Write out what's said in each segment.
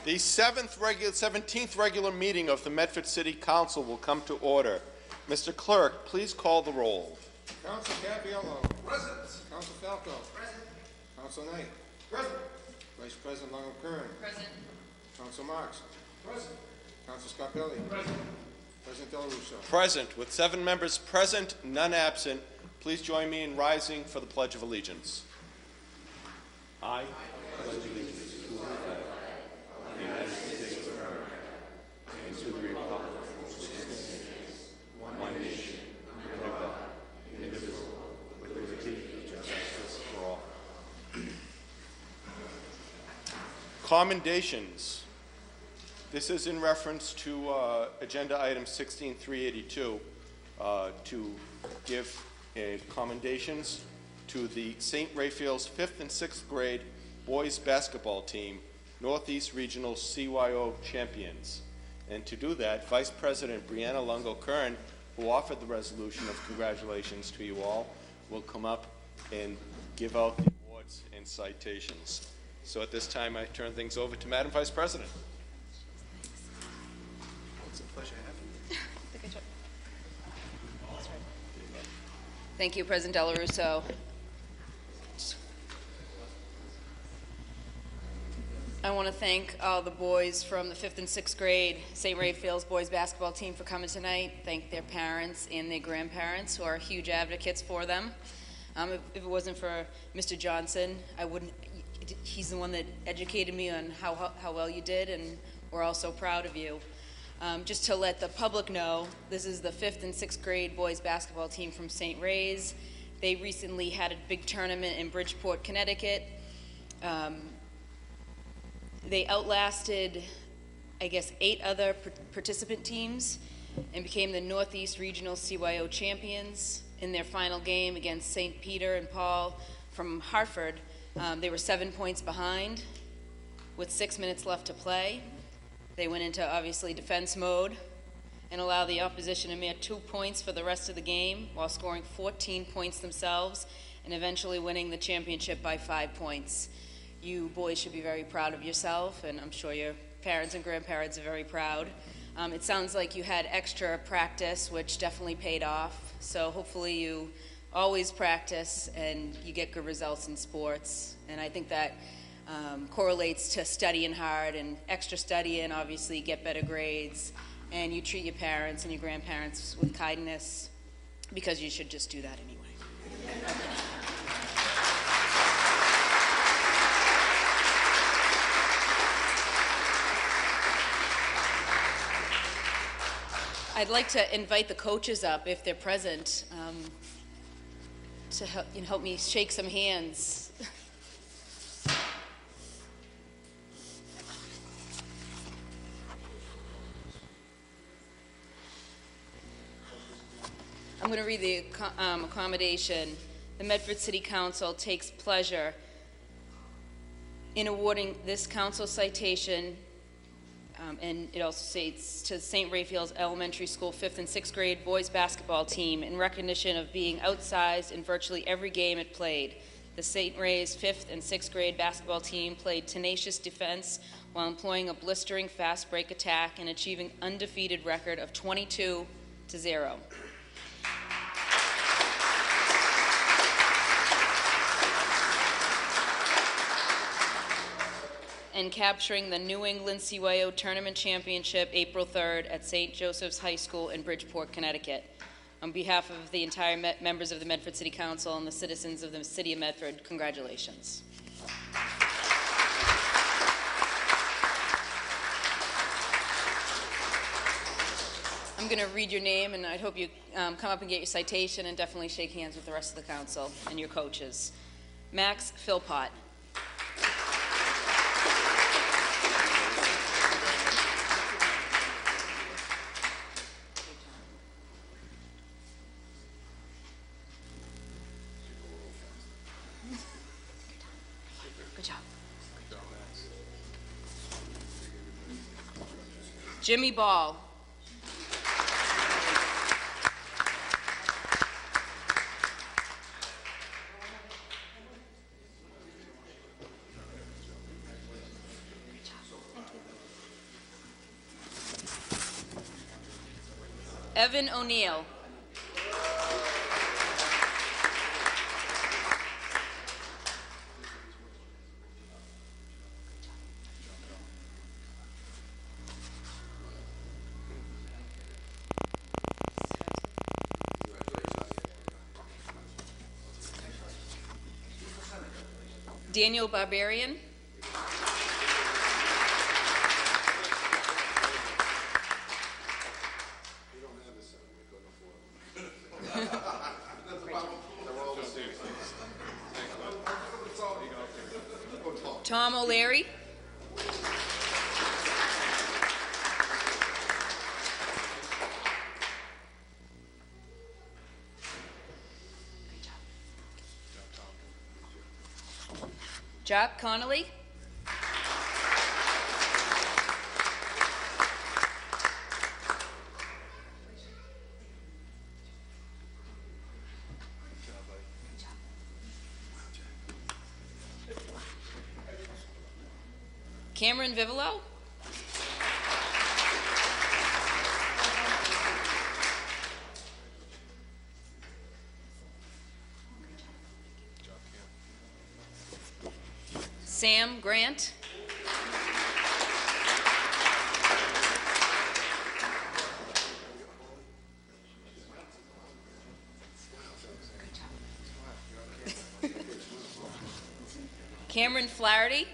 The 17th regular meeting of the Medford City Council will come to order. Mr. Clerk, please call the roll. Council Cappiello. Present. Council Falco. Present. Council Knight. Present. Vice President Longo-Kern. Present. Council Marks. Present. Council Scarpelli. Present. President Del Russo. Present. With 7 members present, none absent, please join me in rising for the Pledge of Allegiance. I pledge allegiance to the flag of the United States of America and to the republic for which it stands, one nation, under God, indivisible, with liberty and justice for all. Commendations. This is in reference to Agenda Item 16382 to give commendations to the St. Raphael's 5th and 6th grade boys basketball team, Northeast Regional CYO champions. And to do that, Vice President Brianna Longo-Kern, who offered the resolution of congratulations to you all, will come up and give out the awards and citations. So at this time, I turn things over to Madam Vice President. It's a pleasure having you. Thank you, President Del Russo. I want to thank all the boys from the 5th and 6th grade St. Raphael's boys basketball team for coming tonight. Thank their parents and their grandparents, who are huge advocates for them. If it wasn't for Mr. Johnson, I wouldn't. He's the one that educated me on how well you did, and we're all so proud of you. Just to let the public know, this is the 5th and 6th grade boys basketball team from St. Ray's. They recently had a big tournament in Bridgeport, Connecticut. They outlasted, I guess, 8 other participant teams and became the Northeast Regional CYO champions. In their final game against St. Peter and Paul from Hartford, they were 7 points behind with 6 minutes left to play. They went into, obviously, defense mode and allowed the opposition a mere 2 points for the rest of the game while scoring 14 points themselves and eventually winning the championship by 5 points. You boys should be very proud of yourself, and I'm sure your parents and grandparents are very proud. It sounds like you had extra practice, which definitely paid off. So hopefully you always practice and you get good results in sports. And I think that correlates to studying hard and extra studying, obviously get better grades, and you treat your parents and your grandparents with kindness, because you should just do that anyway. I'd like to invite the coaches up, if they're present, to help me shake some hands. I'm going to read the accommodation. The Medford City Council takes pleasure in awarding this council citation, and it also states, to St. Raphael's Elementary School 5th and 6th grade boys basketball team in recognition of being outsized in virtually every game it played. The St. Ray's 5th and 6th grade basketball team played tenacious defense while employing a blistering fast break attack and achieving undefeated record of 22-0. And capturing the New England CYO Tournament Championship April 3rd at St. Joseph's High School in Bridgeport, Connecticut. On behalf of the entire members of the Medford City Council and the citizens of the city of Medford, congratulations. I'm going to read your name, and I hope you come up and get your citation, and definitely shake hands with the rest of the council and your coaches. Max Philpott. Good job. Jimmy Ball. Evan O'Neill. Daniel Barbarian. Tom O'Leary. Jop Connolly. Cameron Vivolo. Sam Grant. Cameron Flaherty.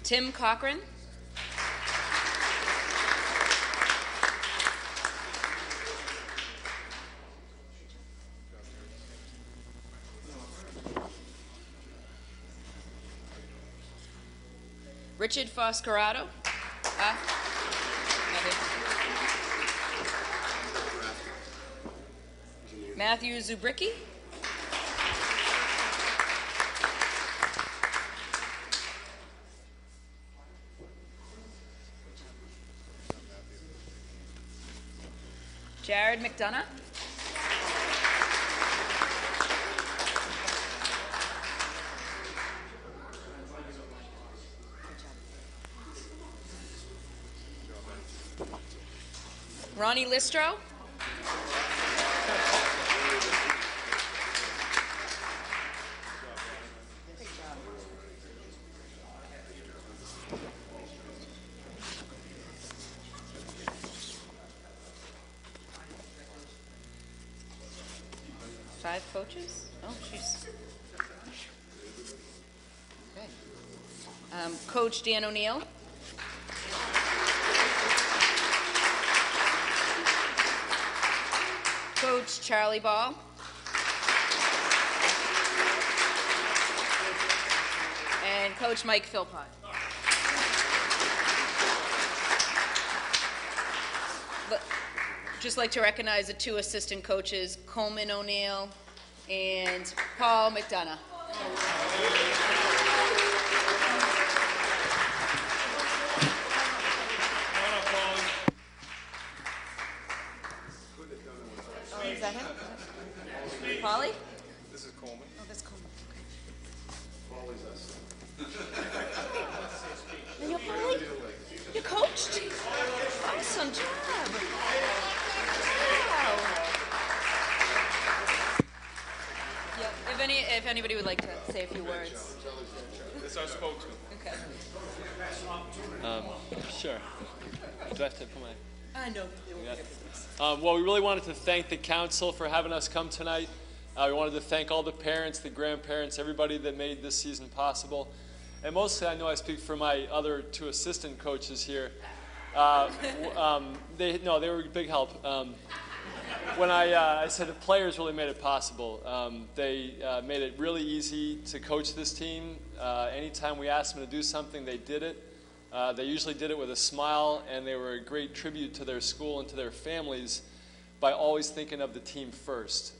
Tim Cochran. Richard Foscarato. Matthew Zubricki. Jared McDonough. Ronnie Listro. Five coaches? Oh, jeez. Okay. Coach Dan O'Neill. Coach Charlie Ball. And Coach Mike Philpott. Just like to recognize the two assistant coaches, Coleman O'Neill and Paul McDonough. Oh, is that him? Paulie? This is Coleman. Oh, that's Coleman. Paulie's us. And you're Paulie? You coached? Awesome job. Wow. Yeah, if anybody would like to say a few words. This is our spokesman. Okay. Sure. Do I have to put my... No. Well, we really wanted to thank the council for having us come tonight. We wanted to thank all the parents, the grandparents, everybody that made this season possible. And mostly, I know I speak for my other two assistant coaches here. They were a big help. When I said the players really made it possible. They made it really easy to coach this team. Anytime we asked them to do something, they did it. They usually did it with a smile, and they were a great tribute to their school and to their families by always thinking of the team first.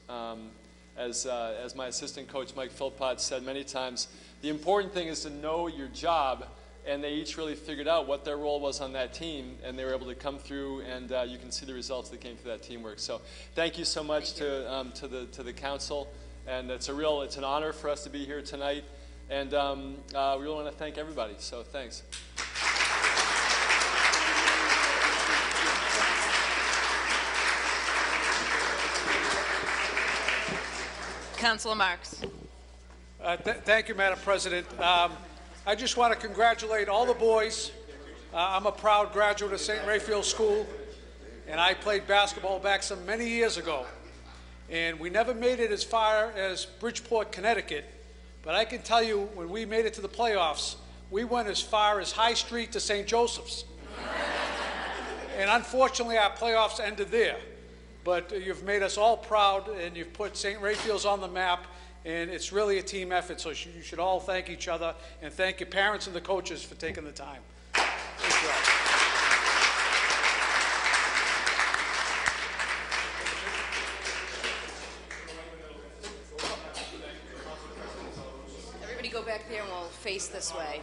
As my assistant coach, Mike Philpott, said many times, the important thing is to know your job and they each really figured out what their role was on that team, and they were able to come through, and you can see the results that came through that teamwork. So thank you so much to the council, and it's an honor for us to be here tonight, and we really want to thank everybody, so thanks. Councilor Marks. Thank you, Madam President. I just want to congratulate all the boys. I'm a proud graduate of St. Raphael School, and I played basketball back some many years ago. And we never made it as far as Bridgeport, Connecticut, but I can tell you when we made it to the playoffs, we went as far as High Street to St. Joseph's. And unfortunately, our playoffs ended there. But you've made us all proud, and you've put St. Raphael's on the map, and it's really a team effort, so you should all thank each other, and thank your parents and the coaches for taking the time. Good job. Everybody go back there and we'll face this way.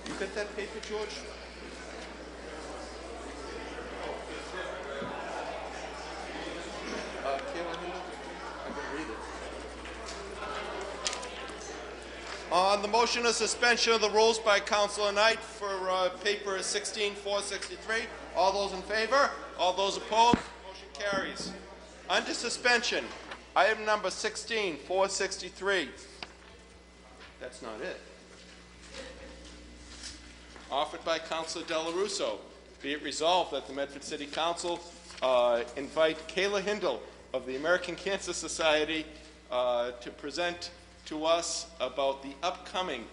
You got that paper, George? Kayla Hindle? I can read it. On the motion of suspension of the rules by Councilor Knight for paper 16-463, all those in favor? All those opposed? Motion carries. Under suspension, item number 16-463. That's not it. Offered by Councilor Della Russo. Be it resolved that the Medford City Council invite Kayla Hindle of the American Cancer Society to present to us about the upcoming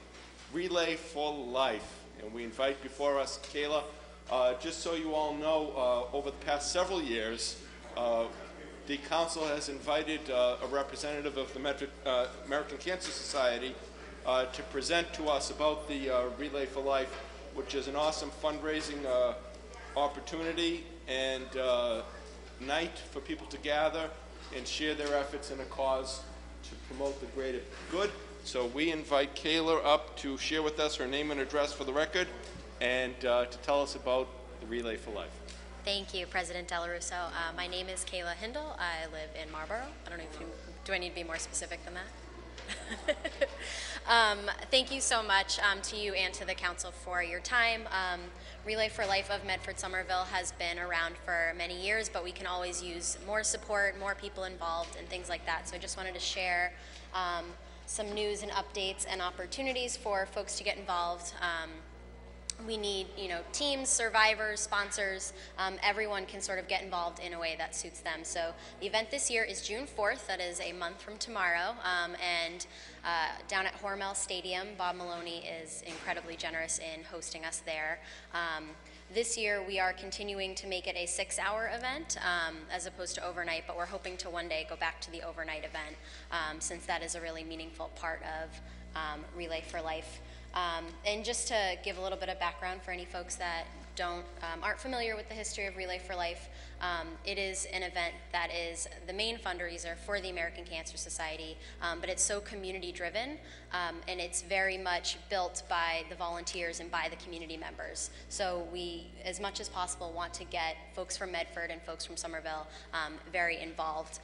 Relay for Life. And we invite before us Kayla. Just so you all know, over the past several years, the council has invited a representative of the Medford, American Cancer Society to present to us about the Relay for Life, which is an awesome fundraising opportunity and night for people to gather and share their efforts in a cause to promote the greater good So we invite Kayla up to share with us her name and address for the record and to tell us about the Relay for Life. Thank you, President Della Russo. My name is Kayla Hindle. I live in Marlboro. I don't know if do I need to be more specific than that? Thank you so much to you and to the council for your time. Relay for Life of Medford Somerville has been around for many years, but we can always use more support, more people involved, and things like that. So I just wanted to share some news and updates and opportunities for folks to get involved. We need, teams, survivors, sponsors, everyone can sort of get involved in a way that suits them. So the event this year is June 4th, that is a month from tomorrow, and down at Hormel Stadium, Bob Maloney is incredibly generous in hosting us there. This year we are continuing to make it a 6-hour event as opposed to overnight, but we're hoping to one day go back to the overnight event since that is a really meaningful part of Relay for Life. And just to give a little bit of background for any folks that aren't familiar with the history of Relay for Life, it is an event that is the main fundraiser for the American Cancer Society, but it's so community driven, and it's very much built by the volunteers and by the community members. So we, as much as possible, want to get folks from Medford and folks from Somerville very involved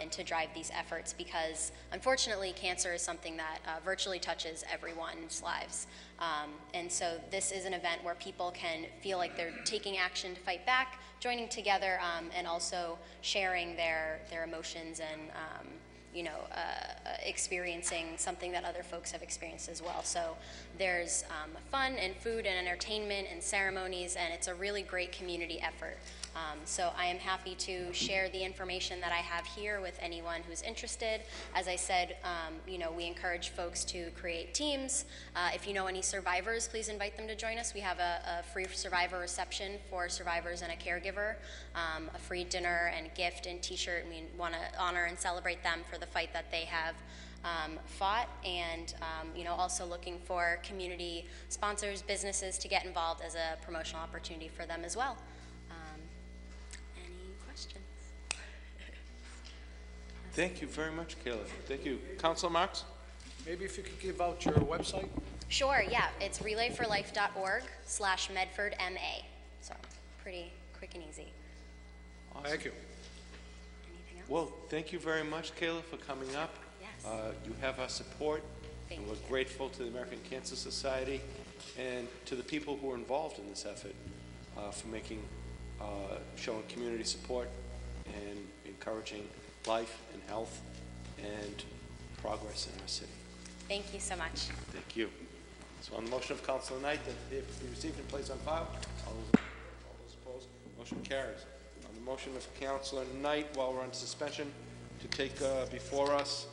and to drive these efforts, because unfortunately cancer is something that virtually touches everyone's lives. And so this is an event where people can feel like they're taking action to fight back, joining together, and also sharing their emotions and experiencing something that other folks have experienced as well. So there's fun and food and entertainment and ceremonies, and it's a really great community effort. So I am happy to share the information that I have here with anyone who's interested. As I said, we encourage folks to create teams. If you know any survivors, please invite them to join us. We have a free survivor reception for survivors and a caregiver, a free dinner and gift and t-shirt, and we want to honor and celebrate them for the fight that they have fought, and also looking for community sponsors, businesses to get involved as a promotional opportunity for them as well. Any questions? Thank you very much, Kayla. Thank you. Councilor Marks? Maybe if you could give out your website? Sure, yeah. It's relayforlife.org/MedfordMA. So pretty quick and easy. Awesome. Thank you. Anything else? Well, thank you very much, Kayla, for coming up. Yes. You have our support, Thank and we're you. grateful to the American Cancer Society and to the people who are involved in this effort for showing community support and encouraging life and health and progress in our city. Thank you so much. Thank you. So on the motion of Councilor Knight that it be received and placed on file, all those opposed, motion carries. On the motion of Councilor Knight, while we're on suspension, to take before us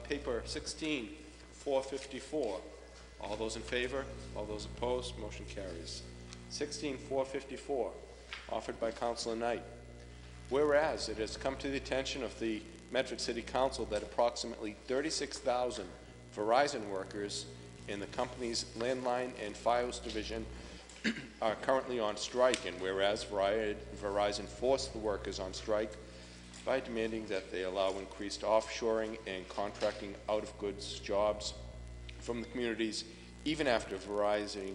paper 16-454. All those in favor? All those opposed? Motion carries. 16-454, offered by Councilor Knight. Whereas it has come to the attention of the Medford City Council that approximately 36,000 Verizon workers in the company's landline and Fios division are currently on strike, and whereas Verizon forced the workers on strike by demanding that they allow increased offshoring and contracting out of goods jobs from the communities, even after Verizon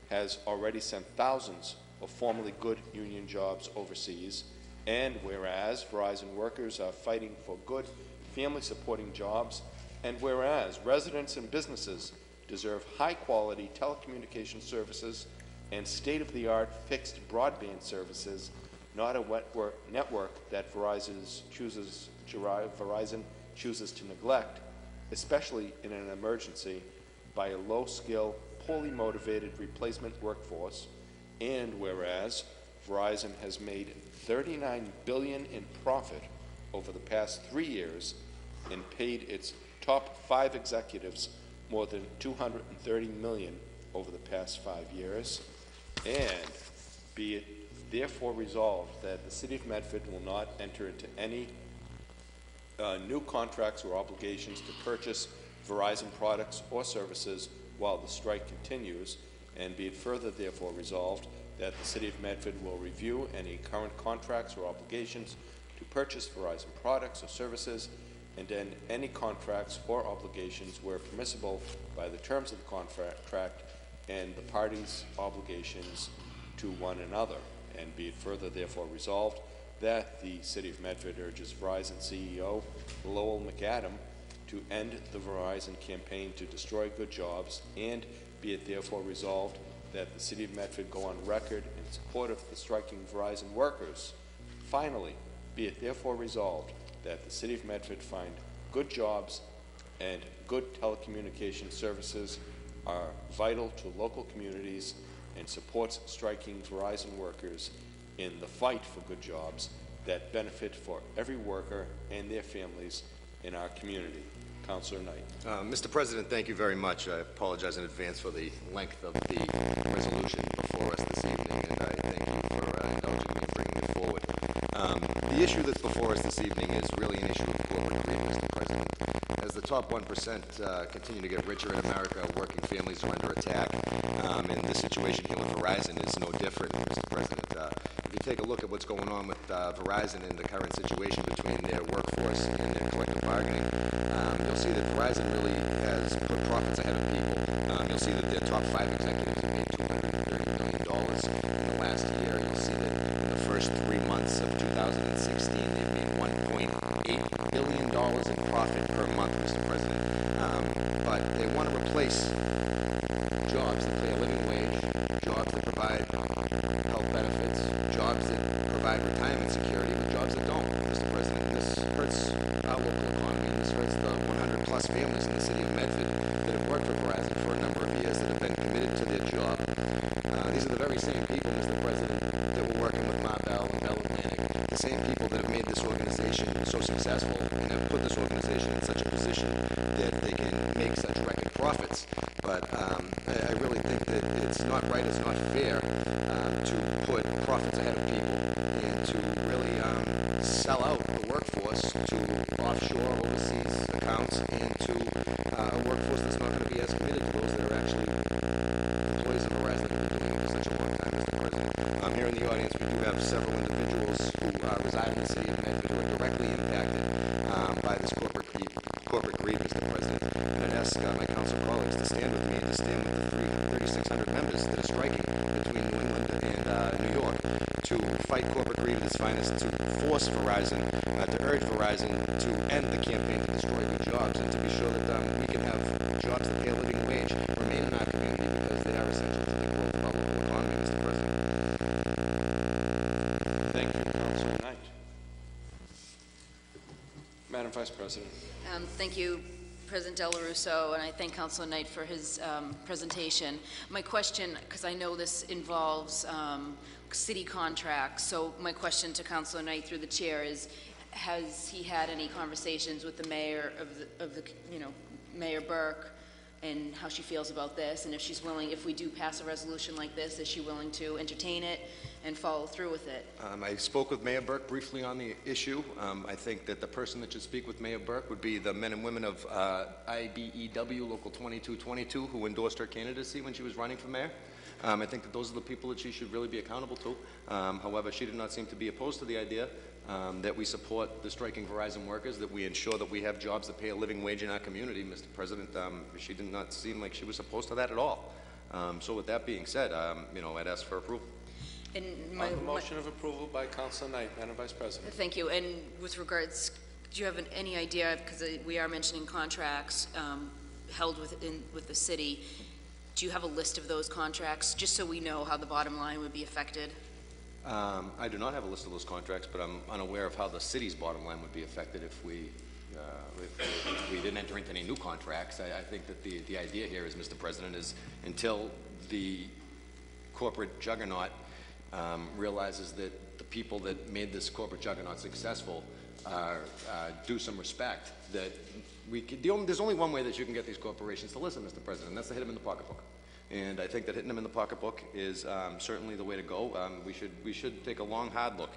has already sent thousands of formerly good union jobs overseas, and whereas Verizon workers are fighting for good family-supporting jobs, and whereas residents and businesses deserve high-quality telecommunication services and state-of-the-art fixed broadband services, not a network that Verizon chooses to neglect, especially in an emergency, by a low-skill, poorly motivated replacement workforce, and whereas Verizon has made $39 billion in profit over the past 3 years and paid its top 5 executives more than $230 million over the past 5 years, and be it therefore resolved that the City of Medford will not enter into any new contracts or obligations to purchase Verizon products or services while the strike continues, and be it further therefore resolved that the City of Medford will review any current contracts or obligations to purchase Verizon products or services and end any contracts or obligations where permissible by the terms of the contract and the parties' obligations to one another. And be it further therefore resolved that the City of Medford urges Verizon CEO Lowell McAdam to end the Verizon campaign to destroy good jobs, and be it therefore resolved that the City of Medford go on record in support of the striking Verizon workers. Finally, be it therefore resolved that the City of Medford find good jobs and good telecommunication services are vital to local communities and supports striking Verizon workers in the fight for good jobs that benefit for every worker and their families in our community. Councillor Knight. Mr. President, thank you very much. I apologize in advance for the length of the resolution before us this evening, and I thank you for indulging me in bringing it forward. The issue that's before us this evening is really an issue of corporate greed, Mr. President. As the top 1% continue to get richer in America, working families are under attack, and the situation here with Verizon is no different, Mr. President. If you take a look at what's going on with Verizon and the current situation between their workforce and their collective bargaining, you'll see that Verizon really has put profits ahead of people. You'll see that their top 5 executives have made $230 million in the last year. You'll see that in the first 3 months of 2016, they've made $1.8 billion in profit per month, Mr. President. But they want to replace jobs that pay a living wage, jobs that provide health benefits, jobs that provide retirement security, but jobs that don't, Mr. President. And this hurts our local economy. This hurts the 100-plus families in the city of Medford that have worked for Verizon for a number of years, that have been committed to their job. These are the very same people, Mr. President, that were working with Marvell and Bell Atlantic, the same people that have made this organization so successful and have put this organization in such a position that they can make such record profits. But I really think that it's not right, it's not fair to put profits ahead of people and to really sell out the workforce to offshore, overseas accounts and to a workforce that's not going to be as committed to those that are actually employees of Verizon that have been doing it for such a long time, Mr. President. Here in the audience, we do have several individuals who reside in the city of Medford who are directly impacted by this corporate greed, Mr. President. And I'd ask my council colleagues to stand with me and to stand with the 3,600 members that are striking between New England and New York to fight corporate greed at its finest, to force Verizon, to urge Verizon to end the campaign to destroy good jobs, and to be sure that we can have jobs that pay a living wage remain in our community because they are essential to the growth of our local economy, Mr. President. Thank you, Councillor Knight. Madam Vice President. Thank you, President Del Russo, and I thank Councilor Knight for his presentation. My question, because I know this involves city contracts, so my question to Councilor Knight through the chair is, has he had any conversations with the mayor of the Mayor Burke, and how she feels about this, and if she's willing, if we do pass a resolution like this, is she willing to entertain it and follow through with it? I spoke with Mayor Burke briefly on the issue. I think that the person that should speak with Mayor Burke would be the men and women of IBEW Local 2222 who endorsed her candidacy when she was running for mayor. I think that those are the people that she should really be accountable to. However, she did not seem to be opposed to the idea that we support the striking Verizon workers, that we ensure that we have jobs that pay a living wage in our community, Mr. President. She did not seem like she was opposed to that at all. So with that being said, I'd ask for approval. And On the motion of approval by Councilor Knight, Madam Vice President. Thank you. And with regards, do you have any idea, because we are mentioning contracts held with the city, do you have a list of those contracts, just so we know how the bottom line would be affected? I do not have a list of those contracts, but I'm unaware of how the city's bottom line would be affected if we didn't enter into any new contracts. I think that the idea here is, Mr. President, is until the corporate juggernaut realizes that the people that made this corporate juggernaut successful do some respect, that there's only one way that you can get these corporations to listen, Mr. President, and that's to hit them in the pocketbook. And I think that hitting them in the pocketbook is certainly the way to go. We should take a long, hard look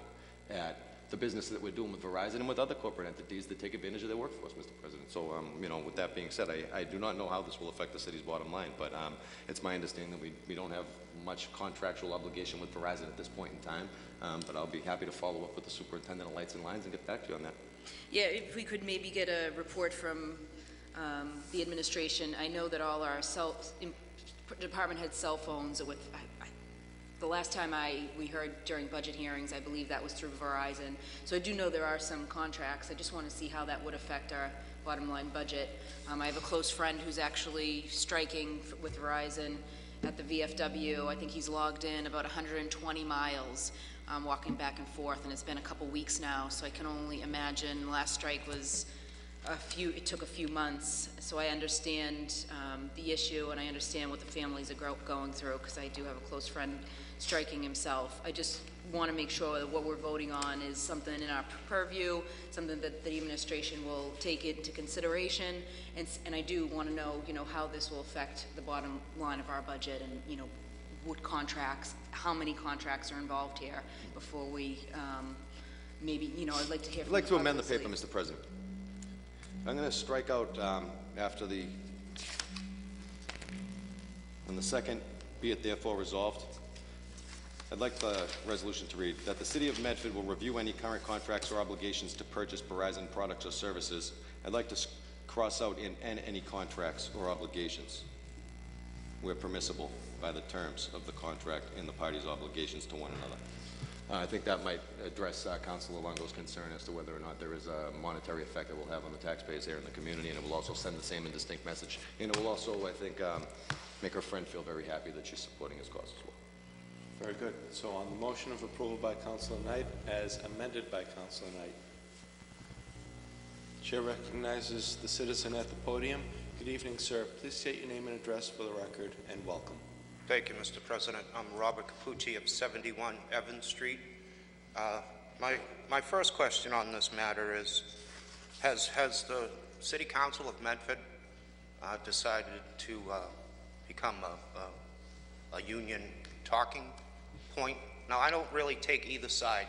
at the business that we're doing with Verizon and with other corporate entities that take advantage of their workforce, Mr. President. So, with that being said, I do not know how this will affect the city's bottom line, but it's my understanding that we don't have much contractual obligation with Verizon at this point in time, but I'll be happy to follow up with the superintendent of lights and lines and get back to you on that. Yeah, if we could maybe get a report from the administration. I know that all our department head cell phones are with, the last time we heard during budget hearings, I believe that was through Verizon. So I do know there are some contracts. I just want to see how that would affect our bottom line budget. I have a close friend who's actually striking with Verizon at the VFW. I think he's logged in about 120 miles walking back and forth, and it's been a couple weeks now, so I can only imagine. The last strike was it took a few months, so I understand the issue, and I understand what the families are going through, because I do have a close friend striking himself. I just want to make sure that what we're voting on is something in our purview, something that the administration will take into consideration, and I do want to know, how this will affect the bottom line of our budget, and, what contracts, how many contracts are involved here before we, maybe, I'd like to hear from I'd like to amend the obviously. paper, Mr. President. I'm going to strike out after the, on the second, be it therefore resolved. I'd like the resolution to read that the City of Medford will review any current contracts or obligations to purchase Verizon products or services. I'd like to cross out in any contracts or obligations where permissible by the terms of the contract and the parties' obligations to one another. I think that might address Councilor Longo's concern as to whether or not there is a monetary effect it will have on the taxpayers here in the community, and it will also send the same and distinct message. And it will also, I think, make her friend feel very happy that she's supporting his cause as well. Very good. So on the motion of approval by Councilor Knight, as amended by Councilor Knight, Chair recognizes the citizen at the podium. Good evening, sir. Please state your name and address for the record, and welcome. Thank you, Mr. President. I'm Robert Capucci of 71 Evans Street. My first question on this matter is, has the City Council of Medford decided to become a union talking point? Now, I don't really take either side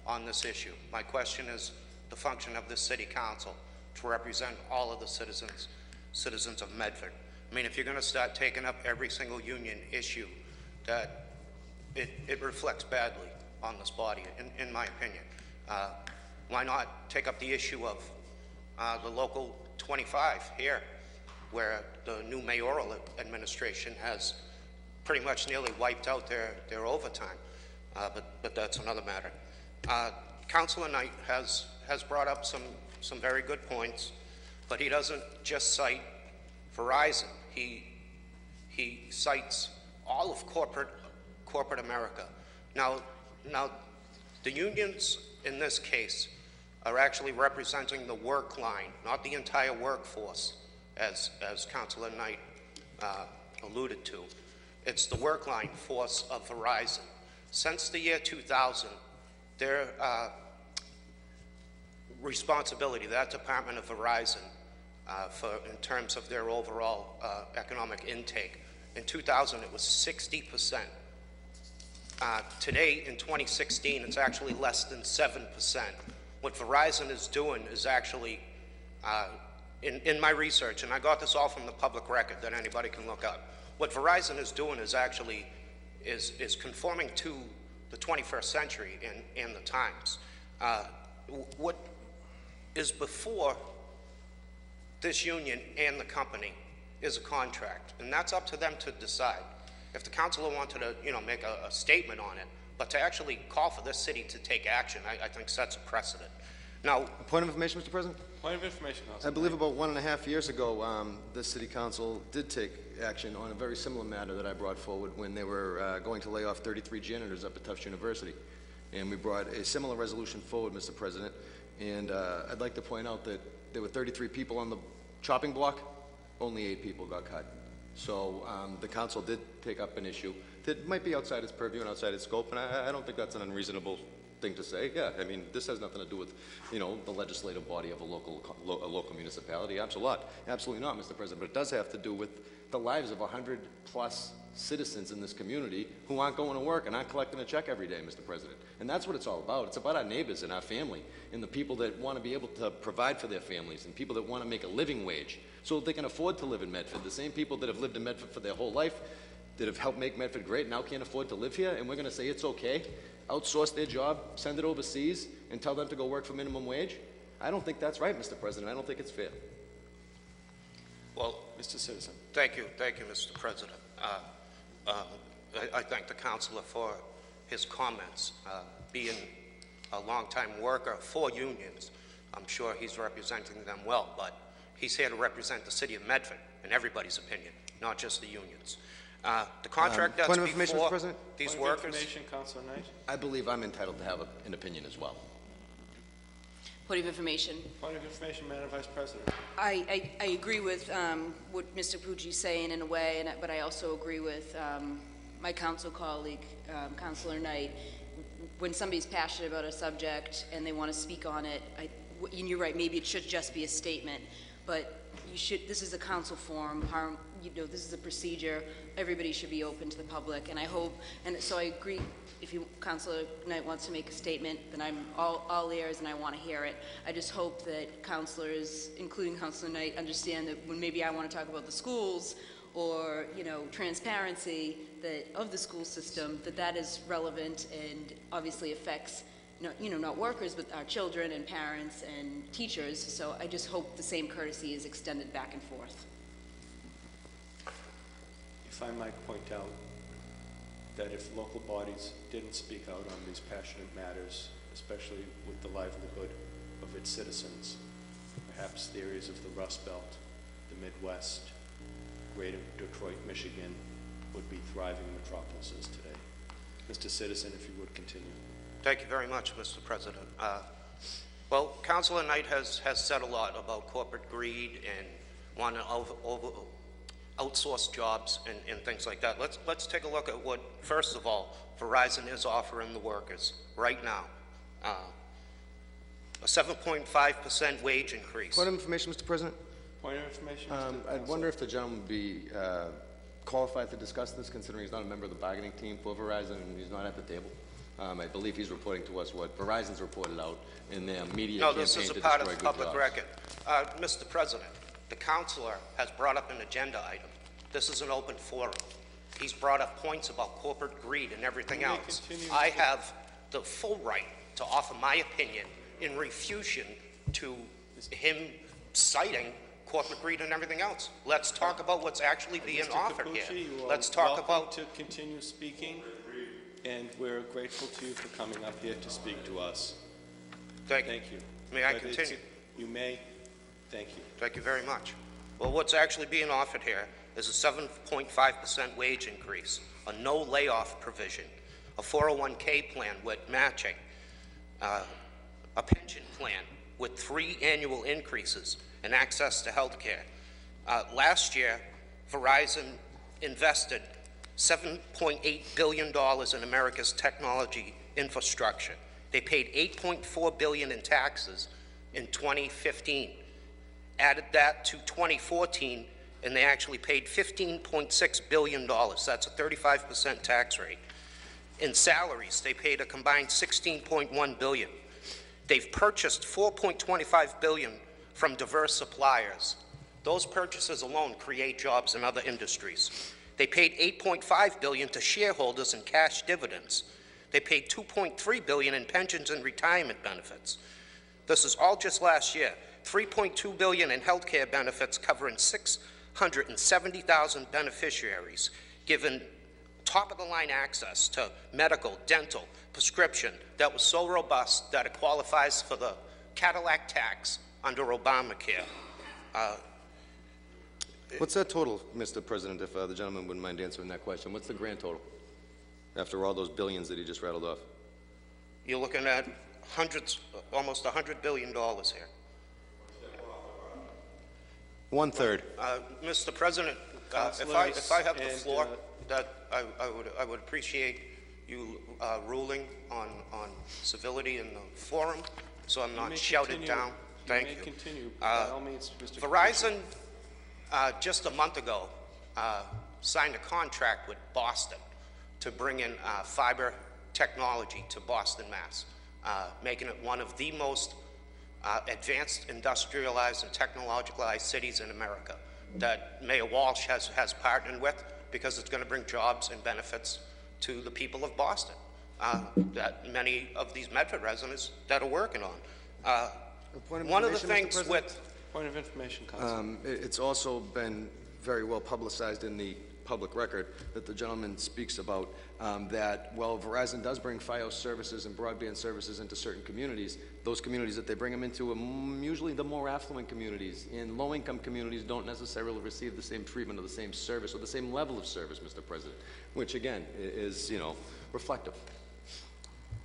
on this issue. My question is the function of the City Council to represent all of the citizens of Medford. I mean, if you're going to start taking up every single union issue, that it reflects badly on this body, in my opinion. Why not take up the issue of the local 25 here, where the new mayoral administration has pretty much nearly wiped out their overtime, but that's another matter. Councilor Knight has brought up some very good points, but he doesn't just cite Verizon. He cites all of corporate America. Now, the unions in this case are actually representing the work line, not the entire workforce, as Councilor Knight alluded to. It's the work line force of Verizon. Since the year 2000, their responsibility, that department of Verizon, in terms of their overall economic intake. In 2000, it was 60%. Today, in 2016, it's actually less than 7%. What Verizon is doing is actually, in my research, and I got this all from the public record that anybody can look up, what Verizon is doing is actually is conforming to the 21st century and the times. What is before this union and the company is a contract, and that's up to them to decide. If the councilor wanted to, make a statement on it, but to actually call for this city to take action, I think sets a precedent. Now, Point of information, Mr. President? Point of information, Councilor. I believe about 1.5 years ago, the City Council did take action on a very similar matter that I brought forward when they were going to lay off 33 janitors up at Tufts University. And we brought a similar resolution forward, Mr. President, and I'd like to point out that there were 33 people on the chopping block, only 8 people got cut. So the council did take up an issue that might be outside its purview and outside its scope, and I don't think that's an unreasonable thing to say. Yeah, I mean, this has nothing to do with, the legislative body of a local municipality. Absolutely not, Mr. President, but it does have to do with the lives of 100+ citizens in this community who aren't going to work and aren't collecting a check every day, Mr. President. And that's what it's all about. It's about our neighbors and our family and the people that want to be able to provide for their families and people that want to make a living wage so that they can afford to live in Medford. The same people that have lived in Medford for their whole life, that have helped make Medford great, now can't afford to live here, and we're going to say it's okay, outsource their job, send it overseas, and tell them to go work for minimum wage? I don't think that's right, Mr. President. I don't think it's fair. Well, Mr. Citizen. thank you, Mr. President. I thank the councilor for his comments. Being a longtime worker for unions, I'm sure he's representing them well, but he's here to represent the city of Medford in everybody's opinion, not just the unions. The contract that's point of information, Mr. before President? these Point of workers. information, Councilor Knight. I believe I'm entitled to have an opinion as well. Point of information. Point of information, Madam Vice President. I agree with what Mr. Pucci's saying in a way, but I also agree with my council colleague, Councilor Knight. When somebody's passionate about a subject and they want to speak on it, and you're right, maybe it should just be a statement, but this is a council forum, this is a procedure, everybody should be open to the public, and I hope, and so I agree, if Councilor Knight wants to make a statement, then I'm all ears and I want to hear it. I just hope that councilors, including Councilor Knight, understand that when maybe I want to talk about the schools or, transparency of the school system, that is relevant and obviously affects not workers, but our children and parents and teachers. So I just hope the same courtesy is extended back and forth. If I might point out that if local bodies didn't speak out on these passionate matters, especially with the livelihood of its citizens, perhaps the areas of the Rust Belt, the Midwest, greater Detroit, Michigan, would be thriving metropolises today. Mr. Citizen, if you would continue. Thank you very much, Mr. President. Well, Councilor Knight has said a lot about corporate greed and wanting to outsource jobs and things like that. Let's take a look at what, first of all, Verizon is offering the workers right now. A 7.5% wage increase. Point of information, Mr. President? Point of information, I'd wonder if the gentleman would be qualified to discuss this, considering he's not a member of the bargaining team for Verizon and he's not at the table. I believe he's reporting to us what Verizon's reported out in their media No, campaign this is a to part destroy of the good public jobs. record. Mr. President, the councilor has brought up an agenda item. This is an open forum. He's brought up points about corporate greed and everything You may else. continue, I Mr. have the full right to offer my opinion in refutation to him citing corporate greed and everything else. Let's talk about what's actually being Mr. offered Capucci, here. you are Let's talk welcome about to continue speaking, and we're grateful to you for coming up here to speak to us. Thank Thank you. May I But it's- continue? You may. Thank you. Thank you very much. Well, what's actually being offered here is a 7.5% wage increase, a no layoff provision, a 401k plan with matching, a pension plan with 3 annual increases and access to health care. Last year, Verizon invested $7.8 billion in America's technology infrastructure. They paid $8.4 billion in taxes in 2015. Added that to 2014, and they actually paid $15.6 billion. That's a 35% tax rate. In salaries, they paid a combined $16.1 billion. They've purchased $4.25 billion from diverse suppliers. Those purchases alone create jobs in other industries. They paid $8.5 billion to shareholders in cash dividends. They paid $2.3 billion in pensions and retirement benefits. This is all just last year. $3.2 billion in health care benefits covering 670,000 beneficiaries, given top-of-the-line access to medical, dental, prescription that was so robust that it qualifies for the Cadillac tax under Obamacare. What's that total, Mr. President, if the gentleman wouldn't mind answering that question? What's the grand total after all those billions that he just rattled off? You're looking at almost $100 billion here. 1/3. Mr. President, if I have the floor, that I would appreciate you ruling on civility in the forum, so I'm not shouted down. Thank you. You may continue. By all means, Mr. Verizon, just a month ago, signed a contract with Boston to bring in fiber technology to Boston, Mass, making it one of the most advanced, industrialized, and technologicalized cities in America that Mayor Walsh has partnered with, because it's going to bring jobs and benefits to the people of Boston that many of these Medford residents that are working on. One of the things with, Point of information, Council. It's also been very well publicized in the public record that the gentleman speaks about, that while Verizon does bring Fios services and broadband services into certain communities, those communities that they bring them into are usually the more affluent communities, and low-income communities don't necessarily receive the same treatment or the same service or the same level of service, Mr. President, which again is, you know, reflective.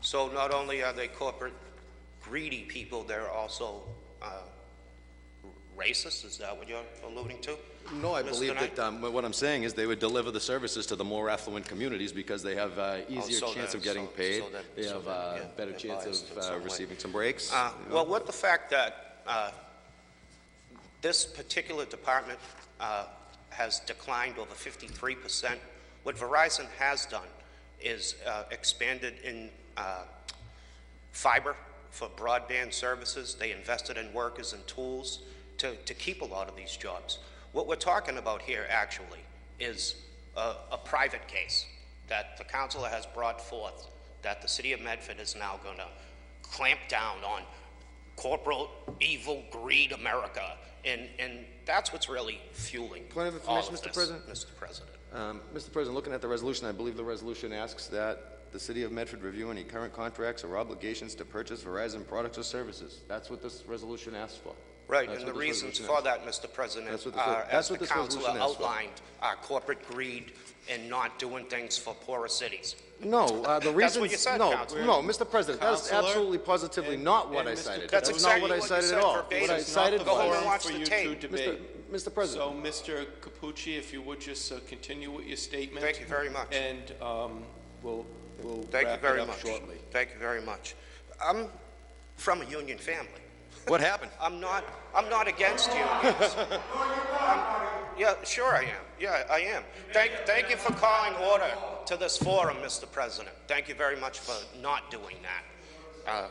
so not only are they corporate greedy people, they're also racist? Is that what you're alluding to? No, I Mr. believe Knight? that what I'm saying is they would deliver the services to the more affluent communities because they have easier so chance that- of getting so- paid. so that- They so have that they get better chance biased in some of way. receiving some breaks. Well, with the fact that this particular department has declined over 53%, what Verizon has done is expanded in fiber for broadband services. They invested in workers and tools to keep a lot of these jobs. What we're talking about here actually is a private case that the councilor has brought forth that the city of Medford is now going to clamp down on corporate evil greed America, and that's what's really fueling Point of all information, of Mr. this, President? Mr. President. Mr. President, looking at the resolution, I believe the resolution asks that the city of Medford review any current contracts or obligations to purchase Verizon products or services. That's what this resolution asks for. Right, That's and the what this reasons resolution for asks. that, Mr. President, That's what this- are, that's as what the this councilor resolution asks for. outlined, are corporate greed and not doing things for poorer cities. No, the reasons... what you said, no, Counselor. no, Mr. President, that's Counselor, absolutely positively not what I and Mr. cited. That's That's not exactly what I what you cited said at all. verbatim. What I This is cited Go home and was... watch for the you tape. to debate. Mr. President. So, Mr. Capucci, if you would just continue with your statement. Thank you very much. And we'll Thank you wrap very it up much. shortly. Thank you very much. I'm from a union family. What happened? I'm not against unions. Yeah, sure I am. Yeah, I am. Thank you for calling order to this forum, Mr. President. Thank you very much for not doing that.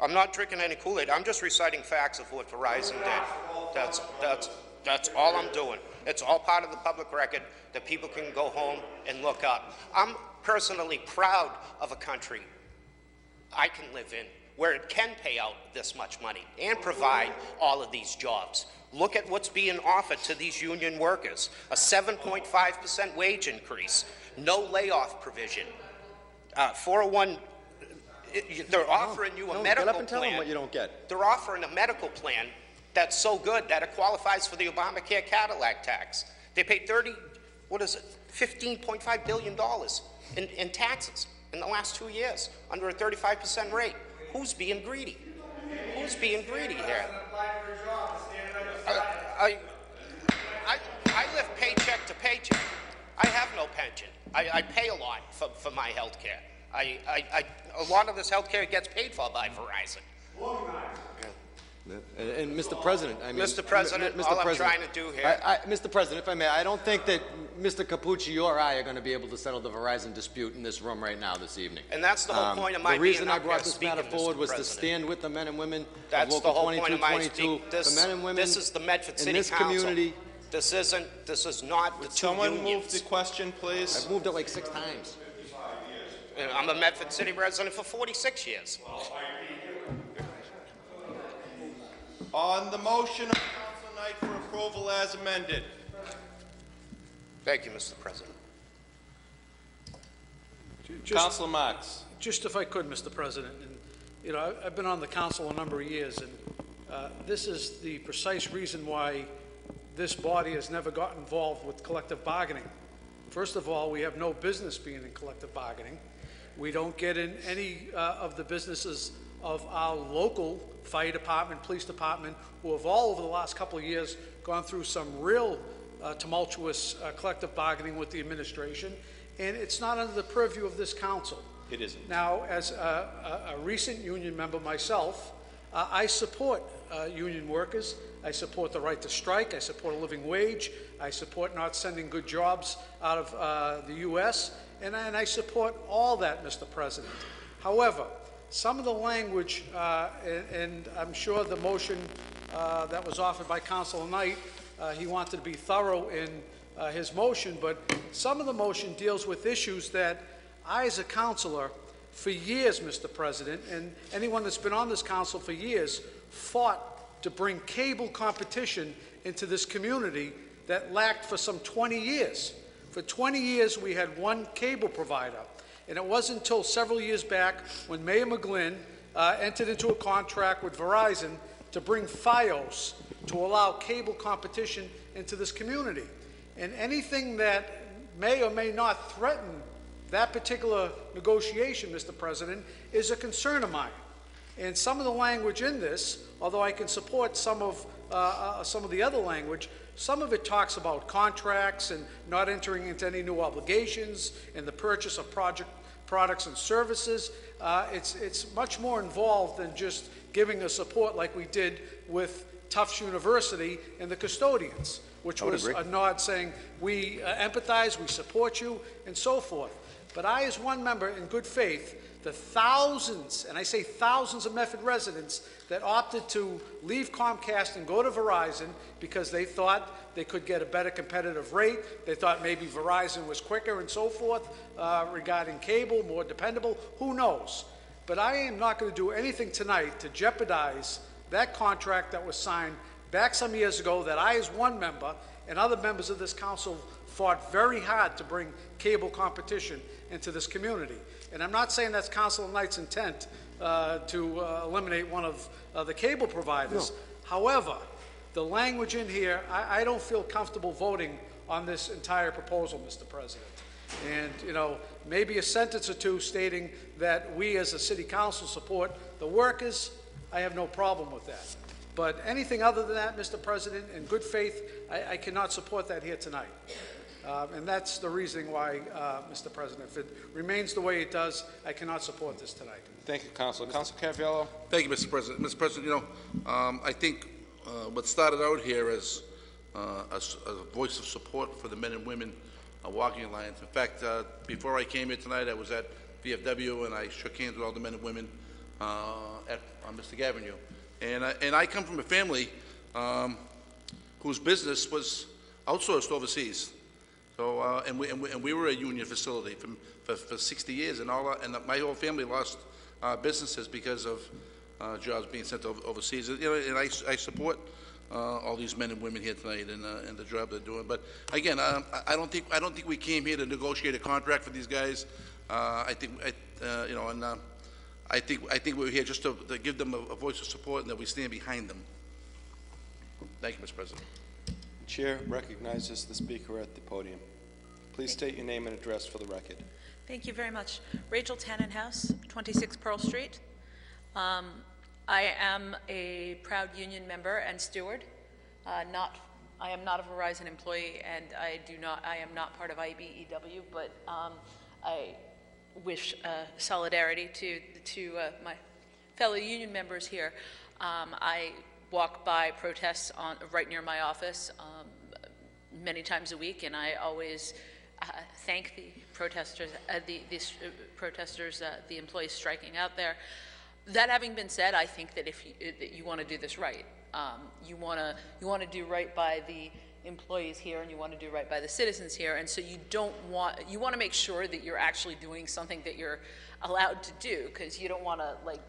I'm not drinking any Kool-Aid. I'm just reciting facts of what Verizon did. That's all I'm doing. It's all part of the public record that people can go home and look up. I'm personally proud of a country I can live in where it can pay out this much money and provide all of these jobs. Look at what's being offered to these union workers. A 7.5% wage increase, no layoff provision, 401, they're offering you a No, medical get up and tell them plan. what you don't get. They're offering a medical plan that's so good that it qualifies for the Obamacare Cadillac tax. They pay $15.5 billion in taxes in the last 2 years under a 35% rate. Who's being greedy? Who's being greedy here? I live paycheck to paycheck. I have no pension. I pay a lot for my health care. A lot of this health care gets paid for by Verizon. And Mr. President, I mean... Mr. President, Mr. all I'm President, trying to do here... Mr. President, if I may, I don't think that Mr. Capucci or I are going to be able to settle the Verizon dispute in this room right now this evening. And that's the whole point of my The reason being I up brought here this speaking, matter forward Mr. was to President. stand with the men and women of That's the Local whole point of my 2222, speak. the men and women This is the Medford in City this Council. community. This is not the two Someone move unions. the question, please. I've moved it like 6 times. I'm a Medford City resident for 46 years. On the motion of Council Knight for approval as amended. Thank you, Mr. President. Councilor Marks. Just if I could, Mr. President, and, you know, I've been on the council a number of years, and this is the precise reason why this body has never got involved with collective bargaining. First of all, we have no business being in collective bargaining. We don't get in any of the businesses of our local fire department, police department, who have all over the last couple of years gone through some real tumultuous collective bargaining with the administration, and it's not under the purview of this council. It isn't. Now, as a recent union member myself, I support union workers. I support the right to strike. I support a living wage. I support not sending good jobs out of the U.S., and I support all that, Mr. President. However, some of the language, and I'm sure the motion that was offered by Councilor Knight, he wanted to be thorough in his motion, but some of the motion deals with issues that I, as a councilor, for years, Mr. President, and anyone that's been on this council for years, fought to bring cable competition into this community that lacked for some 20 years. For 20 years, we had one cable provider, and it wasn't until several years back when Mayor McGlynn entered into a contract with Verizon to bring Fios to allow cable competition into this community. And anything that may or may not threaten that particular negotiation, Mr. President, is a concern of mine. And some of the language in this, although I can support some of the other language, some of it talks about contracts and not entering into any new obligations and the purchase of products and services. It's much more involved than just giving a support like we did with Tufts University and the custodians, which was a nod saying we empathize, we support you, and so forth. But I, as one member, in good faith, the thousands, and I say thousands of Medford residents that opted to leave Comcast and go to Verizon because they thought they could get a better competitive rate, they thought maybe Verizon was quicker and so forth regarding cable, more dependable, who knows? But I am not going to do anything tonight to jeopardize that contract that was signed back some years ago that I, as one member, and other members of this council fought very hard to bring cable competition into this community. And I'm not saying that's Councilor Knight's intent to eliminate one of the cable providers. No. However, the language in here, I don't feel comfortable voting on this entire proposal, Mr. President. And, you know, maybe a sentence or two stating that we as a city council support the workers, I have no problem with that. But anything other than that, Mr. President, in good faith, I cannot support that here tonight. And that's the reasoning why, Mr. President. If it remains the way it does, I cannot support this tonight. Thank you, Councilor. Councilor Caraviallo. Thank you, Mr. President. Mr. President, you know, I think what started out here as a voice of support for the men and women walking alliance. In fact, before I came here tonight, I was at VFW and I shook hands with all the men and women on Mr. Avenue. And I come from a family whose business was outsourced overseas. So and we were a union facility for 60 years, and my whole family lost businesses because of jobs being sent overseas. You know, and I support all these men and women here tonight and the job they're doing. But again, I don't think we came here to negotiate a contract for these guys. I think you know, and I think we're here just to give them a voice of support and that we stand behind them. Thank you, Mr. President. The Chair recognizes the speaker at the podium. Please state your name and address for the record. Thank you very much. Rachel Tannenhouse, 26 Pearl Street. I am a proud union member and steward. I am not a Verizon employee, and I am not part of IBEW, but I wish solidarity to my fellow union members here. I walk by protests right near my office many times a week, and I always thank the protesters, the employees striking out there. That having been said, I think that if you want to do this right, you want to do right by the employees here, and you want to do right by the citizens here, and so you want to make sure that you're actually doing something that you're allowed to do, because you don't want to like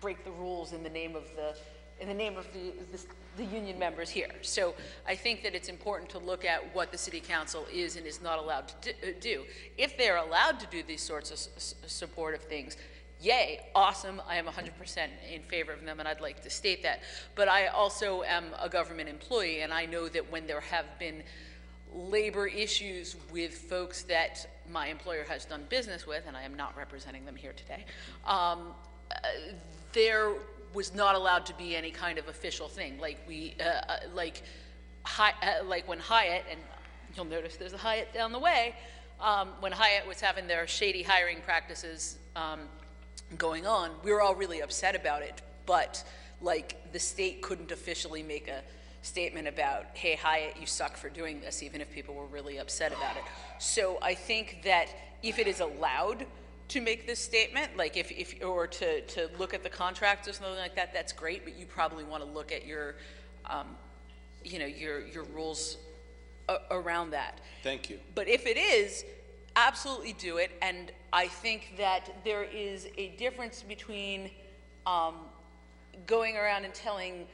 break the rules in the name of the union members here. So I think that it's important to look at what the City Council is and is not allowed to do. If they're allowed to do these sorts of supportive things, yay, awesome, I am 100% in favor of them, and I'd like to state that. But I also am a government employee, and I know that when there have been labor issues with folks that my employer has done business with, and I am not representing them here today, there was not allowed to be any kind of official thing, like when Hyatt, and you'll notice there's a Hyatt down the way, when Hyatt was having their shady hiring practices going on, we were all really upset about it, but like the state couldn't officially make a statement about, hey, Hyatt, you suck for doing this, even if people were really upset about it. So I think that if it is allowed to make this statement, like or to look at the contracts or something like that, that's great, but you probably want to look at your, you know, your rules around that. Thank you. But if it is absolutely do it, and I think that there is a difference between going around and telling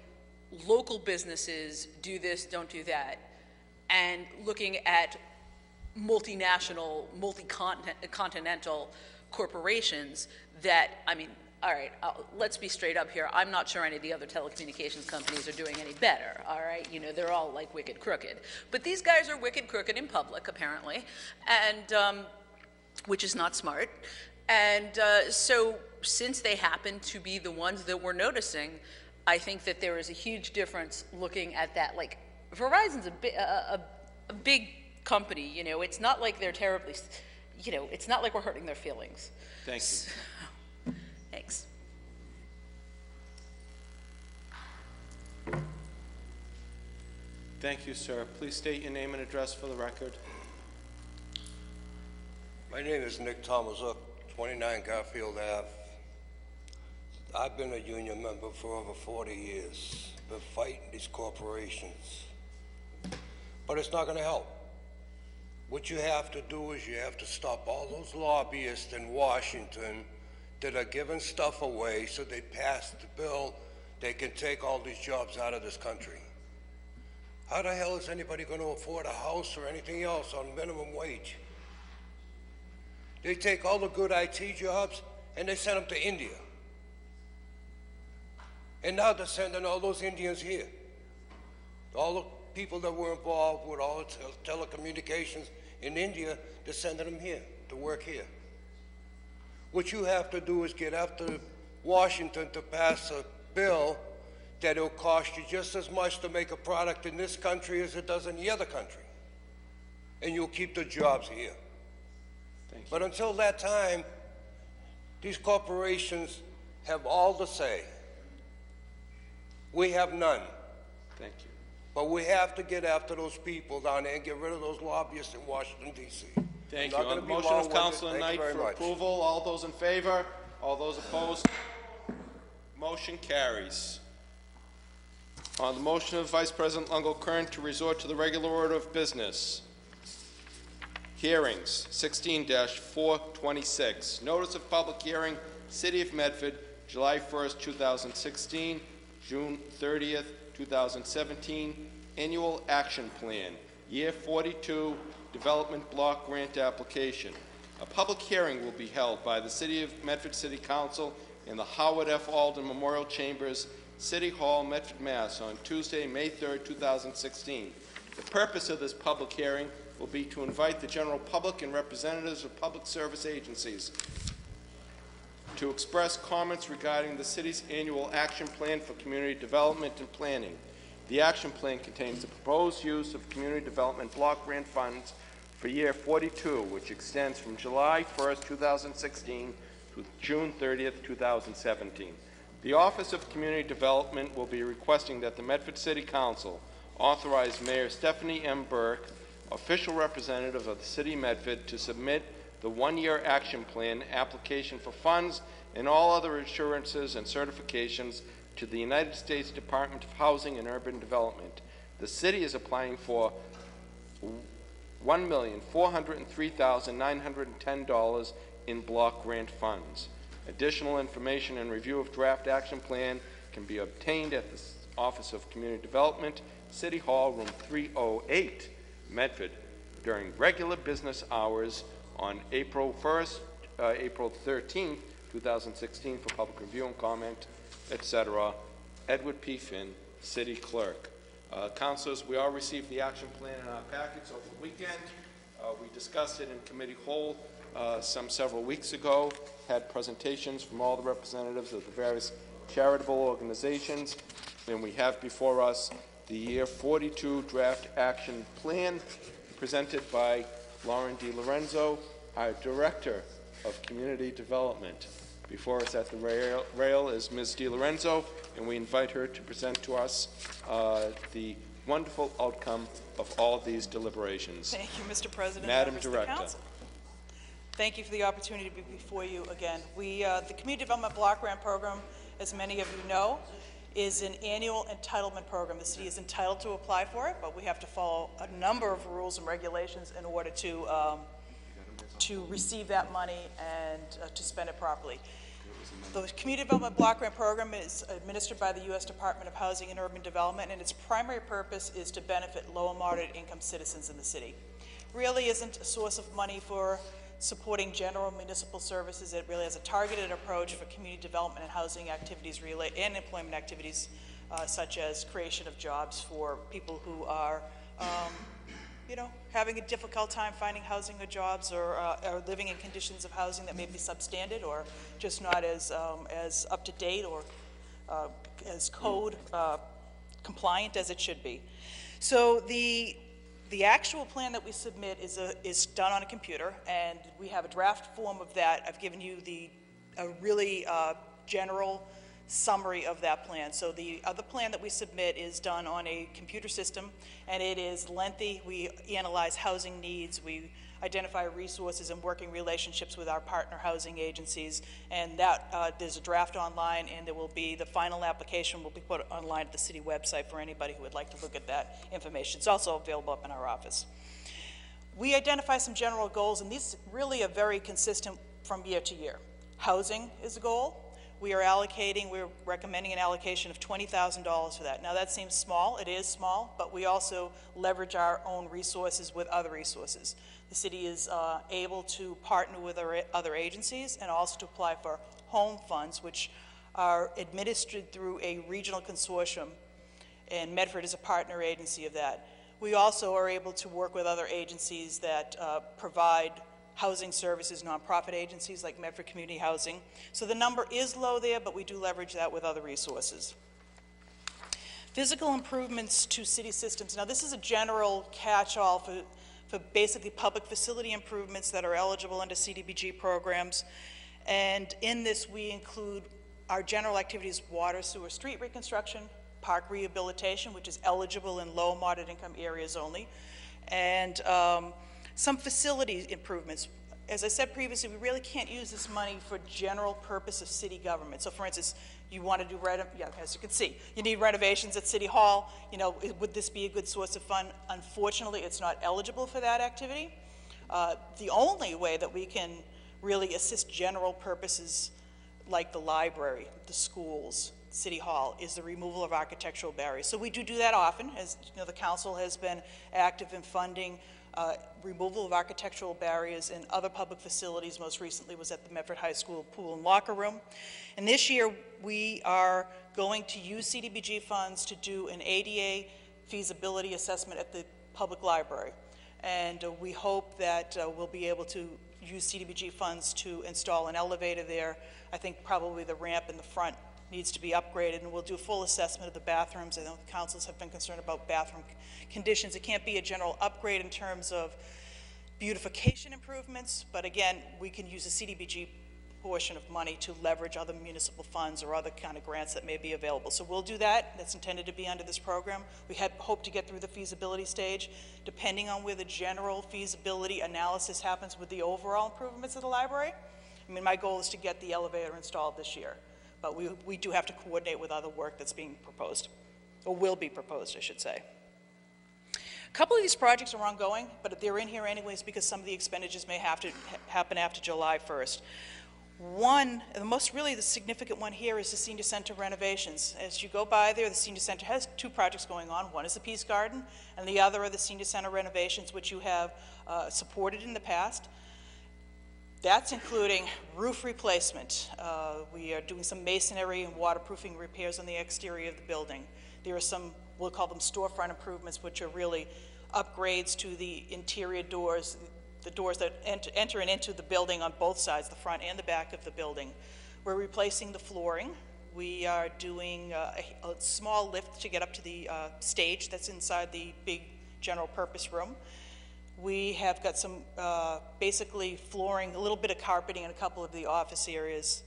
local businesses, do this, don't do that, and looking at multinational, multi-continental corporations that, I mean, all right, let's be straight up here. I'm not sure any of the other telecommunications companies are doing any better, all right? You know, they're all like wicked crooked. But these guys are wicked crooked in public, apparently, and which is not smart. And so since they happen to be the ones that we're noticing, I think that there is a huge difference looking at that. Like, Verizon's a big company, you know. It's not like they're terribly, you know, it's not like we're hurting their feelings. Thank you. Thanks. Thank you, sir. Please state your name and address for the record. My name is Nick Tomaszuk, 29 Garfield Ave. I've been a union member for over 40 years, been fighting these corporations. But it's not going to help. What you have to do is you have to stop all those lobbyists in Washington that are giving stuff away so they pass the bill, they can take all these jobs out of this country. How the hell is anybody going to afford a house or anything else on minimum wage? They take all the good IT jobs and they send them to India. And now they're sending all those Indians here. All the people that were involved with all the telecommunications in India, they're sending them here to work here. What you have to do is get after Washington to pass a bill that will cost you just as much to make a product in this country as it does in the other country. And you'll keep the jobs here. But until that time, these corporations have all the say. We have none. Thank you. But we have to get after those people down there and get rid of those lobbyists in Washington, D.C. Thank you. On the motion of Councilor Knight for approval, all those in favor? All those opposed? Motion carries. On the motion of Vice President Longo-Kern to resort to the regular order of business. Hearings, 16-426. Notice of public hearing, City of Medford, July 1st, 2016, June 30th, 2017, Annual Action Plan, Year 42, Development Block Grant Application. A public hearing will be held by the City of Medford City Council in the Howard F. Alden Memorial Chambers, City Hall, Medford, Mass. On Tuesday, May 3rd, 2016. The purpose of this public hearing will be to invite the general public and representatives of public service agencies to express comments regarding the city's annual action plan for community development and planning. The action plan contains the proposed use of community development block grant funds for year 42, which extends from July 1st, 2016 to June 30th, 2017. The Office of Community Development will be requesting that the Medford City Council authorize Mayor Stephanie M. Burke, official representative of the City of Medford, to submit the one-year action plan application for funds and all other assurances and certifications to the United States Department of Housing and Urban Development. The city is applying for $1,403,910 in block grant funds. Additional information and review of draft action plan can be obtained at the Office of Community Development, City Hall, room 308, Medford, during regular business hours on April 1st, April 13th, 2016 for public review and comment, etc. Edward P. Finn, City Clerk. Councilors, we all received the action plan in our packets over the weekend. We discussed it in committee whole several weeks ago, had presentations from all the representatives of the various charitable organizations, and we have before us the year 42 draft action plan presented by Lauren DiLorenzo, our Director of Community Development. Before us at the rail is Ms. DiLorenzo, and we invite her to present to us the wonderful outcome of all these deliberations. Thank you, Mr. President. Madam Members of the Director. Council. Thank you for the opportunity to be before you again. The Community Development Block Grant Program, as many of you know, is an annual entitlement program. The city is entitled to apply for it, but we have to follow a number of rules and regulations in order to to receive that money and to spend it properly. The Community Development Block Grant Program is administered by the U.S. Department of Housing and Urban Development, and its primary purpose is to benefit low and moderate income citizens in the city. Really isn't a source of money for supporting general municipal services. It really has a targeted approach for community development and housing activities and employment activities, such as creation of jobs for people who are having a difficult time finding housing or jobs, or are living in conditions of housing that may be substandard or just not as up to date or as code compliant as it should be. So the actual plan that we submit is done on a computer, and we have a draft form of that. I've given you a really general summary of that plan. So the other plan that we submit is done on a computer system, and it is lengthy. We analyze housing needs, we identify resources and working relationships with our partner housing agencies, and that there's a draft online, and there will be the final application will be put online at the city website for anybody who would like to look at that information. It's also available up in our office. We identify some general goals, and these really are very consistent from year to year. Housing is a goal. We're recommending an allocation of $20,000 for that. Now that seems small, it is small, but we also leverage our own resources with other resources. The city is able to partner with other agencies and also to apply for home funds, which are administered through a regional consortium, and Medford is a partner agency of that. We also are able to work with other agencies that provide housing services, nonprofit agencies like Medford Community Housing. So the number is low there, but we do leverage that with other resources. Physical improvements to city systems. Now this is a general catch-all for basically public facility improvements that are eligible under CDBG programs. And in this we include our general activities: water, sewer, street reconstruction, park rehabilitation, which is eligible in low, moderate income areas only, and some facility improvements. As I said previously, we really can't use this money for general purpose of city government. So for instance, you want to do, as you can see, you need renovations at City Hall. Would this be a good source of fund? Unfortunately, it's not eligible for that activity. The only way that we can really assist general purposes like the library, the schools, City Hall, is the removal of architectural barriers. So we do that often. As you know, the council has been active in funding removal of architectural barriers in other public facilities. Most recently was at the Medford High School pool and locker room. And this year we are going to use CDBG funds to do an ADA feasibility assessment at the public library. And we hope that we'll be able to use CDBG funds to install an elevator there. I think probably the ramp in the front needs to be upgraded, and we'll do a full assessment of the bathrooms. I know the councils have been concerned about bathroom conditions. It can't be a general upgrade in terms of beautification improvements, but again, we can use a CDBG portion of money to leverage other municipal funds or other kind of grants that may be available. So we'll do that. That's intended to be under this program. We hope to get through the feasibility stage. Depending on where the general feasibility analysis happens with the overall improvements of the library, I mean, my goal is to get the elevator installed this year. But we do have to coordinate with other work that's being proposed, or will be proposed, I should say. A couple of these projects are ongoing, but they're in here anyways because some of the expenditures may have to happen after July 1st. One, the significant one here is the senior center renovations. As you go by there, the senior center has two projects going on. One is the Peace Garden, and the other are the senior center renovations, which you have supported in the past. That's including roof replacement. We are doing some masonry and waterproofing repairs on the exterior of the building. There are some, we'll call them storefront improvements, which are really upgrades to the interior doors, the doors that enter and into the building on both sides, the front and the back of the building. We're replacing the flooring. We are doing a small lift to get up to the stage that's inside the big general purpose room. We have got some basically flooring, a little bit of carpeting in a couple of the office areas.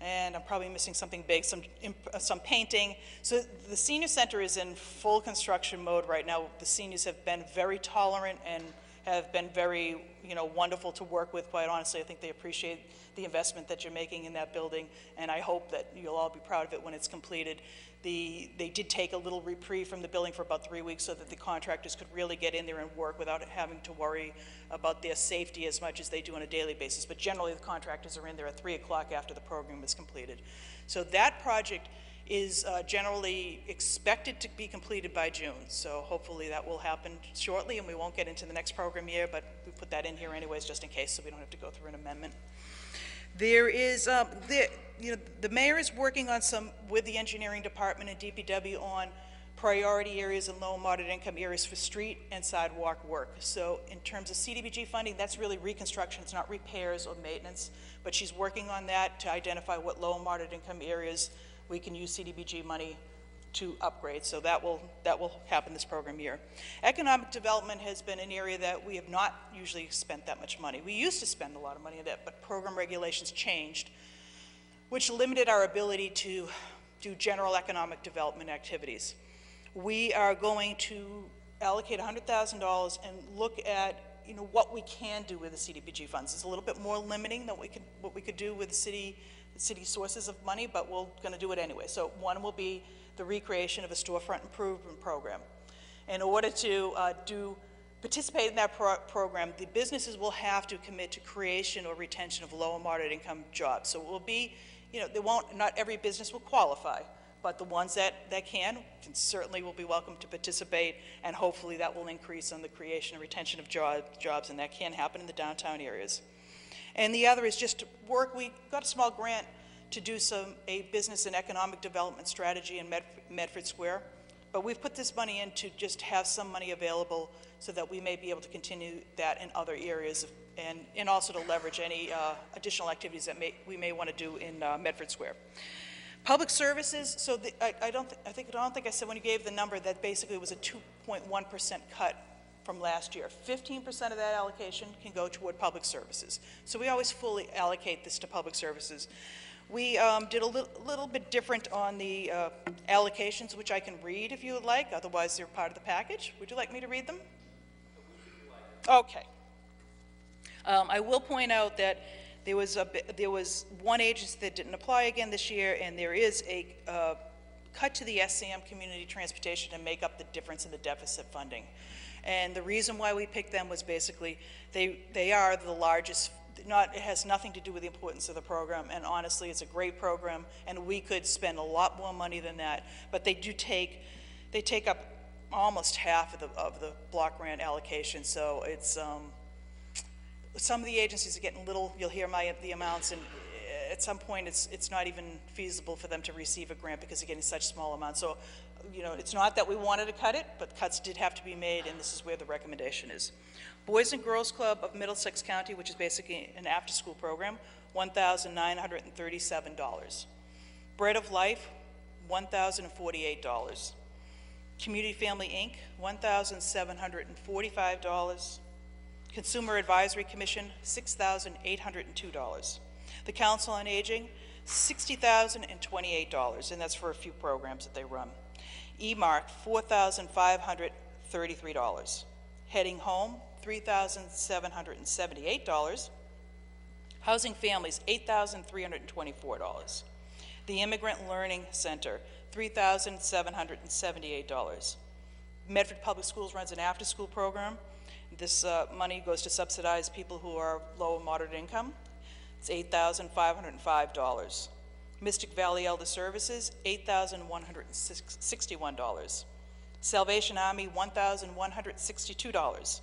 And I'm probably missing something big, some painting. So the senior center is in full construction mode right now. The seniors have been very tolerant and have been very, wonderful to work with, quite honestly. I think they appreciate the investment that you're making in that building, and I hope that you'll all be proud of it when it's completed. They did take a little reprieve from the building for about 3 weeks so that the contractors could really get in there and work without having to worry about their safety as much as they do on a daily basis. But generally, the contractors are in there at 3 o'clock after the program is completed. So that project is generally expected to be completed by June. So hopefully that will happen shortly, and we won't get into the next program year, but we put that in here anyways just in case, so we don't have to go through an amendment. There is, the mayor is working on with the engineering department and DPW on priority areas and low and moderate income areas for street and sidewalk work. So in terms of CDBG funding, that's really reconstruction, it's not repairs or maintenance, but she's working on that to identify what low and moderate income areas we can use CDBG money to upgrade. So that will happen this program year. Economic development has been an area that we have not usually spent that much money. We used to spend a lot of money on that, but program regulations changed, which limited our ability to do general economic development activities. We are going to allocate $100,000 and look at what we can do with the CDBG funds. It's a little bit more limiting than what we could do with the city sources of money, but we're going to do it anyway. So one will be the recreation of a storefront improvement program. In order to participate in that program, the businesses will have to commit to creation or retention of low and moderate income jobs. So it will be, not every business will qualify, but the ones that can certainly will be welcome to participate, and hopefully that will increase on the creation and retention of jobs, and that can happen in the downtown areas. And the other is just to work. We got a small grant to do a business and economic development strategy in Medford Square, but we've put this money in to just have some money available so that we may be able to continue that in other areas, and also to leverage any additional activities that we may want to do in Medford Square. Public services, so I don't think I said when you gave the number that basically was a 2.1% cut from last year. 15% of that allocation can go toward public services. So we always fully allocate this to public services. We did a little bit different on the allocations, which I can read if you would like, otherwise they're part of the package. Would you like me to read them? Okay. I will point out that there was one agency that didn't apply again this year, and there is a cut to the SCM community transportation to make up the difference in the deficit funding. And the reason why we picked them was basically they are the largest. It has nothing to do with the importance of the program, and honestly, it's a great program, and we could spend a lot more money than that. But they take up almost half of the block grant allocation. So it's some of the agencies are getting little. You'll hear the amounts, and at some point, it's not even feasible for them to receive a grant because they're getting such small amounts. So, it's not that we wanted to cut it, but cuts did have to be made, and this is where the recommendation is. Boys and Girls Club of Middlesex County, which is basically an after-school program, $1,937. Bread of Life, $1,048. Community Family Inc., $1,745. Consumer Advisory Commission, $6,802. The Council on Aging, $60,028, and that's for a few programs that they run. eMark, $4,533. Heading Home, $3,778. Housing Families, $8,324. The Immigrant Learning Center, $3,778. Medford Public Schools runs an after-school program. This money goes to subsidize people who are low and moderate income. It's $8,505. Mystic Valley Elder Services, $8,161. Salvation Army, $1,162.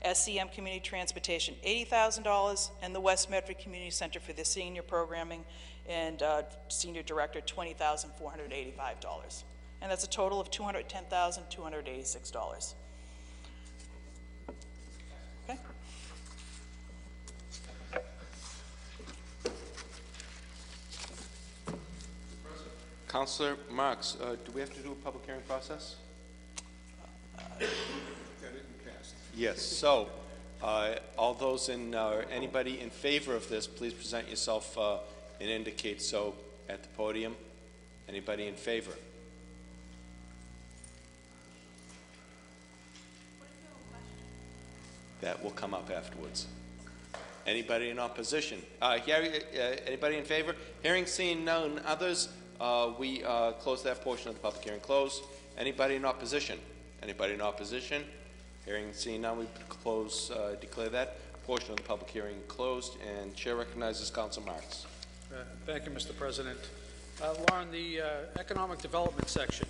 SCM Community Transportation, $80,000, and the West Medford Community Center for the senior programming and senior director, $20,485. And that's a total of $210,286. Okay. Councilor Marks, do we have to do a public hearing process? Yes, so all those anybody in favor of this, please present yourself and indicate so at the podium. Anybody in favor? That will come up afterwards. Anybody in opposition? Anybody in favor? Hearing seen none others, we close that portion of the public hearing. Close. Anybody in opposition? Anybody in opposition? Hearing seen none, we close, declare that portion of the public hearing closed, and Chair recognizes Council Marks. Thank you, Mr. President. Lauren, the economic development section,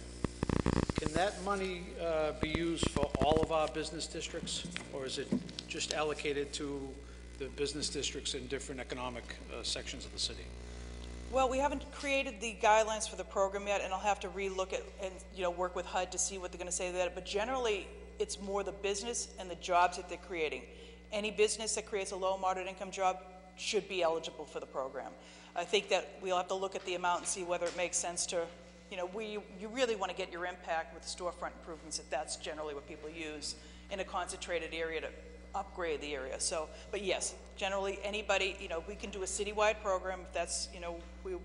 can that money be used for all of our business districts, or is it just allocated to the business districts in different economic sections of the city? Well, we haven't created the guidelines for the program yet, and I'll have to relook at and work with HUD to see what they're going to say to that. But generally, it's more the business and the jobs that they're creating. Any business that creates a low moderate income job should be eligible for the program. I think that we'll have to look at the amount and see whether it makes sense to, you really want to get your impact with storefront improvements, if that's generally what people use in a concentrated area to upgrade the area. So, but yes, generally anybody, we can do a citywide program if that's,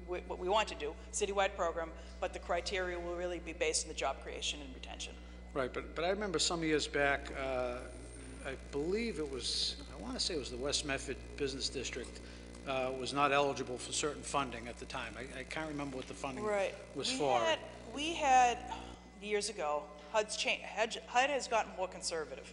what we want to do, citywide program, but the criteria will really be based on the job creation and retention. Right, but I remember some years back, I believe it was, I want to say it was the West Medford Business District, was not eligible for certain funding at the time. I can't remember what the funding was for. We had, years ago, HUD has gotten more conservative,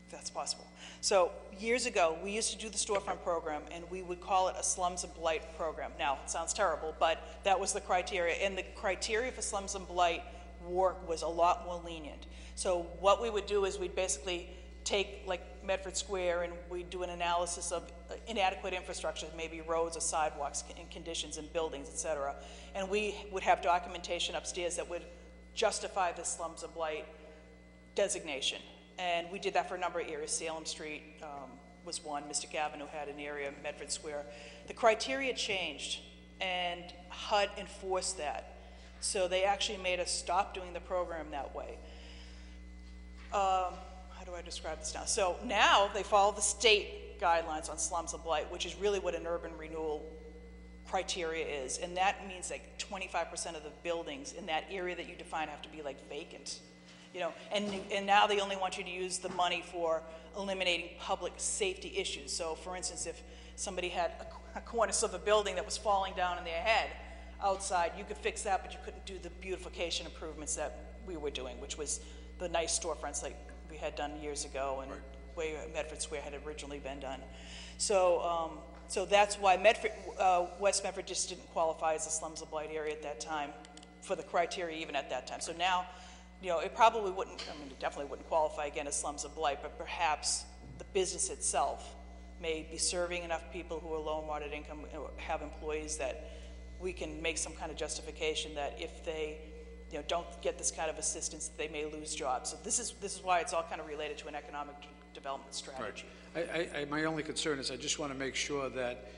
if that's possible. So years ago, we used to do the storefront program, and we would call it a slums and blight program. Now, it sounds terrible, but that was the criteria. And the criteria for slums and blight work was a lot more lenient. So what we would do is we'd basically take like Medford Square, and we'd do an analysis of inadequate infrastructure, maybe roads or sidewalks and conditions in buildings, et cetera. And we would have documentation upstairs that would justify the slums and blight designation. And we did that for a number of areas. Salem Street was one. Mystic Avenue had an area, Medford Square. The criteria changed, and HUD enforced that. So they actually made us stop doing the program that way. How do I describe this now? So now they follow the state guidelines on slums and blight, which is really what an urban renewal criteria is. And that means like 25% of the buildings in that area that you define have to be like vacant. And now they only want you to use the money for eliminating public safety issues. So for instance, if somebody had a cornice of a building that was falling down on their head outside, you could fix that, but you couldn't do the beautification improvements that we were doing, which was the nice storefronts like we had done years ago, and way Medford Square had originally been done. So, so that's why West Medford just didn't qualify as a slums and blight area at that time for the criteria even at that time. So now, it probably wouldn't, it definitely wouldn't qualify again as slums and blight, but perhaps the business itself may be serving enough people who are low and moderate income, have employees, that we can make some kind of justification that if they don't get this kind of assistance, they may lose jobs. So this is why it's all kind of related to an economic development strategy. Right. My only concern is I just want to make sure that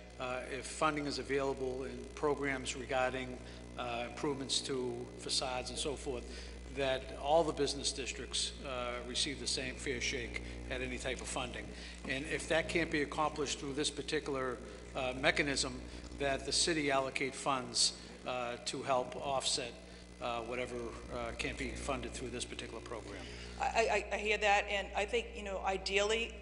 if funding is available in programs regarding improvements to facades and so forth, that all the business districts receive the same fair shake at any type of funding. And if that can't be accomplished through this particular mechanism, that the city allocate funds to help offset whatever can't be funded through this particular program. I hear that, and I think, ideally,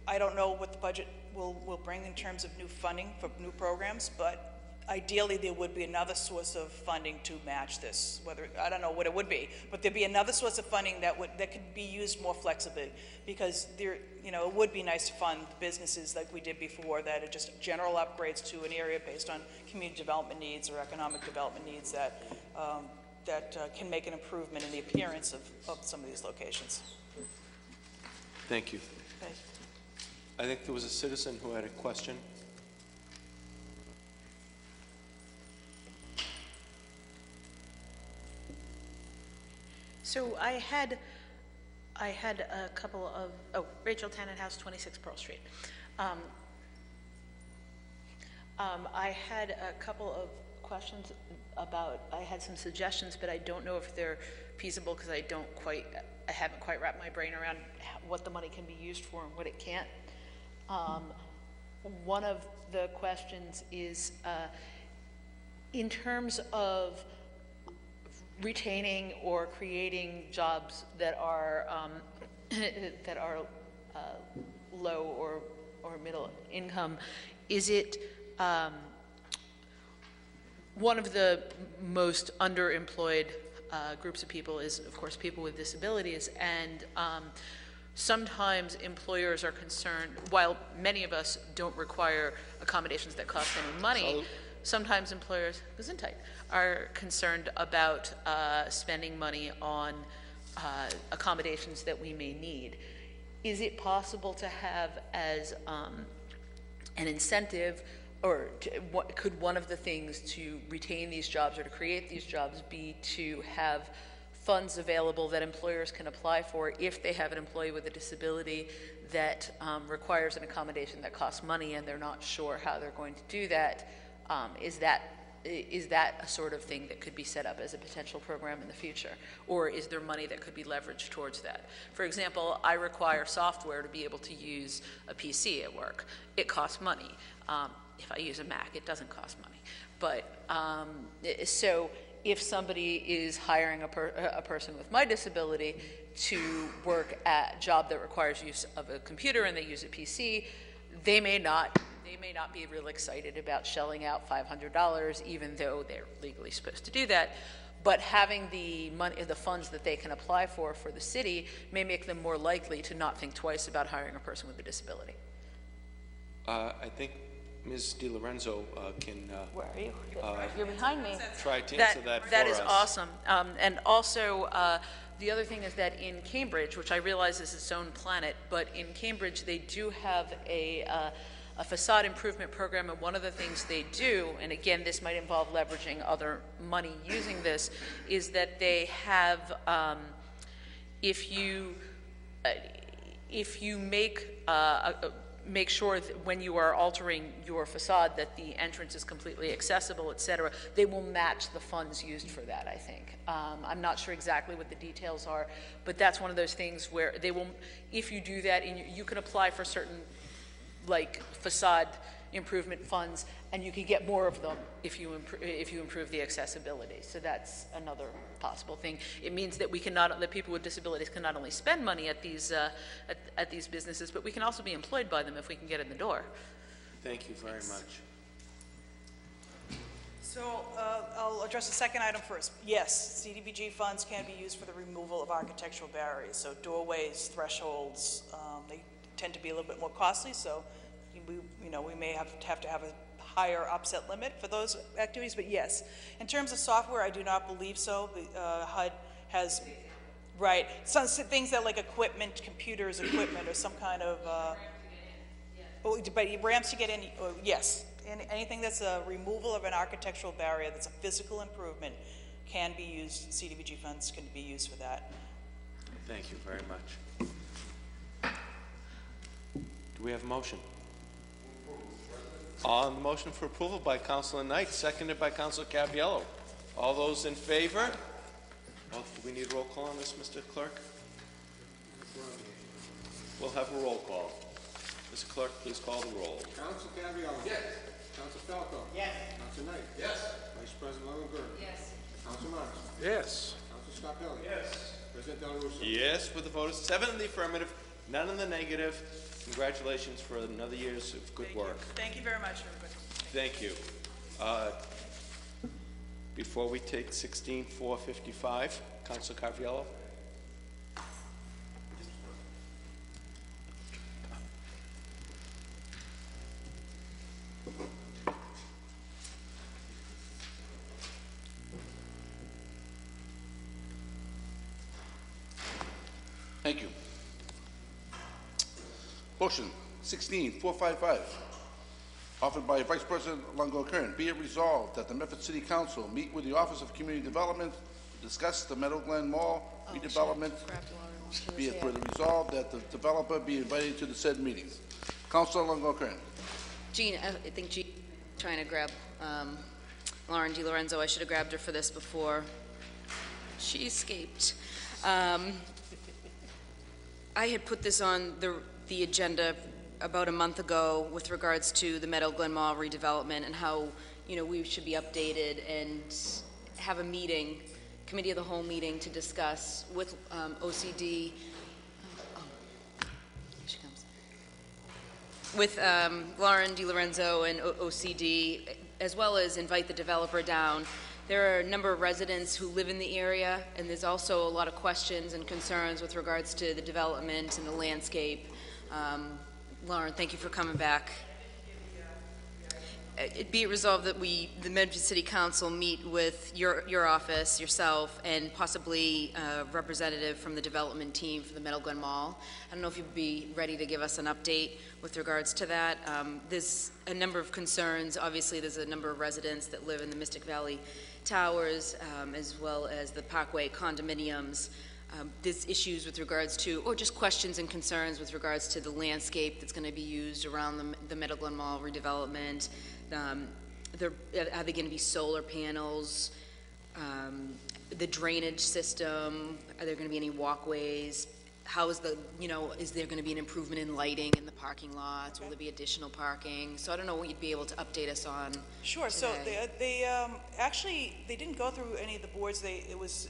I don't know what the budget will bring in terms of new funding for new programs, but ideally there would be another source of funding to match this. Whether, I don't know what it would be, but there'd be another source of funding that could be used more flexibly, because there, it would be nice to fund businesses like we did before that are just general upgrades to an area based on community development needs or economic development needs that can make an improvement in the appearance of some of these locations. Thank you. Okay. I think there was a citizen who had a question. So I had a couple of, Rachel Tannenhouse, 26 Pearl Street. I had a couple of questions about, I had some suggestions, but I don't know if they're feasible because I haven't quite wrapped my brain around what the money can be used for and what it can't. One of the questions is in terms of retaining or creating jobs that are low or middle income, is it one of the most underemployed groups of people is, of course, people with disabilities, and sometimes employers are concerned, while many of us don't require accommodations that cost any money, sometimes employers, Gesundheit, are concerned about spending money on accommodations that we may need. Is it possible to have as an incentive, or could one of the things to retain these jobs or to create these jobs be to have funds available that employers can apply for if they have an employee with a disability that requires an accommodation that costs money and they're not sure how they're going to do that? Is that a sort of thing that could be set up as a potential program in the future? Or is there money that could be leveraged towards that? For example, I require software to be able to use a PC at work. It costs money. If I use a Mac, it doesn't cost money. But so if somebody is hiring a person with my disability to work at a job that requires use of a computer and they use a PC, they may not be real excited about shelling out $500, even though they're legally supposed to do that. But having the money, the funds that they can apply for the city, may make them more likely to not think twice about hiring a person with a disability. I think Ms. DiLorenzo can Where are you? You're behind me. try to answer that for us. That is awesome. And also, the other thing is that in Cambridge, which I realize is its own planet, but in Cambridge they do have a facade improvement program, and one of the things they do, and again this might involve leveraging other money using this, is that they have, if you make sure that when you are altering your facade that the entrance is completely accessible, etc., they will match the funds used for that, I think. I'm not sure exactly what the details are, but that's one of those things where they will, if you do that, and you can apply for certain like facade improvement funds, and you can get more of them if you improve the accessibility. So that's another possible thing. It means that that people with disabilities can not only spend money at these businesses, but we can also be employed by them if we can get in the door. Thank you very much. So I'll address the second item first. Yes, CDBG funds can be used for the removal of architectural barriers. So doorways, thresholds, they tend to be a little bit more costly, so we may have to have a higher upset limit for those activities, but yes. In terms of software, I do not believe so. HUD has, right, some things that like equipment, computers, equipment, or some kind of, but ramps to get in, yes. Anything that's a removal of an architectural barrier, that's a physical improvement, can be used, CDBG funds can be used for that. Thank you very much. Do we have a motion? On the motion for approval by Councilor Knight, seconded by Councilor Caviello. All those in favor? Oh, do we need a roll call on this, Mr. Clerk? We'll have a roll call. Mr. Clerk, please call the roll. Council Caviello. Yes. Council Falco. Yes. Council Knight. Yes. Vice President Longoburn. Yes. Council Marks. Yes. Council Scarpelli. Yes. President Del Russo. Yes, with the vote of 7 in the affirmative, none in the negative. Congratulations for another year's of good work. Thank you very much, everybody. Thank you. Before we take 16-455, Councilor Carviello. Thank you. Motion 16-455, offered by Vice President Longo Kern. Be it resolved that the Medford City Council meet with the Office of Community Development to discuss the Meadow Glen Mall redevelopment. Be it further resolved that the developer be invited to the said meetings. Councilor Longo Kern. Jean, I think Jean trying to grab Lauren DiLorenzo. I should have grabbed her for this before she escaped. I had put this on the agenda about a month ago with regards to the Meadow Glen Mall redevelopment and how, we should be updated and have a meeting, committee of the whole meeting to discuss with OCD. Here she comes. with Lauren DiLorenzo and OCD, as well as invite the developer down. There are a number of residents who live in the area, and there's also a lot of questions and concerns with regards to the development and the landscape. Lauren, thank you for coming back. It be it resolved that the Medford City Council meet with your office, yourself, and possibly a representative from the development team for the Meadow Glen Mall. I don't know if you'd be ready to give us an update with regards to that. There's a number of concerns. Obviously, there's a number of residents that live in the Mystic Valley Towers, as well as the Parkway condominiums. There's issues with regards to, or just questions and concerns with regards to the landscape that's going to be used around the Meadow Glen Mall redevelopment. Are there going to be solar panels? The drainage system? Are there going to be any walkways? How is is there going to be an improvement in lighting in the parking lots? Will there be additional parking? So I don't know what you'd be able to update us on. Sure. Today. So they actually, they didn't go through any of the boards. It was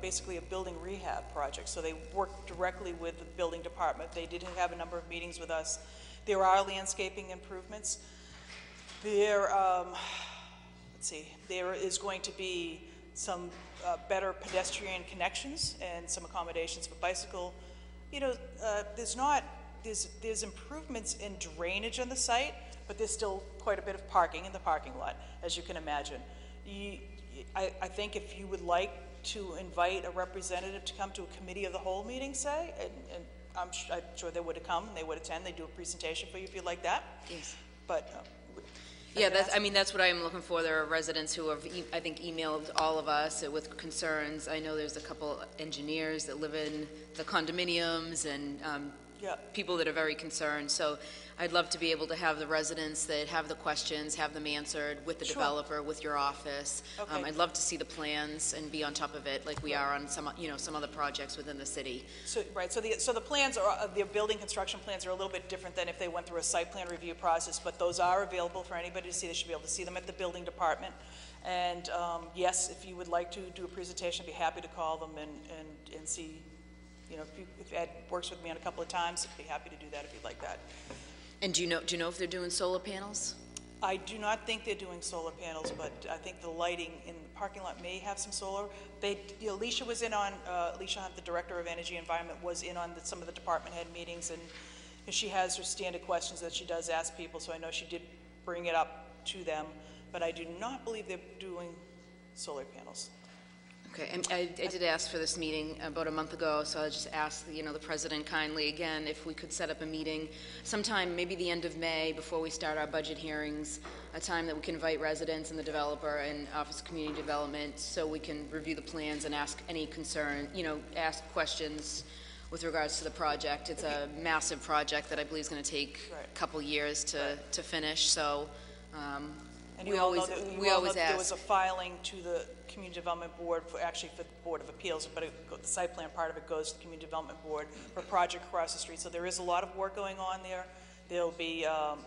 basically a building rehab project. So they worked directly with the building department. They did have a number of meetings with us. There are landscaping improvements. There, let's see, there is going to be some better pedestrian connections and some accommodations for bicycle. There's improvements in drainage on the site, but there's still quite a bit of parking in the parking lot, as you can imagine. I think if you would like to invite a representative to come to a committee of the whole meeting, say, and I'm sure they would have come, and they would attend, they'd do a presentation for you if you'd like that. Yes. But yeah, that's what I'm looking for. There are residents who have, I think, emailed all of us with concerns. I know there's a couple engineers that live in the condominiums and people that are very concerned. So I'd love to be able to have the residents that have the questions, have them answered with the developer, with your office. Okay. I'd love to see the plans and be on top of it, like we are on some other projects within the city. So the plans are the building construction plans are a little bit different than if they went through a site plan review process, but those are available for anybody to see. They should be able to see them at the building department. And yes, if you would like to do a presentation, I'd be happy to call them and see. If Ed works with me on a couple of times, I'd be happy to do that if you'd like that. And do you know if they're doing solar panels? I do not think they're doing solar panels, but I think the lighting in the parking lot may have some solar. Alicia was in on, Alicia Hunt, the Director of Energy and Environment, was in on some of the department head meetings, and she has her standard questions that she does ask people, so I know she did bring it up to them, but I do not believe they're doing solar panels. Okay, and I did ask for this meeting about a month ago, so I just asked, the President kindly again if we could set up a meeting sometime, maybe the end of May, before we start our budget hearings, a time that we can invite residents and the developer and Office of Community Development, so we can review the plans and ask any concern, ask questions with regards to the project. It's a massive project that I believe is going to take a couple years to finish. So. And we always ask. There was a filing to the Community Development Board for the Board of Appeals, but the site plan part of it goes to the Community Development Board for a project across the street. So there is a lot of work going on there. There'll be a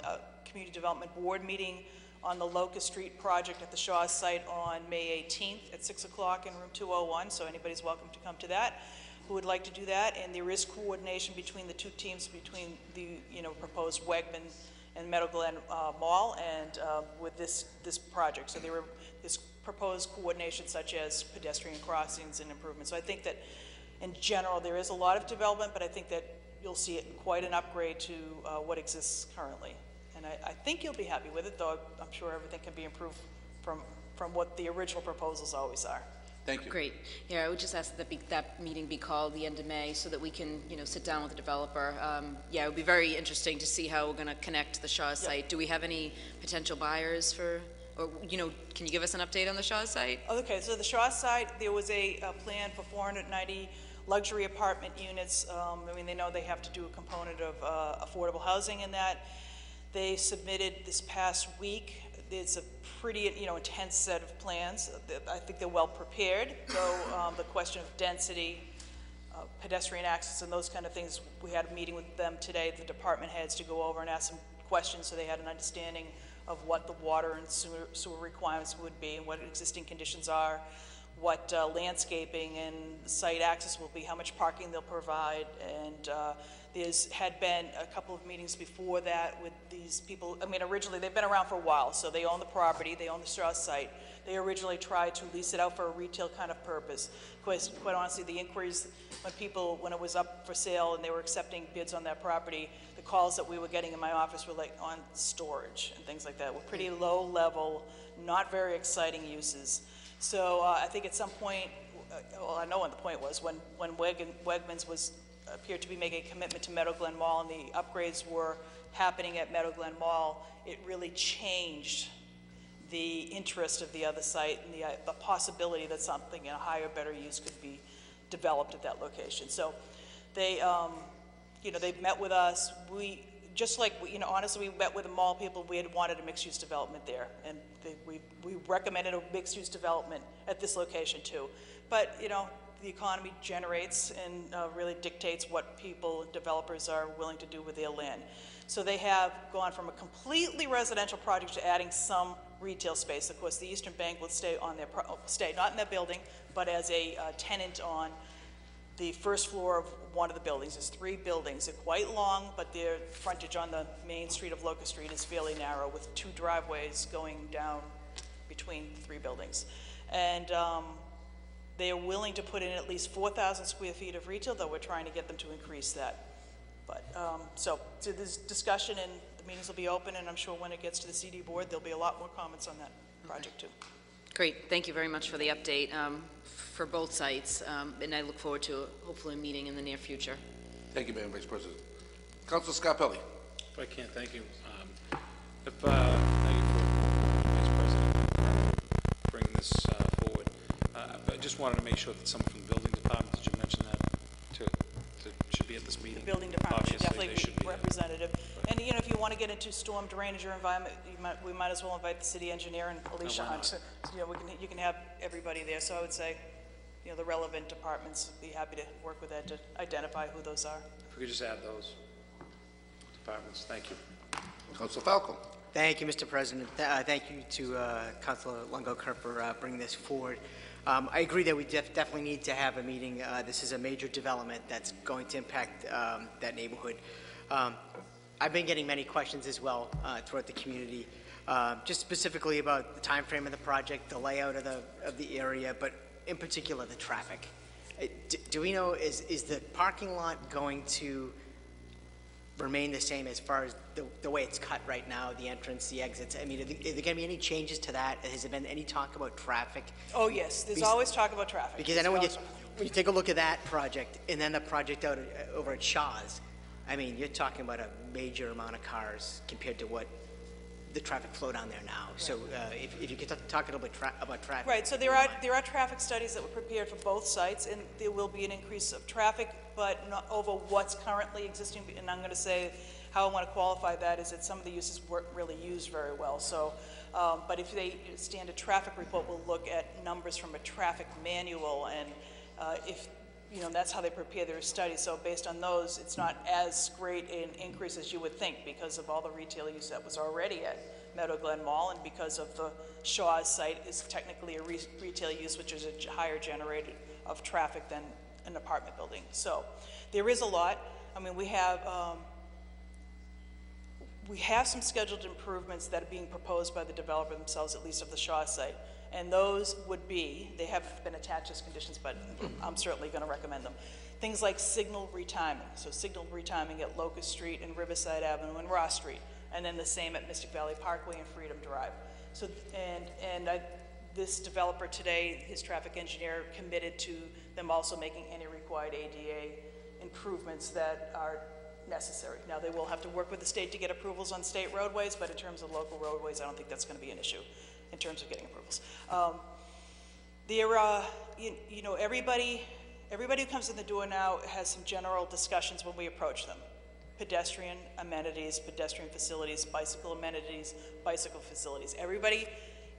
Community Development Board meeting on the Locust Street project at the Shaw site on May 18th at 6 o'clock in room 201. So anybody's welcome to come to that who would like to do that. And there is coordination between the two teams, between the proposed Wegman and Meadow Glen Mall, and with this project. So there is proposed coordination such as pedestrian crossings and improvements. So I think that in general there is a lot of development, but I think that you'll see it quite an upgrade to what exists currently. And I think you'll be happy with it, though I'm sure everything can be improved from what the original proposals always are. Thank you. Great. Yeah, I would just ask that that meeting be called the end of May so that we can, sit down with the developer. Yeah, it would be very interesting to see how we're going to connect the Shaw site. Do we have any potential buyers for, or, can you give us an update on the Shaw site? Okay, so the Shaw site, there was a plan for 490 luxury apartment units. They know they have to do a component of affordable housing in that. They submitted this past week. It's a pretty, intense set of plans. I think they're well prepared, though the question of density, pedestrian access, and those kind of things, we had a meeting with them today, the department heads, to go over and ask some questions so they had an understanding of what the water and sewer requirements would be and what existing conditions are, what landscaping and site access will be, how much parking they'll provide, and there's had been a couple of meetings before that with these people. I mean, originally, they've been around for a while, so they own the property, they own the straw site. They originally tried to lease it out for a retail kind of purpose. Quite honestly, the inquiries when it was up for sale and they were accepting bids on that property, the calls that we were getting in my office were like on storage and things like that, were pretty low level, not very exciting uses. So I think at some point, well, I know when the point was, when Wegmans appeared to be making a commitment to Meadow Glen Mall and the upgrades were happening at Meadow Glen Mall, it really changed the interest of the other site and the possibility that something in a higher, better use could be developed at that location. So they, they've met with us. Just like, honestly, we met with the mall people. We had wanted a mixed-use development there, and we recommended a mixed-use development at this location too. But, the economy generates and really dictates what developers are willing to do with their land. So they have gone from a completely residential project to adding some retail space. Of course, the Eastern Bank will stay on their, not in their building, but as a tenant on the first floor of one of the buildings. There's 3 buildings. They're quite long, but their frontage on the main street of Locust Street is fairly narrow, with 2 driveways going down between the 3 buildings. And they are willing to put in at least 4,000 square feet of retail, though we're trying to get them to increase that. But so there's discussion, and the meetings will be open, and I'm sure when it gets to the CD board, there'll be a lot more comments on that project too. Great, thank you very much for the update for both sites, and I look forward to hopefully a meeting in the near future. Thank you, Madam Vice President. Councilor Scarpelli. If I can, thank you. Thank you for Vice President bringing this forward. I just wanted to make sure that someone from the building department, did you mention that, should be at this meeting? The building department should Obviously, definitely be representative. And if you want to get into storm drainage or environment, we might as well invite the city engineer and Alicia Hunt. So, you can have everybody there. So I would say, the relevant departments would be happy to work with Ed to identify who those are. If we could just add those departments, thank you. Councilor Falco. Thank you, Mr. President. Thank you to Councilor Longo-Kerr for bringing this forward. I agree that we definitely need to have a meeting. This is a major development that's going to impact that neighborhood. I've been getting many questions as well throughout the community, just specifically about the time frame of the project, the layout of the area, but in particular the traffic. Do we know, is the parking lot going to remain the same as far as the way it's cut right now, the entrance, the exits? I mean, are there going to be any changes to that? Has there been any talk about traffic? Oh, yes. There's always talk about traffic. Because I know when you take a look at that project and then the project over at Shaw's, I mean, you're talking about a major amount of cars compared to what the traffic flow down there now. Right. So if you could talk a little bit about traffic. Right. So there are traffic studies that were prepared for both sites, and there will be an increase of traffic, but not over what's currently existing. And I'm going to say how I want to qualify that is that some of the uses weren't really used very well. So, but if they stand a traffic report, we'll look at numbers from a traffic manual, and if that's how they prepare their studies. So based on those, it's not as great an increase as you would think because of all the retail use that was already at Meadow Glen Mall, and because of the Shaw's site is technically a retail use, which is a higher generated of traffic than an apartment building. So there is a lot. I mean, we have some scheduled improvements that are being proposed by the developer themselves, at least of the Shaw site. And those would be, they have been attached as conditions, but I'm certainly going to recommend them. Things like signal retiming. So signal retiming at Locust Street and Riverside Avenue and Ross Street. And then the same at Mystic Valley Parkway and Freedom Drive. So, this developer today, his traffic engineer, committed to them also making any required ADA improvements that are necessary. Now, they will have to work with the state to get approvals on state roadways, but in terms of local roadways, I don't think that's going to be an issue in terms of getting approvals. Everybody who comes in the door now has some general discussions when we approach them. Pedestrian amenities, pedestrian facilities, bicycle amenities, bicycle facilities. Everybody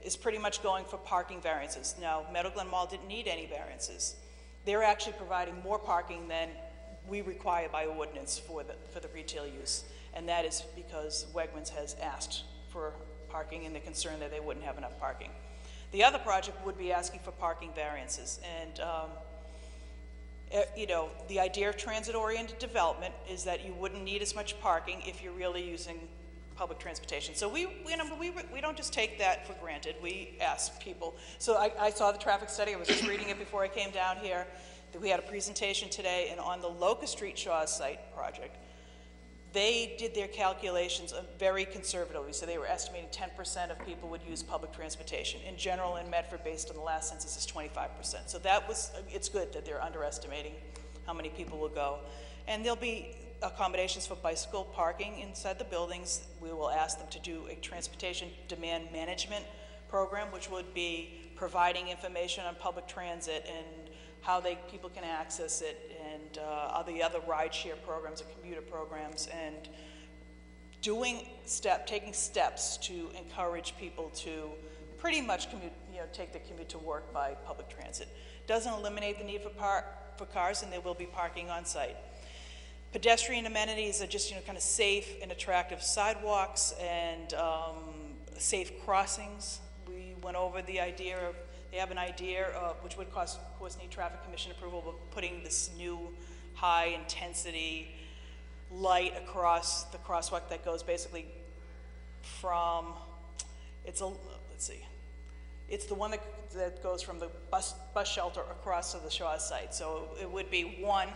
is pretty much going for parking variances. Now, Meadow Glen Mall didn't need any variances. They're actually providing more parking than we require by ordinance for the retail use. And that is because Wegmans has asked for parking, and they're concerned that they wouldn't have enough parking. The other project would be asking for parking variances. And, you know, the idea of transit-oriented development is that you wouldn't need as much parking if you're really using public transportation. So we don't just take that for granted. We ask people. So I saw the traffic study. I was just reading it before I came down here. We had a presentation today, and on the Locust Street Shaw's site project, they did their calculations very conservatively. So they were estimating 10% of people would use public transportation. In general, in Medford, based on the last census, is 25%. So that was, it's good that they're underestimating how many people will go. And there'll be accommodations for bicycle parking inside the buildings. We will ask them to do a transportation demand management program, which would be providing information on public transit and how people can access it, and the other rideshare programs and commuter programs, and taking steps to encourage people to pretty much commute, take the commute to work by public transit. Doesn't eliminate the need for cars, and there will be parking on site. Pedestrian amenities are just kind of safe and attractive sidewalks and safe crossings. We went over the idea of, they have an idea which would of course need traffic commission approval, of putting this new high intensity light across the crosswalk that goes basically from, it's the one that goes from the bus shelter across to the Shaw site. So it would be one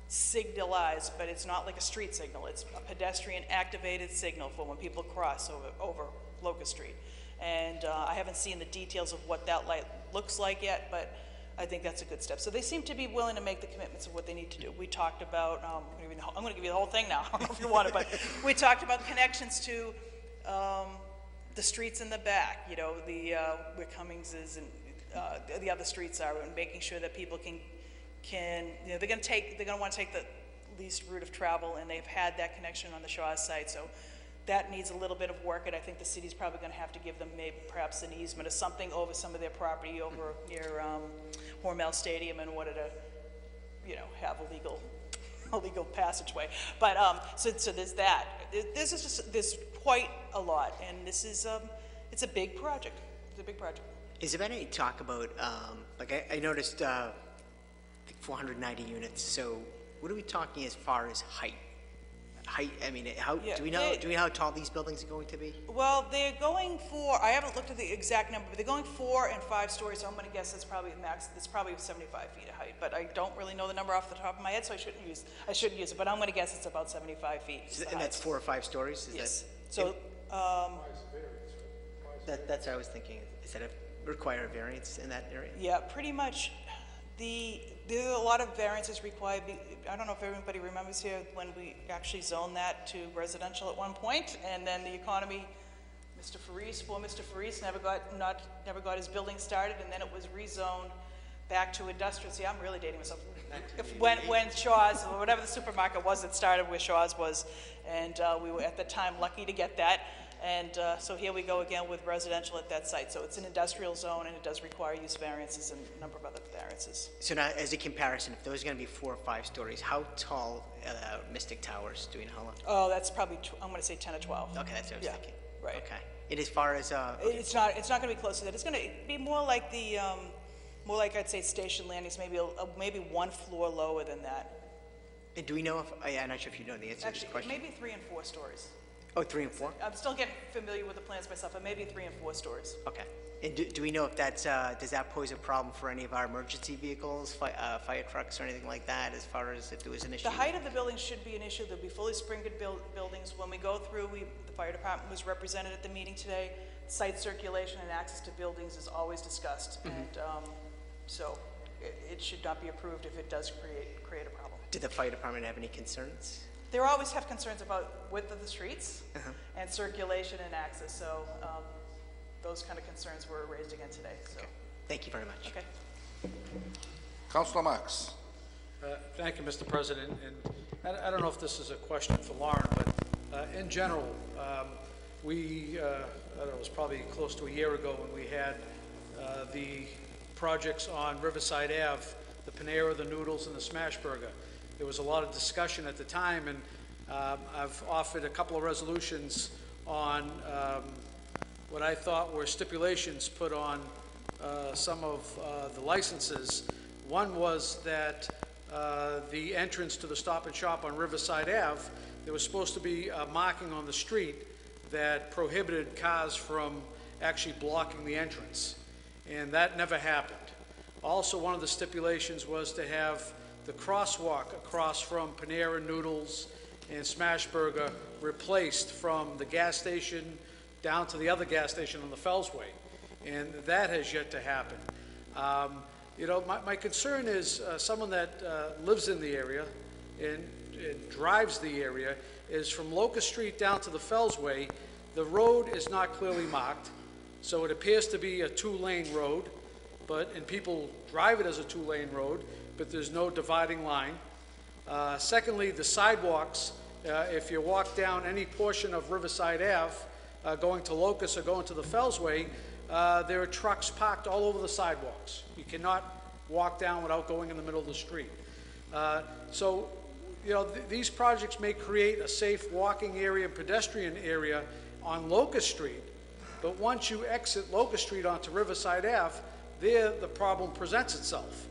signalized, but it's not like a street signal. It's a pedestrian activated signal for when people cross over Locust Street. And I haven't seen the details of what that light looks like yet, but I think that's a good step. So they seem to be willing to make the commitments of what they need to do. We talked about, I'm going to give you the whole thing now, I don't know if you want it, but we talked about connections to the streets in the back, where Cummings is and the other streets are, and making sure that people can they're going to want to take the least route of travel, and they've had that connection on the Shaw site. So that needs a little bit of work, and I think the city's probably going to have to give them perhaps an easement or something over some of their property over near Hormel Stadium in order to, have a legal passageway. But so there's that. There's quite a lot, and this is it's a big project. It's a big project. Is there any talk about I noticed 490 units. So what are we talking as far as height? I mean, do we know how tall these buildings are going to be? Well, they're going for, I haven't looked at the exact number, but they're going 4 and 5 stories, so I'm going to guess it's probably max, it's probably 75 feet of height, but I don't really know the number off the top of my head, so I shouldn't use it, but I'm going to guess it's about 75 feet. And that's 4 or 5 stories? Yes. So, that's what I was thinking. Is that require a variance in that area? Yeah, pretty much. There are a lot of variances required. I don't know if everybody remembers here when we actually zoned that to residential at one point, and then the economy, poor Mr. Faris never got his building started, and then it was rezoned back to industrial. See, I'm really dating myself. When Shaw's, or whatever the supermarket was that started where Shaw's was, and we were at the time lucky to get that. And so here we go again with residential at that site. So it's an industrial zone, and it does require use variances and a number of other variances. So now, as a comparison, if those are going to be 4 or 5 stories, how tall Mystic Towers? Do we know how long? Oh, that's probably, I'm going to say 10 or 12. Okay, that's what I was thinking. Right. Okay. And as far as... okay. It's not going to be close to that. It's going to be more like the, more like I'd say station landings, maybe 1 floor lower than that. And do we know if... I'm not sure if you know the answer to this question. Maybe 3 and 4 stories. Oh, 3 and 4? I'm still getting familiar with the plans myself, but maybe 3 and 4 stories. Okay. And do we know if that's, does that pose a problem for any of our emergency vehicles, fire trucks or anything like that, as far as if there was an issue? The height of the building should be an issue. There'll be fully sprinkled buildings. When we go through, the fire department was represented at the meeting today. Site circulation and access to buildings is always discussed. Mm-hmm. And so it should not be approved if it does create a problem. Did the fire department have any concerns? They always have concerns about width of the streets and circulation and access. So those kind of concerns were raised again today. So. Okay. Thank you very much. Okay. Councilor Marks. Thank you, Mr. President. And I don't know if this is a question for Lauren, but in general, I don't know, it was probably close to a year ago when we had the projects on Riverside Ave, the Panera, the Noodles, and the Smash Burger. There was a lot of discussion at the time, and I've offered a couple of resolutions on what I thought were stipulations put on some of the licenses. One was that the entrance to the Stop and Shop on Riverside Ave, there was supposed to be a marking on the street that prohibited cars from actually blocking the entrance, and that never happened. Also, one of the stipulations was to have the crosswalk across from Panera Noodles and Smashburger replaced from the gas station down to the other gas station on the Fellsway, and that has yet to happen. You know, my concern is someone that lives in the area and drives the area is from Locust Street down to the Fellsway. The road is not clearly marked, so it appears to be a two-lane road, and people drive it as a two-lane road, but there's no dividing line. Secondly, the sidewalks, if you walk down any portion of Riverside Ave, going to Locust or going to the Fellsway, there are trucks parked all over the sidewalks. You cannot walk down without going in the middle of the street. So, you know, these projects may create a safe walking area, pedestrian area on Locust Street, but once you exit Locust Street onto Riverside Ave, there the problem presents itself.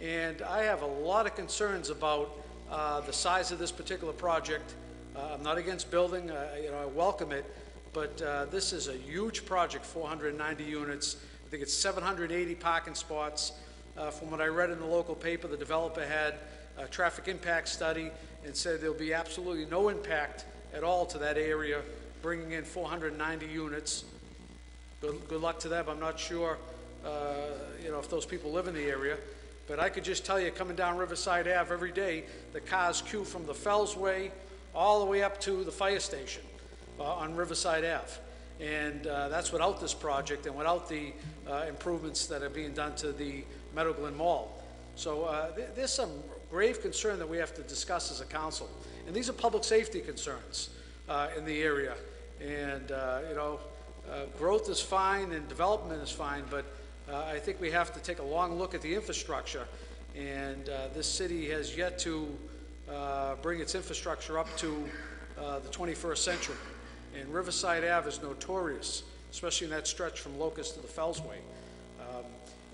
And I have a lot of concerns about the size of this particular project. I'm not against building, you know, I welcome it, but this is a huge project, 490 units. I think it's 780 parking spots. From what I read in the local paper, the developer had a traffic impact study and said there'll be absolutely no impact at all to that area, bringing in 490 units. Good luck to them. I'm not sure, you know, if those people live in the area. But I could just tell you, coming down Riverside Ave every day, the cars queue from the Fellsway all the way up to the fire station on Riverside Ave. And that's without this project and without the improvements that are being done to the Meadow Glen Mall. So there's some grave concern that we have to discuss as a council. And these are public safety concerns in the area. And, you know, growth is fine and development is fine, but I think we have to take a long look at the infrastructure. And this city has yet to bring its infrastructure up to the 21st century. And Riverside Ave is notorious, especially in that stretch from Locust to the Fellsway.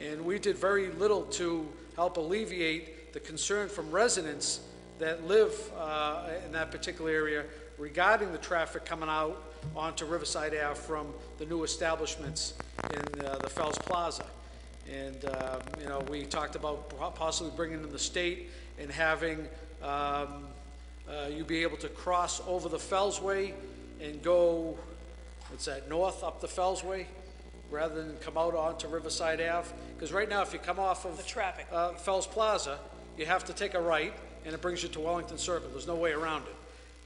And we did very little to help alleviate the concern from residents that live in that particular area regarding the traffic coming out onto Riverside Ave from the new establishments in the Fells Plaza. And, you know, we talked about possibly bringing in the state and having you be able to cross over the Fellsway and go, what's that, north up the Fellsway, rather than come out onto Riverside Ave. Because right now, if you come off of the traffic. Fells Plaza, you have to take a right, and it brings you to Wellington Circle. There's no way around it.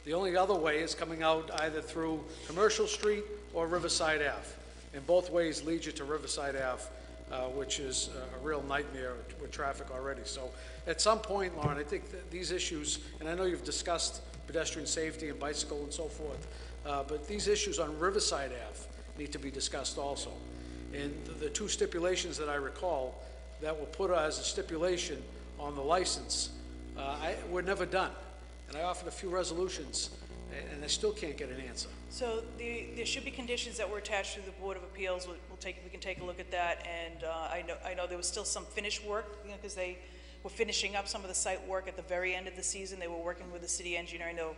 The only other way is coming out either through Commercial Street or Riverside Ave. And both ways lead you to Riverside Ave, which is a real nightmare with traffic already. So at some point, Lauren, I think that these issues, and I know you've discussed pedestrian safety and bicycle and so forth, but these issues on Riverside Ave need to be discussed also. And the two stipulations that I recall that were put as a stipulation on the license were never done. And I offered a few resolutions, and I still can't get an answer. So there should be conditions that were attached to the Board of Appeals. We can take a look at that. And I know there was still some finished work, you know, because they were finishing up some of the site work at the very end of the season. They were working with the city engineer. I know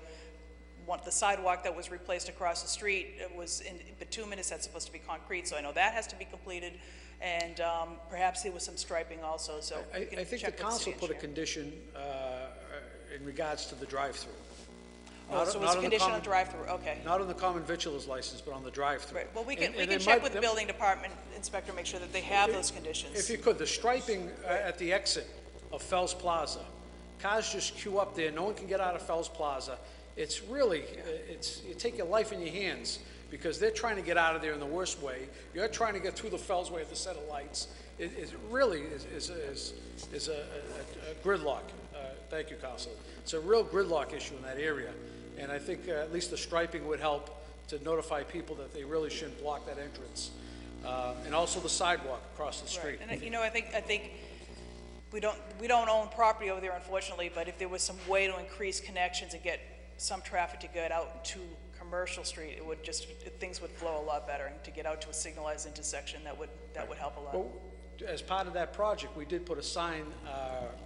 the sidewalk that was replaced across the street, it was in bituminous. That's supposed to be concrete, so I know that has to be completed. And perhaps there was some striping also. So I think the council put a condition in regards to the drive-through. Oh, so it's a condition on drive-through, okay. Not on the common victualer's license, but on the drive-through. Right, well, we can check with the building department inspector, make sure that they have those conditions. If you could, the striping at the exit of Fells Plaza, cars just queue up there, no one can get out of Fells Plaza. It's really, you take your life in your hands because they're trying to get out of there in the worst way. You're trying to get through the Fellsway with a set of lights. It really is a gridlock. Thank you, Council. It's a real gridlock issue in that area. And I think at least the striping would help to notify people that they really shouldn't block that entrance. And also the sidewalk across the street. Right. And you know, I think we don't own property over there, unfortunately, but if there was some way to increase connections and get some traffic to get out to Commercial Street, it would just, things would flow a lot better, and to get out to a signalized intersection, that would help a lot. Well, as part of that project, we did put a sign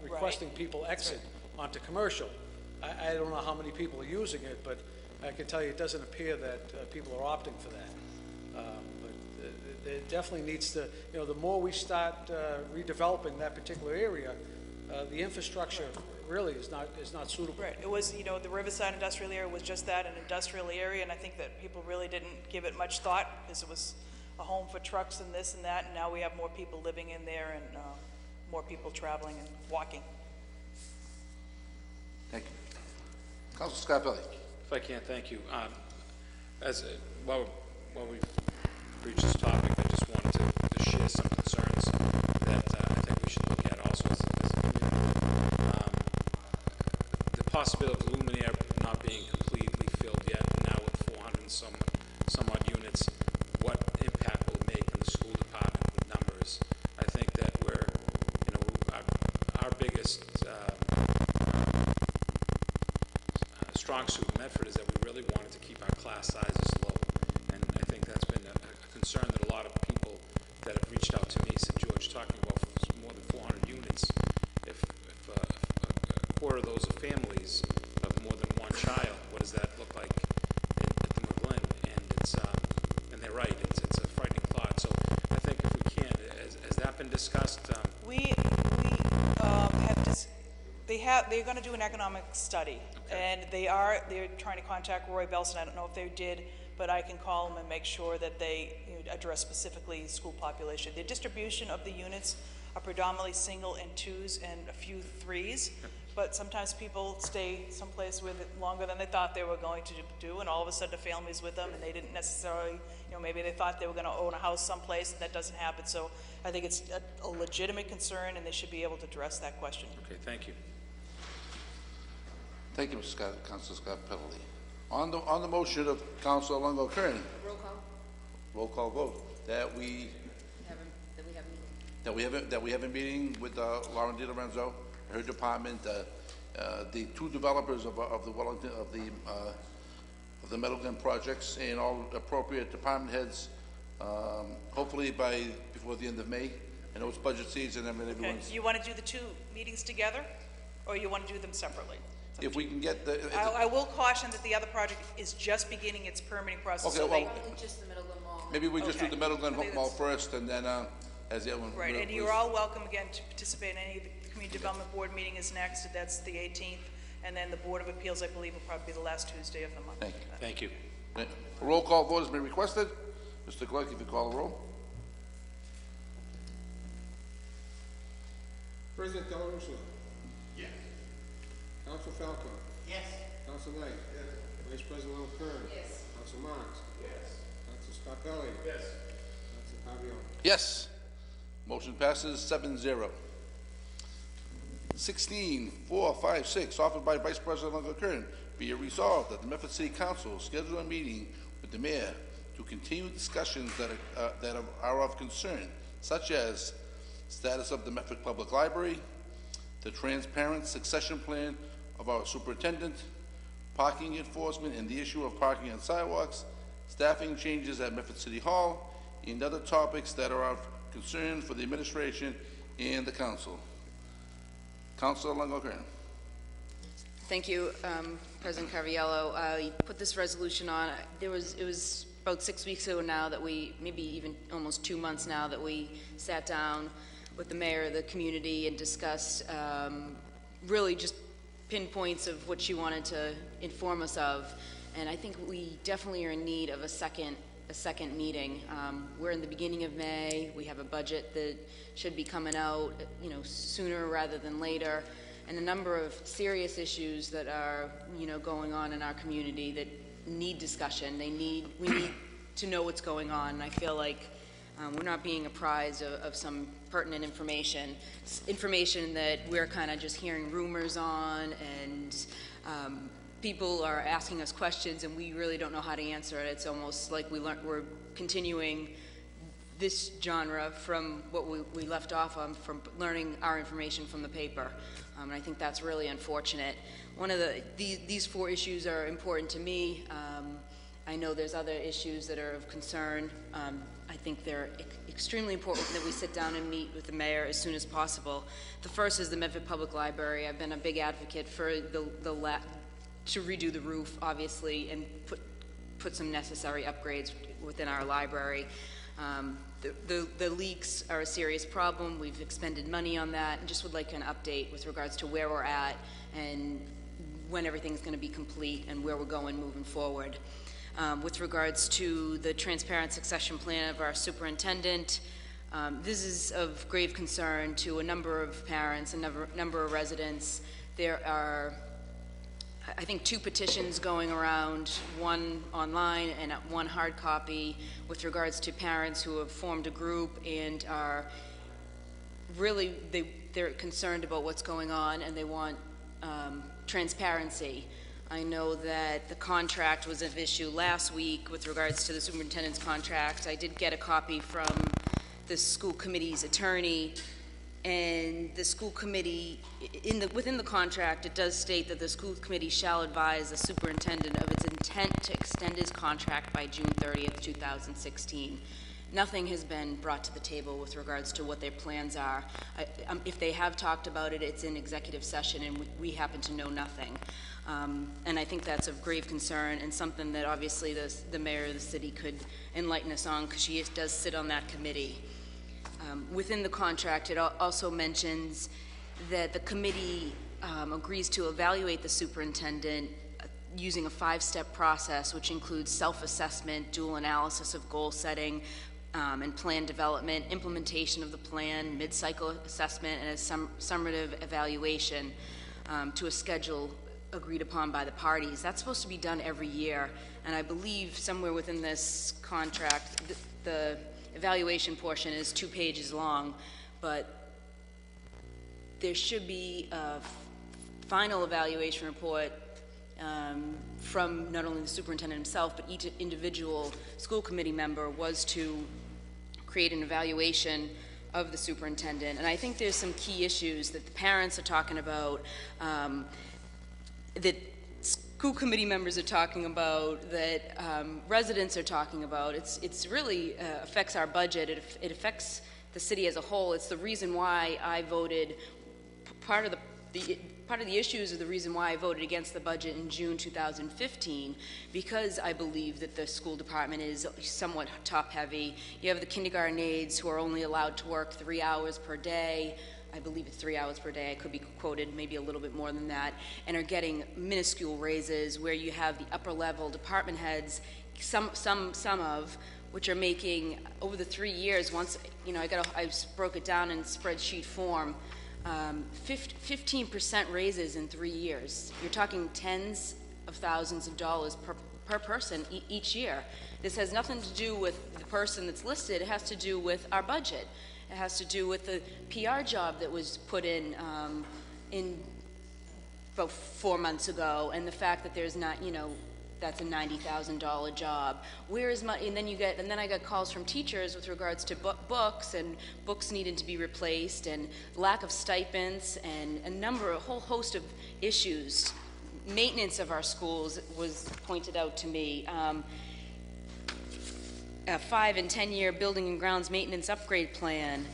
requesting people exit onto Commercial. I don't know how many people are using it, but I can tell you it doesn't appear that people are opting for that. But it definitely needs to, you know, the more we start redeveloping that particular area, the infrastructure really is not suitable. Right, it was, you know, the Riverside Industrial Area was just that, an industrial area, and I think that people really didn't give it much thought, because it was a home for trucks and this and that, and now we have more people living in there and more people traveling and walking. Thank you. Councilor Scott Pelley. If I can, thank you. While we've reached this topic, I just wanted to share some concerns that I think we should look at also as a community. The possibility of Luminaire not being completely filled yet, now with 400 and some odd units, what impact will it make on the school department with numbers? I think that we're, you know, our biggest strong suit in Medford is that we really wanted to keep our class sizes low, and I think that's been a concern that a lot of people that have reached out to me said, George, talking about more than 400 units, if a quarter of those are families of more than one child, what does that look like at the McGlynn? And it's and they're right, it's a frightening thought. So I think if we can, has that been discussed? They're going to do an economic study, and they're trying to contact Roy Belson. I don't know if they did, but I can call them and make sure that they, you know, address specifically school population. The distribution of the units are predominantly single and twos and a few threes, but sometimes people stay someplace with it longer than they thought they were going to do, and all of a sudden a family's with them, and they didn't necessarily, you know, maybe they thought they were going to own a house someplace, and that doesn't happen. So I think it's a legitimate concern, and they should be able to address that question. Okay, thank you. Thank you, Mr. Scott, Councilor Scott Pelley. On the motion of Councilor Longo Kern. Roll call. Roll call vote that we have a meeting with Lauren DiLorenzo, her department, the two developers of the Wellington of the Metal Gun projects, and all appropriate department heads. Hopefully before the end of May. I know it's budget season. I mean, everyone's. Okay. You want to do the two meetings together, or you want to do them separately? If we can get the. I will caution that the other project is just beginning its permitting process. Okay, so well, Just the Metal Gun Mall. maybe we just do the Metal Gun Mall first, and then as the other one. Right, and you're all welcome again to participate in any of the Community Development Board meeting is next. That's the 18th, and then the Board of Appeals, I believe, will probably be the last Tuesday of the month. Thank you. Thank you. A roll call vote has been requested. Mr. Clerk, if you call the roll. President Del Russo. Yes. Council Falco. Yes. Council Knight. Yes. Vice President Kern. Yes. Council Marks. Yes. Council Scarpelli. Yes. Council Pavilion. Yes. Motion passes 7-0. 16-456, offered by Vice President Longo Kern. Be it resolved that the Medford City Council schedule a meeting with the mayor to continue discussions that are of concern, such as status of the Medford Public Library, the transparent succession plan of our superintendent, parking enforcement and the issue of parking on sidewalks, staffing changes at Medford City Hall, and other topics that are of concern for the administration and the council. Councilor Longo Kern. Thank you, President Caraviello. I put this resolution on. It was about 6 weeks ago now that maybe even almost 2 months now, that we sat down with the mayor of the community and discussed really just pinpoints of what she wanted to inform us of. And I think we definitely are in need of a second meeting. We're in the beginning of May. We have a budget that should be coming out, you know, sooner rather than later, and a number of serious issues that are, you know, going on in our community that need discussion. We need to know what's going on. And I feel like we're not being apprised of some pertinent information that we're kind of just hearing rumors on, and people are asking us questions and we really don't know how to answer it. It's almost like we're continuing this genre from what we left off on, from learning our information from the paper. And I think that's really unfortunate. One of these 4 issues are important to me. I know there's other issues that are of concern. I think they're extremely important that we sit down and meet with the mayor as soon as possible. The first is the Medford Public Library. I've been a big advocate for to redo the roof, obviously, and put some necessary upgrades within our library. The leaks are a serious problem. We've expended money on that, and just would like an update with regards to where we're at and when everything's going to be complete and where we're going moving forward. With regards to the transparent succession plan of our superintendent, this is of grave concern to a number of parents, a number of residents. There are, I think, 2 petitions going around, one online and one hard copy, with regards to parents who have formed a group and are really, they're concerned about what's going on and they want transparency. I know that the contract was an issue last week with regards to the superintendent's contract. I did get a copy from the school committee's attorney, and the school committee, within the contract, it does state that the school committee shall advise the superintendent of its intent to extend his contract by June 30th, 2016. Nothing has been brought to the table with regards to what their plans are. If they have talked about it, it's in executive session, and we happen to know nothing. And I think that's of grave concern and something that obviously the mayor of the city could enlighten us on, because she does sit on that committee. Within the contract, it also mentions that the committee agrees to evaluate the superintendent using a 5-step process, which includes self-assessment, dual analysis of goal setting, and plan development, implementation of the plan, mid-cycle assessment, and a summative evaluation to a schedule agreed upon by the parties. That's supposed to be done every year, and I believe somewhere within this contract, the evaluation portion is 2 pages long, but there should be a final evaluation report from not only the superintendent himself, but each individual school committee member was to create an evaluation of the superintendent. And I think there's some key issues that the parents are talking about, that school committee members are talking about, that residents are talking about. It's really affects our budget. It affects the city as a whole. It's the reason why I voted, part of the issues are the reason why I voted against the budget in June 2015, because I believe that the school department is somewhat top-heavy. You have the kindergarten aides who are only allowed to work 3 hours per day. I believe it's 3 hours per day. I could be quoted maybe a little bit more than that, and are getting minuscule raises, where you have the upper-level department heads, some of which are making, over the 3 years, once, you know, I broke it down in spreadsheet form, 15% raises in 3 years. You're talking tens of thousands of dollars per person each year. This has nothing to do with the person that's listed. It has to do with our budget. It has to do with the PR job that was put in about 4 months ago, and the fact that there's not, you know, that's a $90,000 job. Where is my, and then I got calls from teachers with regards to books, and books needed to be replaced, and lack of stipends, and a whole host of issues. Maintenance of our schools was pointed out to me. A 5- and 10-year building and grounds maintenance upgrade plan.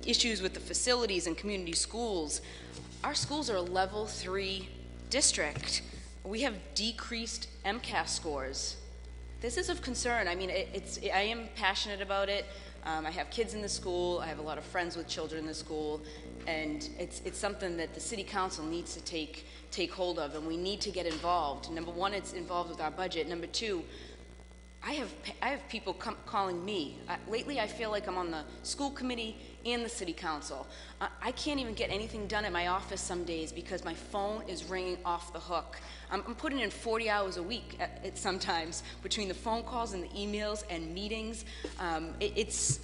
Issues with the facilities and community schools. Our schools are a level 3 district. We have decreased MCAS scores. This is of concern. I mean, I am passionate about it. I have kids in the school. I have a lot of friends with children in the school, and it's something that the city council needs to take hold of, and we need to get involved. Number one, it's involved with our budget. Number two, I have people calling me. Lately, I feel like I'm on the school committee and the city council. I can't even get anything done at my office some days because my phone is ringing off the hook. I'm putting in 40 hours a week at sometimes, between the phone calls and the emails and meetings. It's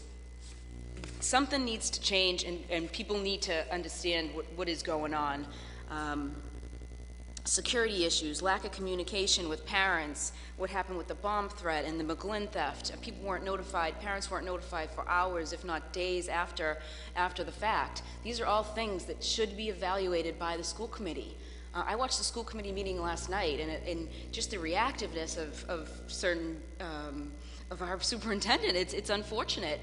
something needs to change, and people need to understand what is going on. Security issues, lack of communication with parents, what happened with the bomb threat and the McGlynn theft. People weren't notified, parents weren't notified for hours, if not days after the fact. These are all things that should be evaluated by the school committee. I watched the school committee meeting last night, and just the reactiveness of certain of our superintendent. It's unfortunate.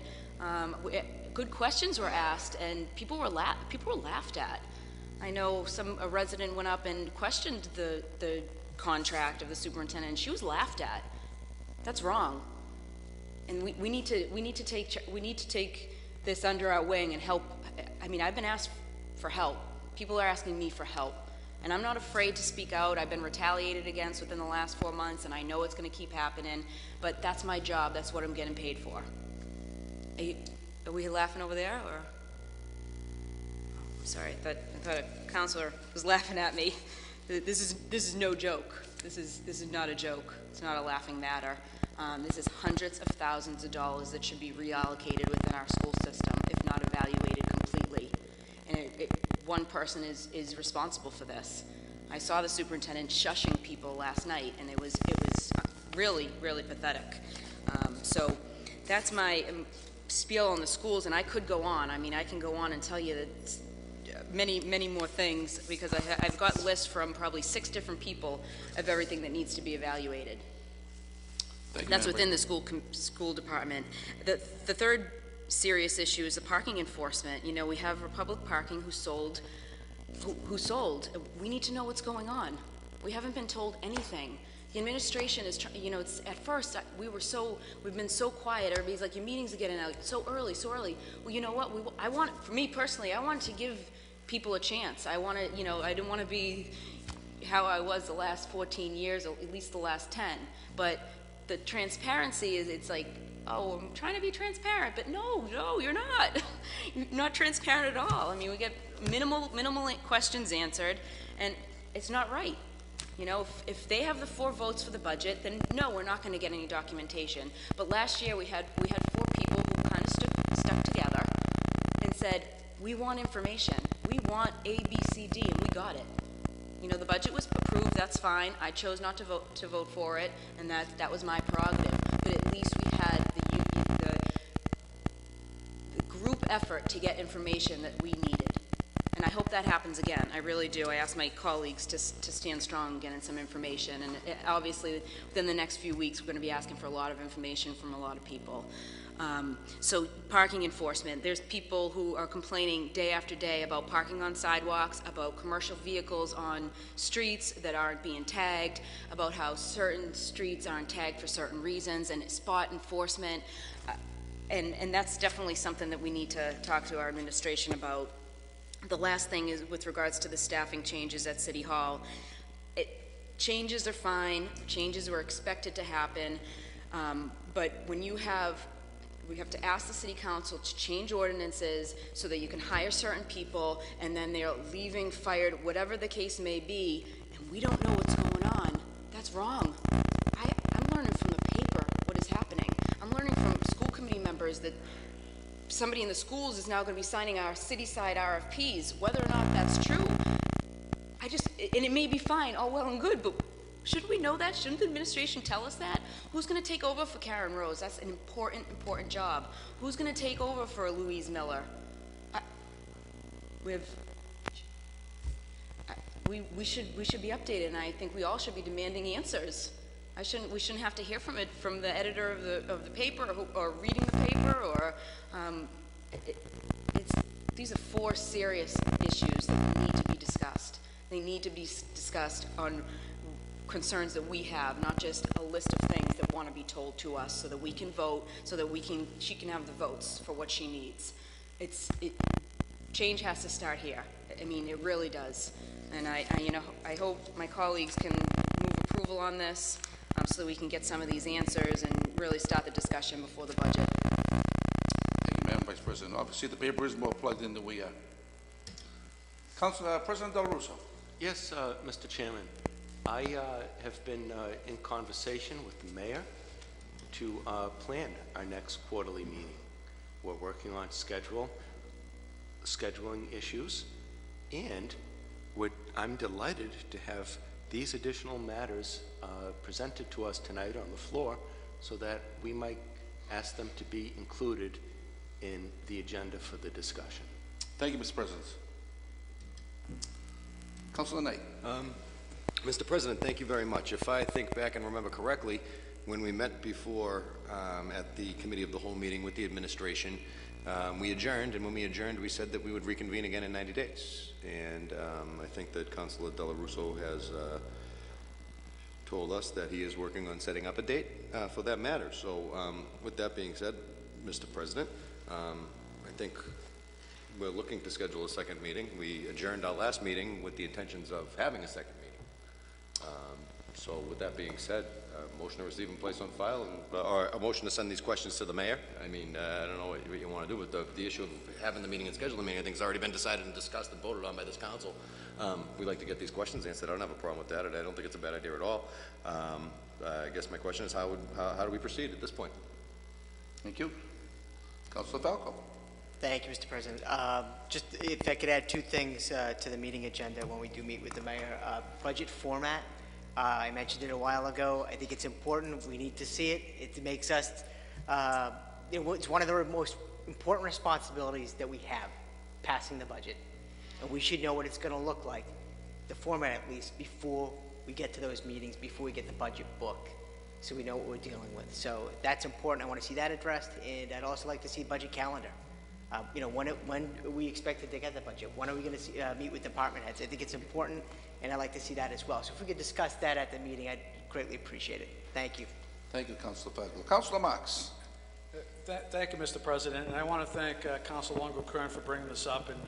Good questions were asked, and people were laughed at. I know a resident went up and questioned the contract of the superintendent, and she was laughed at. That's wrong. And we need to take this under our wing and help. I mean, I've been asked for help. People are asking me for help, and I'm not afraid to speak out. I've been retaliated against within the last 4 months, and I know it's going to keep happening. But that's my job. That's what I'm getting paid for. Are we laughing over there, or? Sorry, I thought a counselor was laughing at me. This is no joke. This is not a joke. It's not a laughing matter. This is hundreds of thousands of dollars that should be reallocated within our school system, if not evaluated completely. And one person is responsible for this. I saw the superintendent shushing people last night, and it was really, really pathetic. So that's my spiel on the schools, and I could go on. I mean, I can go on and tell you that many more things, because I've got lists from probably 6 different people of everything that needs to be evaluated. That's within the school department. The third serious issue is the parking enforcement. You know, we have Republic Parking who sold. We need to know what's going on. We haven't been told anything. The administration is, it's at first we've been so quiet. Everybody's like, your meetings are getting out so early. Well, you know what? For me personally, I wanted to give people a chance. I didn't want to be how I was the last 14 years, or at least the last 10. But the transparency it's like, oh, I'm trying to be transparent, but no, you're not. You're not transparent at all. I mean, we get minimal questions answered, and it's not right. You know, if they have the 4 votes for the budget, then no, we're not going to get any documentation. But last year we had 4 people who kind of stuck together and said, we want information. We want A, B, C, D, and we got it. You know, the budget was approved, that's fine. I chose not to vote for it, and that was my prerogative. But at least we had the group effort to get information that we needed. And I hope that happens again. I really do. I ask my colleagues to stand strong again in some information. And obviously, within the next few weeks, we're going to be asking for a lot of information from a lot of people. So parking enforcement. There's people who are complaining day after day about parking on sidewalks, about commercial vehicles on streets that aren't being tagged, about how certain streets aren't tagged for certain reasons, and spot enforcement. And that's definitely something that we need to talk to our administration about. The last thing is with regards to the staffing changes at City Hall. Changes are fine. Changes were expected to happen. But when we have to ask the City Council to change ordinances so that you can hire certain people, and then they're leaving, fired, whatever the case may be, and we don't know what's going on. That's wrong. I'm learning from the paper what is happening. I'm learning from school committee members that somebody in the schools is now going to be signing our city-side RFPs. Whether or not that's true, and it may be fine, all well and good, but shouldn't we know that? Shouldn't the administration tell us that? Who's going to take over for Karen Rose? That's an important job. Who's going to take over for Louise Miller? We should be updated, and I think we all should be demanding answers. We shouldn't have to hear from the editor of the paper, or reading the paper, or these are 4 serious issues that need to be discussed. They need to be discussed on concerns that we have, not just a list of things that want to be told to us so that we can vote, so that she can have the votes for what she needs. Change has to start here. I mean, it really does. And I hope my colleagues can move approval on this, so that we can get some of these answers and really start the discussion before the budget. Thank you, Madam Vice President. Obviously, the paper is more plugged in than we are. President Del Russo. Yes, Mr. Chairman. I have been in conversation with the mayor to plan our next quarterly meeting. We're working on scheduling issues, and I'm delighted to have these additional matters presented to us tonight on the floor so that we might ask them to be included in the agenda for the discussion. Thank you, Mr. President. Councilor Knight. Mr. President, thank you very much. If I think back and remember correctly, when we met before at the Committee of the Whole meeting with the administration, we adjourned, and when we adjourned, we said that we would reconvene again in 90 days. And I think that Councilor Della Russo has told us that he is working on setting up a date for that matter. So with that being said, Mr. President, I think we're looking to schedule a second meeting. We adjourned our last meeting with the intentions of having a second meeting. So with that being said, motion to receive and place on file, and, or a motion to send these questions to the mayor. I mean, I don't know what you want to do with the issue of having the meeting and scheduling the meeting. I think it's already been decided and discussed and voted on by this council. We'd like to get these questions answered. I don't have a problem with that, and I don't think it's a bad idea at all. I guess my question is how do we proceed at this point? Thank you. Councilor Falco. Thank you, Mr. President. Just if I could add two things to the meeting agenda when we do meet with the mayor. Budget format. I mentioned it a while ago. I think it's important. We need to see it. It makes us, it's one of the most important responsibilities that we have, passing the budget. And we should know what it's going to look like, the format at least, before we get to those meetings, before we get the budget book, so we know what we're dealing with. So that's important. I want to see that addressed, and I'd also like to see budget calendar. When we expected to get the budget? When are we going to meet with department heads? I think it's important, and I'd like to see that as well. So if we could discuss that at the meeting, I'd greatly appreciate it. Thank you. Thank you, Councilor Falco. Councilor Marks. Thank you, Mr. President, and I want to thank Councilor Longo-Kern for bringing this up. And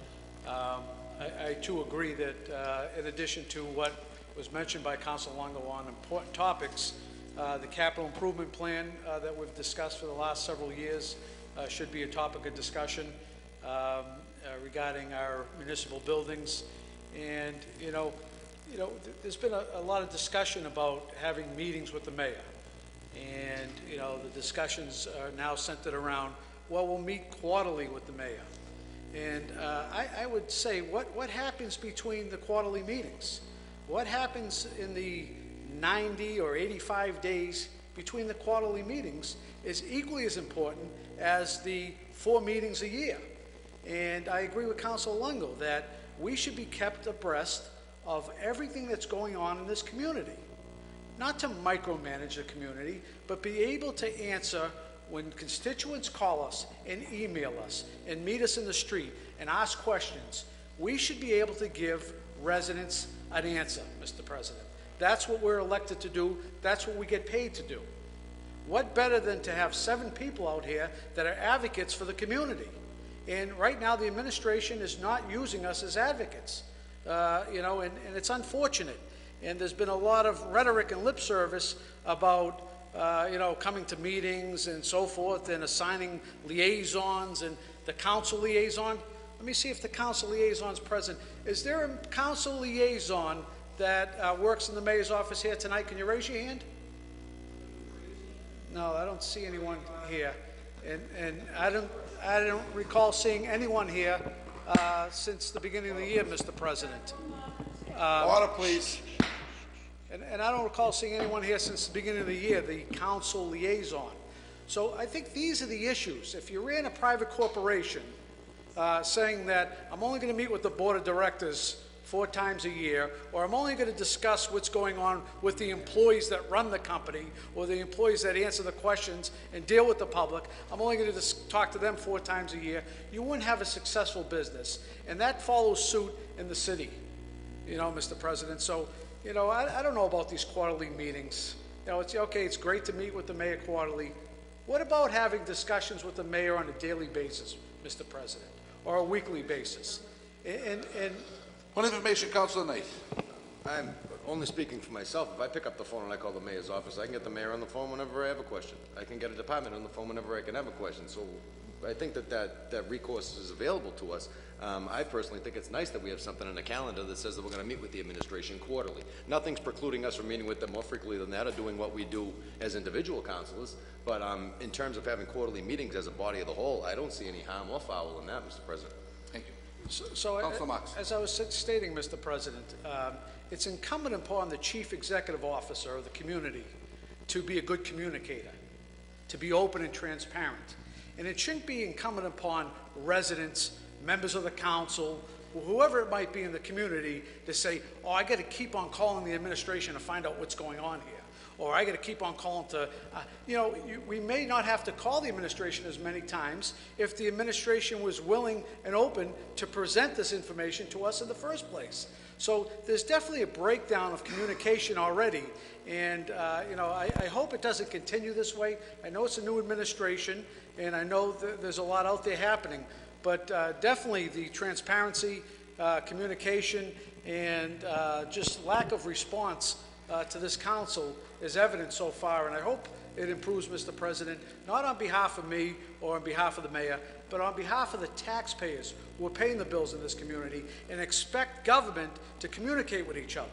I too agree that in addition to what was mentioned by Councilor Longo on important topics, the capital improvement plan that we've discussed for the last several years should be a topic of discussion regarding our municipal buildings. And there's been a lot of discussion about having meetings with the mayor. And the discussions are now centered around, well, we'll meet quarterly with the mayor. And I would say, what happens between the quarterly meetings? What happens in the 90 or 85 days between the quarterly meetings is equally as important as the 4 meetings a year. And I agree with Councilor Lungo that we should be kept abreast of everything that's going on in this community. Not to micromanage the community, but be able to answer when constituents call us and email us and meet us in the street and ask questions. We should be able to give residents an answer, Mr. President. That's what we're elected to do. That's what we get paid to do. What better than to have 7 people out here that are advocates for the community? And right now the administration is not using us as advocates, and it's unfortunate. And there's been a lot of rhetoric and lip service about, coming to meetings and so forth and assigning liaisons and the council liaison. Let me see if the council liaison's present. Is there a council liaison that works in the mayor's office here tonight? Can you raise your hand? No, I don't see anyone here. And I don't recall seeing anyone here since the beginning of the year, Mr. President. Order, please. And I don't recall seeing anyone here since the beginning of the year, the council liaison. So I think these are the issues. If you ran a private corporation saying that I'm only going to meet with the board of directors 4 times a year, or I'm only going to discuss what's going on with the employees that run the company or the employees that answer the questions and deal with the public, I'm only going to talk to them 4 times a year, you wouldn't have a successful business. And that follows suit in the city, Mr. President. So, I don't know about these quarterly meetings. It's okay, it's great to meet with the mayor quarterly. What about having discussions with the mayor on a daily basis, Mr. President, or a weekly basis? And Point of information, Councilor Knight. I'm only speaking for myself. If I pick up the phone and I call the mayor's office, I can get the mayor on the phone whenever I have a question. I can get a department on the phone whenever I can have a question. So I think that recourse is available to us. I personally think it's nice that we have something on the calendar that says that we're going to meet with the administration quarterly. Nothing's precluding us from meeting with them more frequently than that or doing what we do as individual councilors. But in terms of having quarterly meetings as a body of the whole, I don't see any harm or foul in that, Mr. President. Thank you. So as I was stating, Mr. President, it's incumbent upon the chief executive officer of the community to be a good communicator, to be open and transparent. And it shouldn't be incumbent upon residents, members of the council, or whoever it might be in the community to say, oh, I got to keep on calling the administration to find out what's going on here. Or I got to keep on calling to, we may not have to call the administration as many times if the administration was willing and open to present this information to us in the first place. So there's definitely a breakdown of communication already, and I hope it doesn't continue this way. I know it's a new administration, and I know there's a lot out there happening, but definitely the transparency, communication, and just lack of response to this council is evident so far, and I hope it improves, Mr. President, not on behalf of me or on behalf of the mayor, but on behalf of the taxpayers who are paying the bills in this community and expect government to communicate with each other.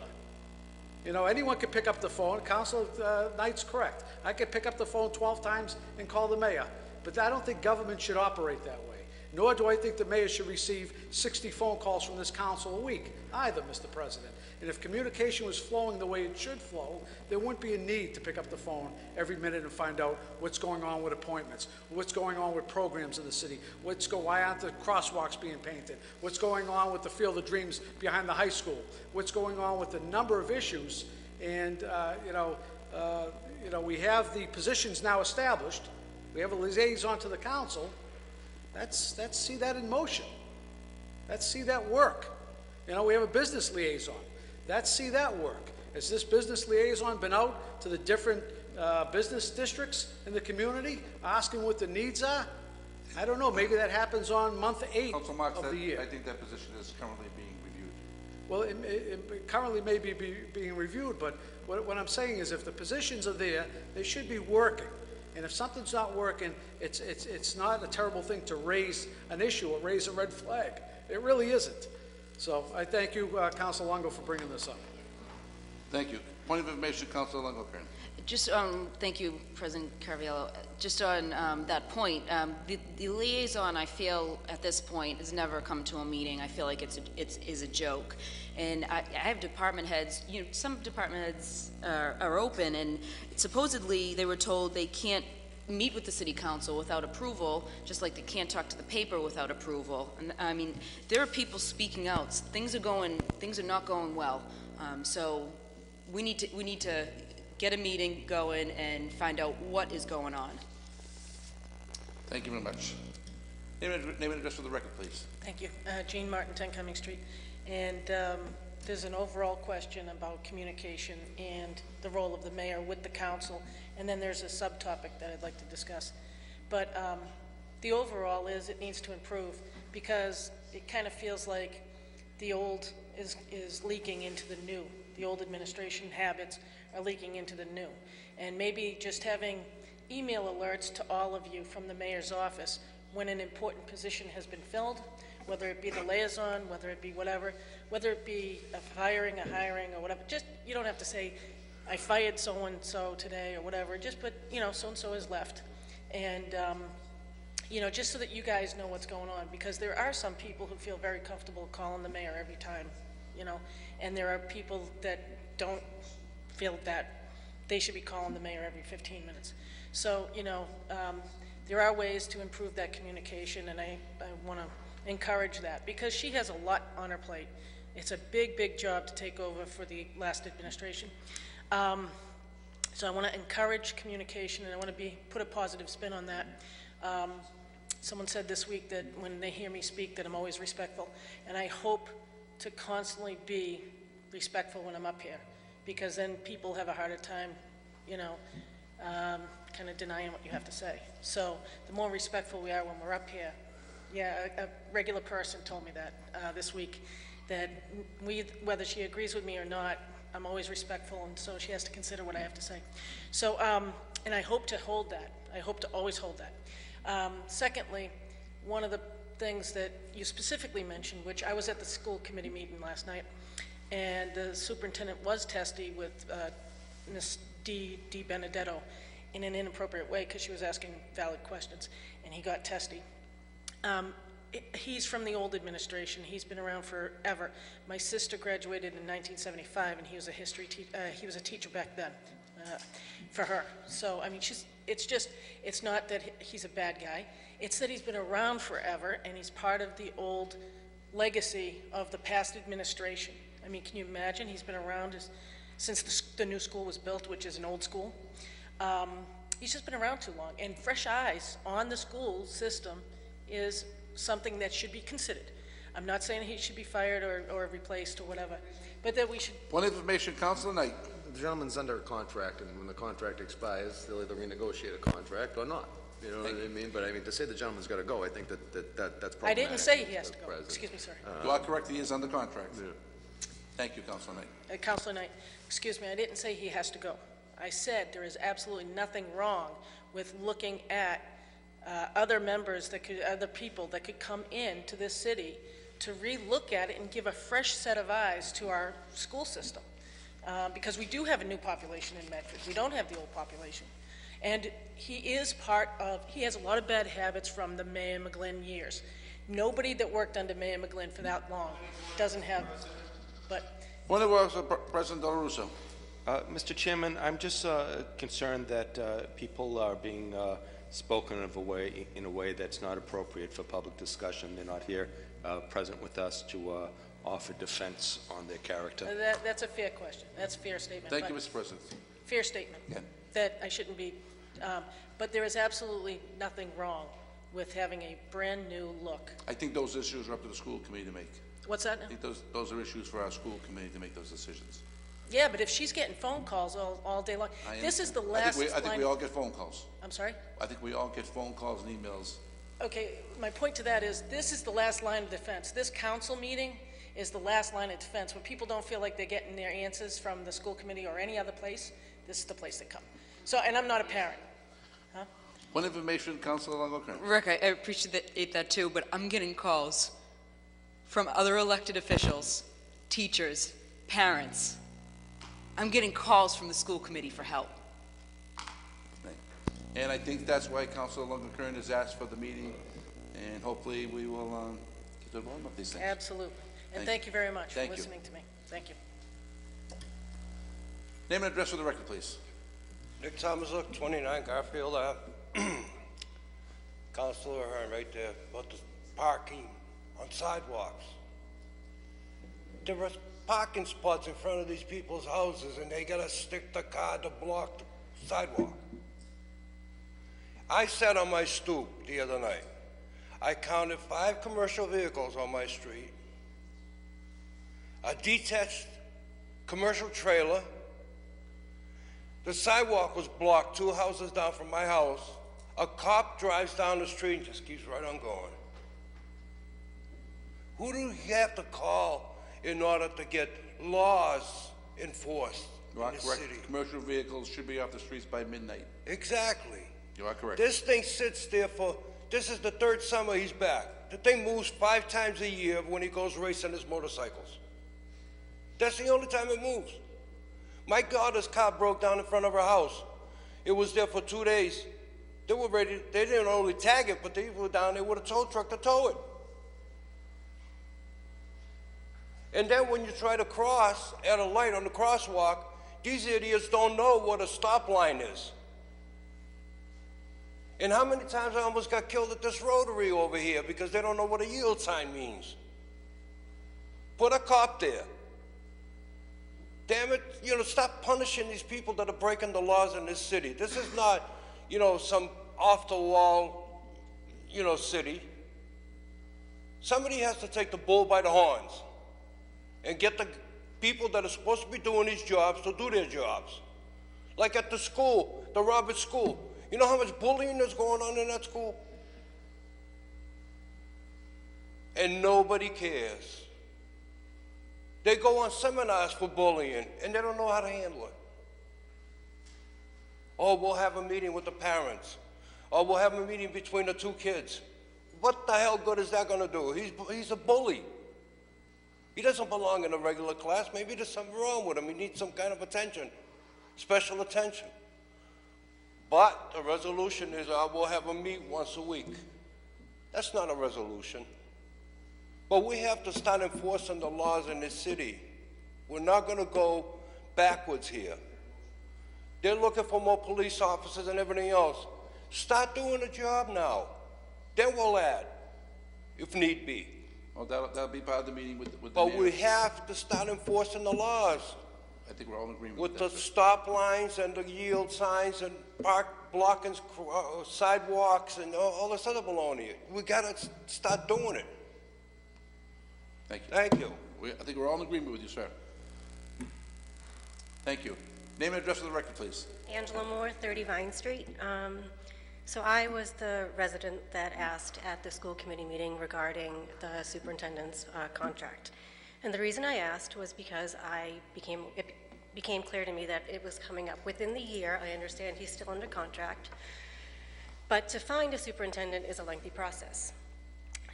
You know, anyone can pick up the phone. Councilor Knight's correct. I could pick up the phone 12 times and call the mayor, but I don't think government should operate that way. Nor do I think the mayor should receive 60 phone calls from this council a week either, Mr. President. And if communication was flowing the way it should flow, there wouldn't be a need to pick up the phone every minute and find out what's going on with appointments, what's going on with programs in the city, why aren't the crosswalks being painted, what's going on with the Field of Dreams behind the high school, what's going on with the number of issues. And, we have the positions now established. We have a liaison to the council. Let's see that in motion. Let's see that work. We have a business liaison. Let's see that work. Has this business liaison been out to the different business districts in the community, asking what the needs are? I don't know. Maybe that happens on month 8 of the year. I think that position is currently being reviewed. Well, it currently may be being reviewed, but what I'm saying is if the positions are there, they should be working. And if something's not working, it's not a terrible thing to raise an issue or raise a red flag. It really isn't. So I thank you, Councilor Longo, for bringing this up. Thank you. Point of information, Councilor Longo. Just, thank you, President Caraviello. Just on that point, the liaison, I feel, at this point, has never come to a meeting. I feel like it is a joke. And I have department heads, some department heads are open, and supposedly they were told they can't meet with the city council without approval, just like they can't talk to the paper without approval. And I mean, there are people speaking out. Things are not going well. So we need to get a meeting going and find out what is going on. Thank you very much. Name and address for the record, please. Thank you. Jean Martin, 10 Cumming Street. And there's an overall question about communication and the role of the mayor with the council. And then there's a subtopic that I'd like to discuss. But the overall is it needs to improve because it kind of feels like the old is leaking into the new. The old administration habits are leaking into the new. And maybe just having email alerts to all of you from the mayor's office when an important position has been filled, whether it be the liaison, whether it be whatever, whether it be a hiring or whatever. Just, you don't have to say, I fired so-and-so today or whatever. Just put, so-and-so has left. And, just so that you guys know what's going on, because there are some people who feel very comfortable calling the mayor every time, and there are people that don't feel that they should be calling the mayor every 15 minutes. So, there are ways to improve that communication, and I want to encourage that because she has a lot on her plate. It's a big, big job to take over for the last administration. So I want to encourage communication, and I want to put a positive spin on that. Someone said this week that when they hear me speak that I'm always respectful, and I hope to constantly be respectful when I'm up here, because then people have a harder time, kind of denying what you have to say. So the more respectful we are when we're up here. Yeah, a regular person told me that this week, that whether she agrees with me or not, I'm always respectful, and so she has to consider what I have to say. So, and I hope to hold that. I hope to always hold that. Secondly, one of the things that you specifically mentioned, which I was at the school committee meeting last night, and the superintendent was testy with Ms. D. Benedetto in an inappropriate way because she was asking valid questions, and he got testy. He's from the old administration. He's been around forever. My sister graduated in 1975, and he was a history he was a teacher back then for her. So I mean, it's not that he's a bad guy. It's that he's been around forever, and he's part of the old legacy of the past administration. I mean, can you imagine? He's been around since the new school was built, which is an old school. He's just been around too long, and fresh eyes on the school system is something that should be considered. I'm not saying he should be fired or replaced or whatever, but that we should. Point of information, Councilor Knight. The gentleman's under a contract, and when the contract expires, they'll either renegotiate a contract or not. You know what I mean? But I mean, to say the gentleman's got to go, I think that's problematic. I didn't say he has to go. President. Excuse me, sir. You are correct, he is under contract. Yeah. Thank you, Councilor Knight. Councilor Knight, excuse me, I didn't say he has to go. I said there is absolutely nothing wrong with looking at other people that could come into this city to re-look at it and give a fresh set of eyes to our school system. Because we do have a new population in Medford. We don't have the old population. And he has a lot of bad habits from the Mayor McGlynn years. Nobody that worked under Mayor McGlynn for that long doesn't have, but. Point of order, President Del Russo. Mr. Chairman, I'm just concerned that people are being spoken of in a way that's not appropriate for public discussion. They're not here present with us to offer defense on their character. That's a fair question. That's a fair statement. Thank you, Mr. President. Fair statement. Yeah. That I shouldn't be, but there is absolutely nothing wrong with having a brand new look. I think those issues are up to the school committee to make. What's that now? I think those are issues for our school committee to make those decisions. Yeah, but if she's getting phone calls all day long, this is the last I think we all get phone calls. I'm sorry? I think we all get phone calls and emails. Okay, my point to that is this is the last line of defense. This council meeting is the last line of defense. When people don't feel like they're getting their answers from the school committee or any other place, this is the place they come. So, and I'm not a parent. Huh? One information, Councilor Longo-Kern. Rick, I appreciate that too, but I'm getting calls from other elected officials, teachers, parents. I'm getting calls from the school committee for help. And I think that's why Councilor Longo-Kern has asked for the meeting, and hopefully we will get the bottom of these things. Absolutely. And thank you very much for listening to me. Thank you. Name and address for the record, please. Nick Thomasuk, 29 Garfield Ave. Councilor Ahern right there about the parking on sidewalks. There are parking spots in front of these people's houses and they gotta stick the car to block the sidewalk. I sat on my stoop the other night. I counted 5 commercial vehicles on my street, a detached commercial trailer. The sidewalk was blocked 2 houses down from my house. A cop drives down the street and just keeps right on going. Who do you have to call in order to get laws enforced in the city? Commercial vehicles should be off the streets by midnight. Exactly. You are correct. This thing sits there this is the 3rd summer he's back. The thing moves 5 times a year when he goes racing his motorcycles. That's the only time it moves. My daughter's car broke down in front of her house. It was there for 2 days. They were ready, they didn't only tag it, but they were down there with a tow truck to tow it. And then when you try to cross at a light on the crosswalk, these idiots don't know what a stop line is. And how many times I almost got killed at this rotary over here because they don't know what a yield sign means. Put a cop there. Damn it, stop punishing these people that are breaking the laws in this city. This is not, some off-the-wall, city. Somebody has to take the bull by the horns and get the people that are supposed to be doing these jobs to do their jobs. Like at the school, the Roberts School. You know how much bullying is going on in that school? And nobody cares. They go on seminars for bullying, and they don't know how to handle it. Or we'll have a meeting with the parents. Or we'll have a meeting between the 2 kids. What the hell good is that going to do? He's a bully. He doesn't belong in a regular class. Maybe there's something wrong with him. He needs some kind of attention, special attention. But the resolution is we'll have a meet once a week. That's not a resolution. But we have to start enforcing the laws in this city. We're not going to go backwards here. They're looking for more police officers and everything else. Start doing the job now. Then we'll add, if need be. Well, that'll be part of the meeting with the But mayor. we have to start enforcing the laws I think we're all in agreement with with the that. stop lines and the yield signs and park blocking sidewalks and all this other baloney. We gotta start doing it. Thank you. Thank you. I think we're all in agreement with you, sir. Thank you. Name and address for the record, please. Angela Moore, 30 Vine Street. So I was the resident that asked at the school committee meeting regarding the superintendent's contract. And the reason I asked was because it became clear to me that it was coming up within the year. I understand he's still under contract. But to find a superintendent is a lengthy process.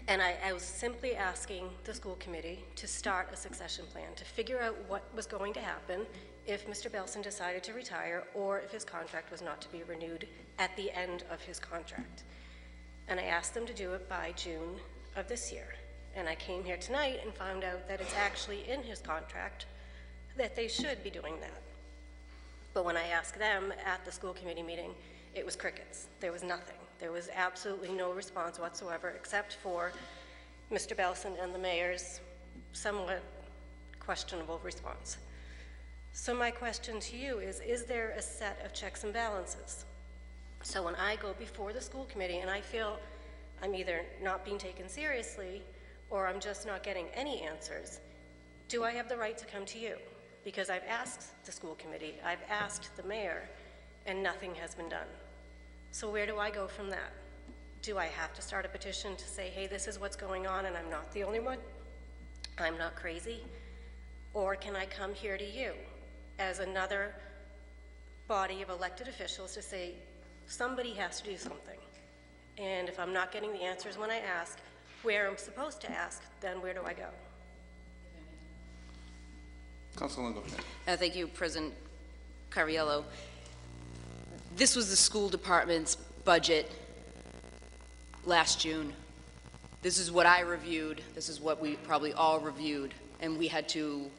And I was simply asking the school committee to start a succession plan, to figure out what was going to happen if Mr. Belson decided to retire or if his contract was not to be renewed at the end of his contract. And I asked them to do it by June of this year. And I came here tonight and found out that it's actually in his contract that they should be doing that. But when I asked them at the school committee meeting, it was crickets. There was nothing. There was absolutely no response whatsoever except for Mr. Belson and the mayor's somewhat questionable response. So my question to you is there a set of checks and balances? So when I go before the school committee and I feel I'm either not being taken seriously or I'm just not getting any answers, do I have the right to come to you? Because I've asked the school committee, I've asked the mayor, and nothing has been done. So where do I go from that? Do I have to start a petition to say, hey, this is what's going on and I'm not the only one? I'm not crazy? Or can I come here to you as another body of elected officials to say, somebody has to do something? And if I'm not getting the answers when I ask, where I'm supposed to ask, then where do I go? Councilor Longo. Thank you, President Cariello. This was the school department's budget last June. This is what I reviewed. This is what we probably all reviewed. And we had to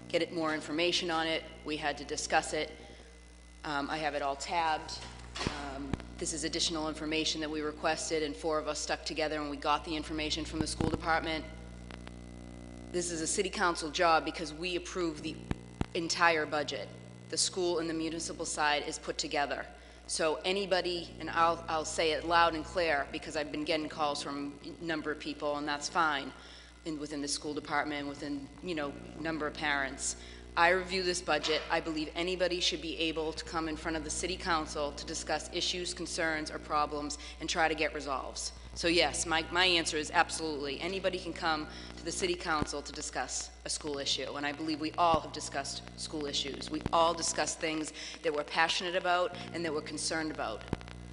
get more information on it. We had to discuss it. I have it all tabbed. This is additional information that we requested, and 4 of us stuck together and we got the information from the school department. This is a city council job because we approve the entire budget. The school and the municipal side is put together. So anybody, and I'll say it loud and clear because I've been getting calls from a number of people, and that's fine, within the school department, within, number of parents. I review this budget. I believe anybody should be able to come in front of the city council to discuss issues, concerns, or problems and try to get resolves. So yes, my answer is absolutely. Anybody can come to the city council to discuss a school issue, and I believe we all have discussed school issues. We all discussed things that we're passionate about and that we're concerned about.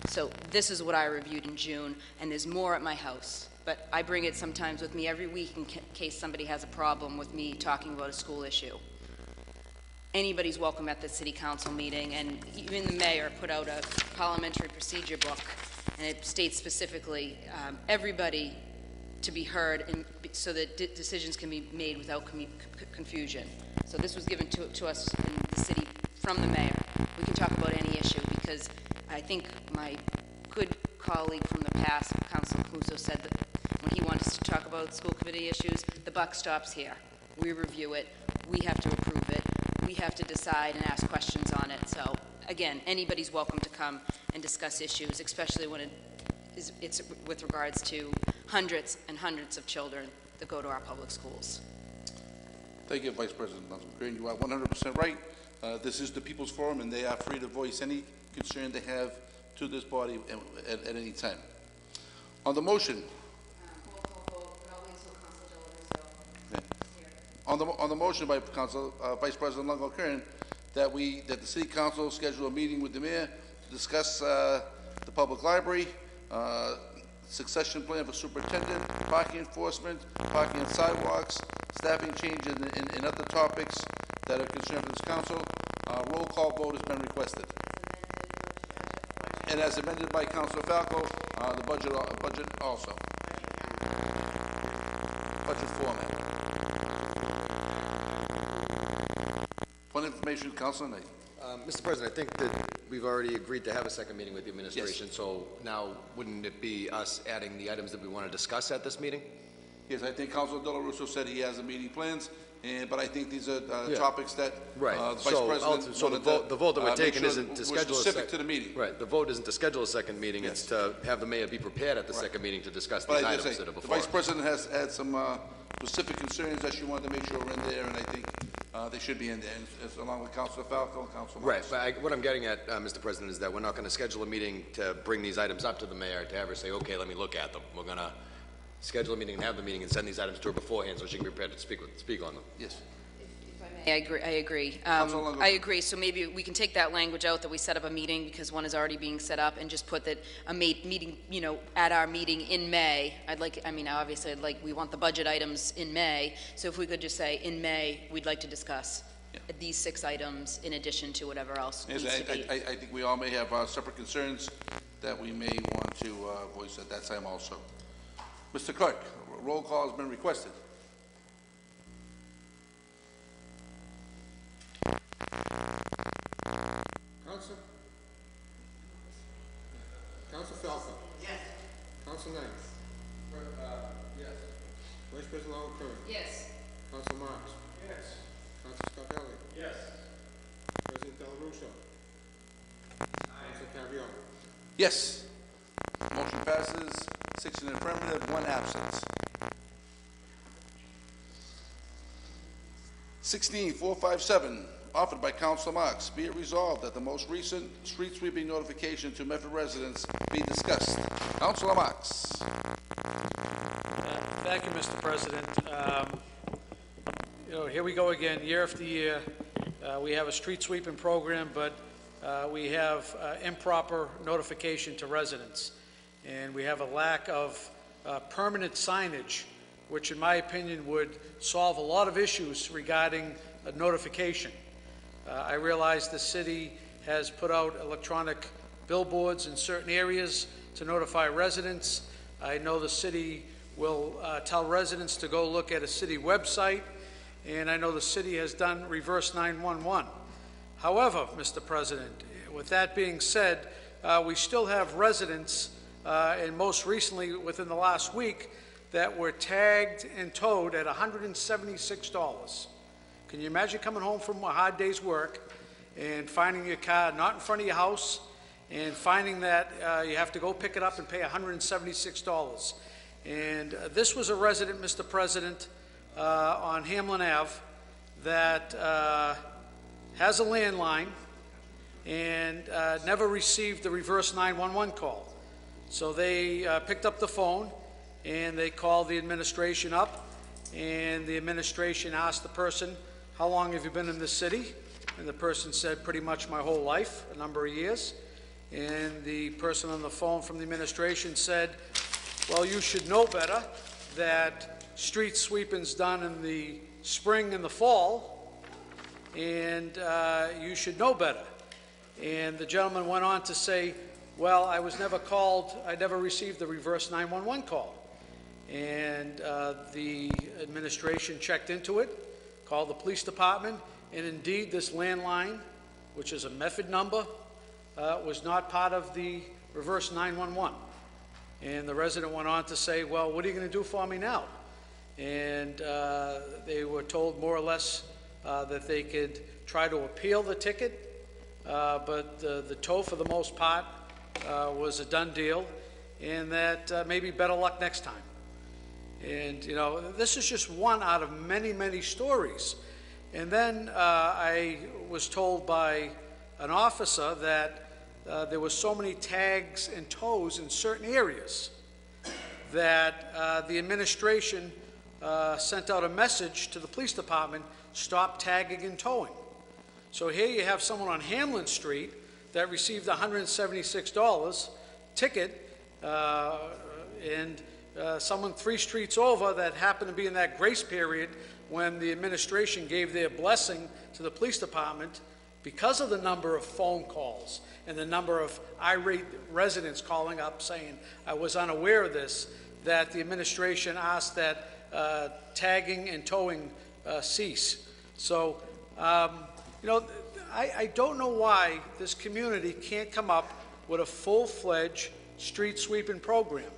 So this is what I reviewed in June, and there's more at my house. But I bring it sometimes with me every week in case somebody has a problem with me talking about a school issue. Anybody's welcome at the city council meeting, and even the mayor put out a parliamentary procedure book, and it states specifically everybody to be heard, and so that decisions can be made without confusion. So this was given to us in the city from the mayor. We can talk about any issue because I think my good colleague from the past, Councilor Caputo, said that when he wants to talk about school committee issues, the buck stops here. We review it. We have to approve it. We have to decide and ask questions on it. So again, anybody's welcome to come and discuss issues, especially when it's with regards to hundreds and hundreds of children that go to our public schools. Thank you, Vice President Green. You are 100% right. This is the People's Forum, and they are free to voice any concern they have to this body at any time. On the motion, on the motion by Vice President Longo Kern that the City Council schedule a meeting with the mayor to discuss the public library, succession plan for superintendent, parking enforcement, parking on sidewalks, staffing change, and other topics that are concerned to this council. Roll call vote has been requested. And as amended by Councilor Falco, the budget also. Budget format. Point of information, Councilor Knight. Mr. President, I think that we've already agreed to have a second meeting with the administration, yes. So now wouldn't it be us adding the items that we want to discuss at this meeting? Yes, I think Councilor Del Russo said he has the meeting plans, but I think these are Yeah. topics that Right. the Vice So President so the vote that we're make taking sure isn't to we're schedule a specific to the meeting. Right. The vote isn't to schedule a second meeting. It's to have the mayor be prepared at the second meeting to discuss But these I did items say, that are the before Vice us. President has had some specific concerns that she wanted to make sure were in there, and I think they should be in there, along with Councilor Falco and Councilor Right, Marks. but what I'm getting at, Mr. President, is that we're not going to schedule a meeting to bring these items up to the mayor, to have her say, okay, let me look at them. We're going to schedule a meeting and have the meeting and send these items to her beforehand so she can be prepared to speak on them. Yes. I agree. I agree. So maybe we can take that language out that we set up a meeting because one is already being set up, and just put that a meeting, at our meeting in May. Obviously, we want the budget items in May. So if we could just say in May, we'd like to discuss these 6 items in addition to whatever else Yes, needs to be. I think we all may have separate concerns that we may want to voice at that time also. Mr. Clerk, a roll call has been requested. Council Falco. Yes. Council Knight. Yes. Vice President Longo. Yes. Council Marks. Yes. Council Scarpelli. Yes. President Del Russo. Council Caviola. Yes. Motion passes, 6 in the affirmative, 1 absent. 16457, offered by Councilor Marks. Be it resolved that the most recent street sweeping notification to Medford residents be discussed. Councilor Marks. Thank you, Mr. President. Here we go again, year after year. We have a street sweeping program, but we have improper notification to residents. And we have a lack of permanent signage, which in my opinion would solve a lot of issues regarding notification. I realize the city has put out electronic billboards in certain areas to notify residents. I know the city will tell residents to go look at a city website, and I know the city has done reverse 911. However, Mr. President, with that being said, we still have residents, and most recently within the last week, that were tagged and towed at $176. Can you imagine coming home from a hard day's work and finding your car not in front of your house and finding that you have to go pick it up and pay $176? And this was a resident, Mr. President, on Hamlin Ave that has a landline and never received the reverse 911 call. So they picked up the phone and they called the administration up, and the administration asked the person, how long have you been in the city? And the person said, pretty much my whole life, a number of years. And the person on the phone from the administration said, well, you should know better that street sweeping's done in the spring and the fall, and you should know better. And the gentleman went on to say, well, I was never called, I never received the reverse 911 call. And the administration checked into it, called the police department, and indeed this landline, which is a Medford number, was not part of the reverse 911. And the resident went on to say, well, what are you going to do for me now? And they were told more or less that they could try to appeal the ticket, but the tow for the most part was a done deal, and that maybe better luck next time. And, this is just one out of many, many stories. And then I was told by an officer that there were so many tags and tows in certain areas that the administration sent out a message to the police department, stop tagging and towing. So here you have someone on Hamlin Street that received a $176 ticket, and someone 3 streets over that happened to be in that grace period when the administration gave their blessing to the police department because of the number of phone calls and the number of irate residents calling up saying, I was unaware of this, that the administration asked that tagging and towing cease. So, I don't know why this community can't come up with a full-fledged street sweeping program.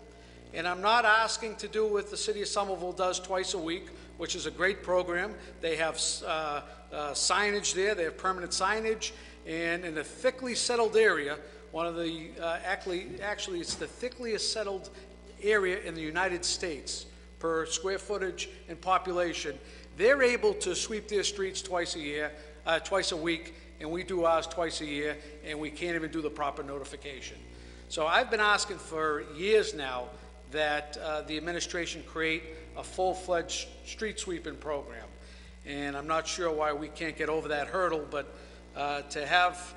And I'm not asking to do what the city of Somerville does twice a week, which is a great program. They have signage there, they have permanent signage, and in a thickly settled area, one of the, actually it's the thickest settled area in the United States per square footage and population. They're able to sweep their streets twice a week, and we do ours twice a year, and we can't even do the proper notification. So I've been asking for years now that the administration create a full-fledged street sweeping program. And I'm not sure why we can't get over that hurdle, but to have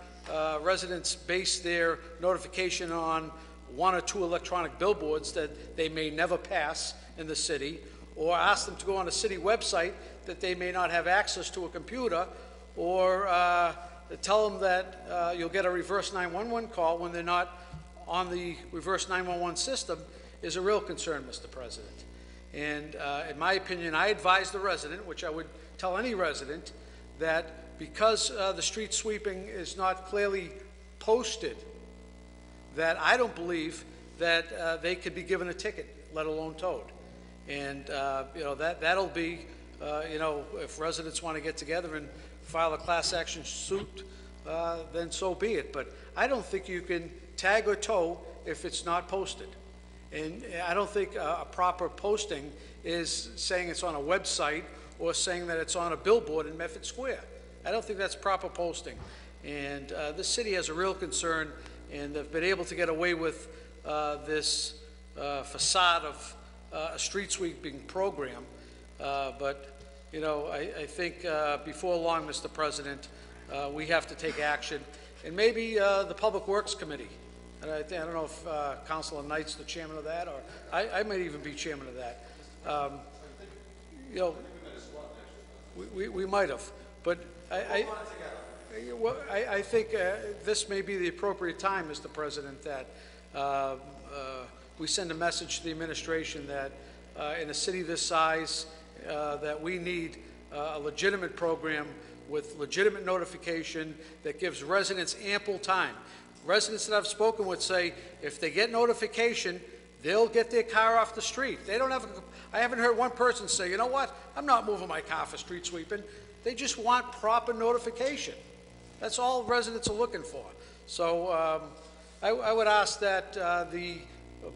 residents base their notification on 1 or 2 electronic billboards that they may never pass in the city, or ask them to go on a city website that they may not have access to a computer, or tell them that you'll get a reverse 911 call when they're not on the reverse 911 system, is a real concern, Mr. President. And in my opinion, I advise the resident, which I would tell any resident, that because the street sweeping is not clearly posted, that I don't believe that they could be given a ticket, let alone towed. And you know, that'll be, you know, if residents want to get together and file a class action suit, then so be it. But I don't think you can tag or tow if it's not posted. And I don't think a proper posting is saying it's on a website or saying that it's on a billboard in Medford Square. I don't think that's proper posting. And the city has a real concern, and they've been able to get away with this facade of a street sweeping program. But, you know, I think before long, Mr. President, we have to take action. And maybe the Public Works Committee. And I don't know if Councilor Knight's the chairman of that, or I might even be chairman of that. You know, we might have, but I think this may be the appropriate time, Mr. President, that we send a message to the administration that in a city this size, that we need a legitimate program with legitimate notification that gives residents ample time. Residents that I've spoken with say if they get notification, they'll get their car off the street. They don't have, I haven't heard one person say, you know what, I'm not moving my car for street sweeping. They just want proper notification. That's all residents are looking for. So I would ask that the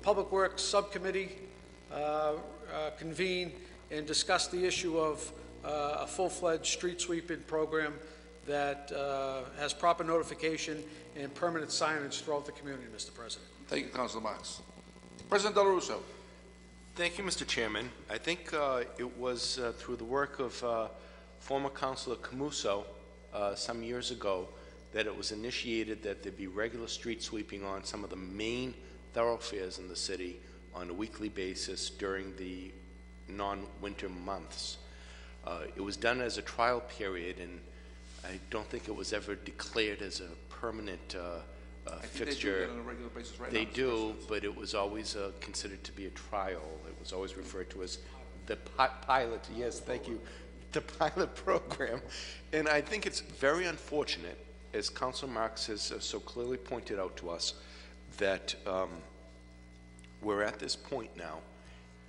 Public Works Subcommittee convene and discuss the issue of a full-fledged street sweeping program that has proper notification and permanent signage throughout the community, Mr. President. Thank you, Councilor Marks. President Del Russo. Thank you, Mr. Chairman. I think it was through the work of former Councilor Camuso some years ago that it was initiated that there be regular street sweeping on some of the main thoroughfares in the city on a weekly basis during the non-winter months. It was done as a trial period, and I don't think it was ever declared as a permanent fixture. They do that on a regular basis right now. They do, but it was always considered to be a trial. It was always referred to as the pilot. Yes, thank you. The pilot program. And I think it's very unfortunate, as Councilor Marks has so clearly pointed out to us, that we're at this point now,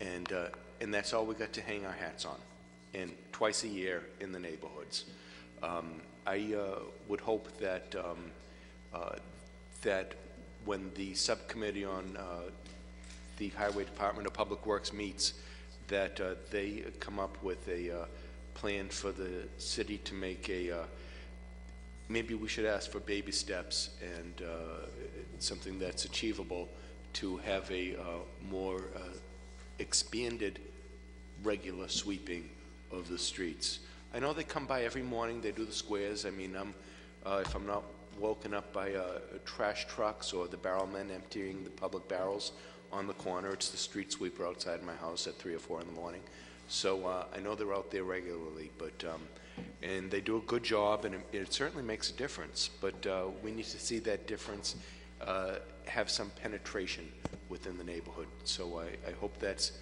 and that's all we got to hang our hats on, and twice a year in the neighborhoods. I would hope that that when the subcommittee on the Highway Department of Public Works meets, that they come up with a plan for the city to make a, maybe we should ask for baby steps and something that's achievable to have a more expanded regular sweeping of the streets. I know they come by every morning, they do the squares. I mean, if I'm not woken up by trash trucks or the barrel men emptying the public barrels on the corner, it's the street sweeper outside my house at 3 or 4 in the morning. So I know they're out there regularly, but and they do a good job, and it certainly makes a difference. But we need to see that difference have some penetration within the neighborhood. So I hope that's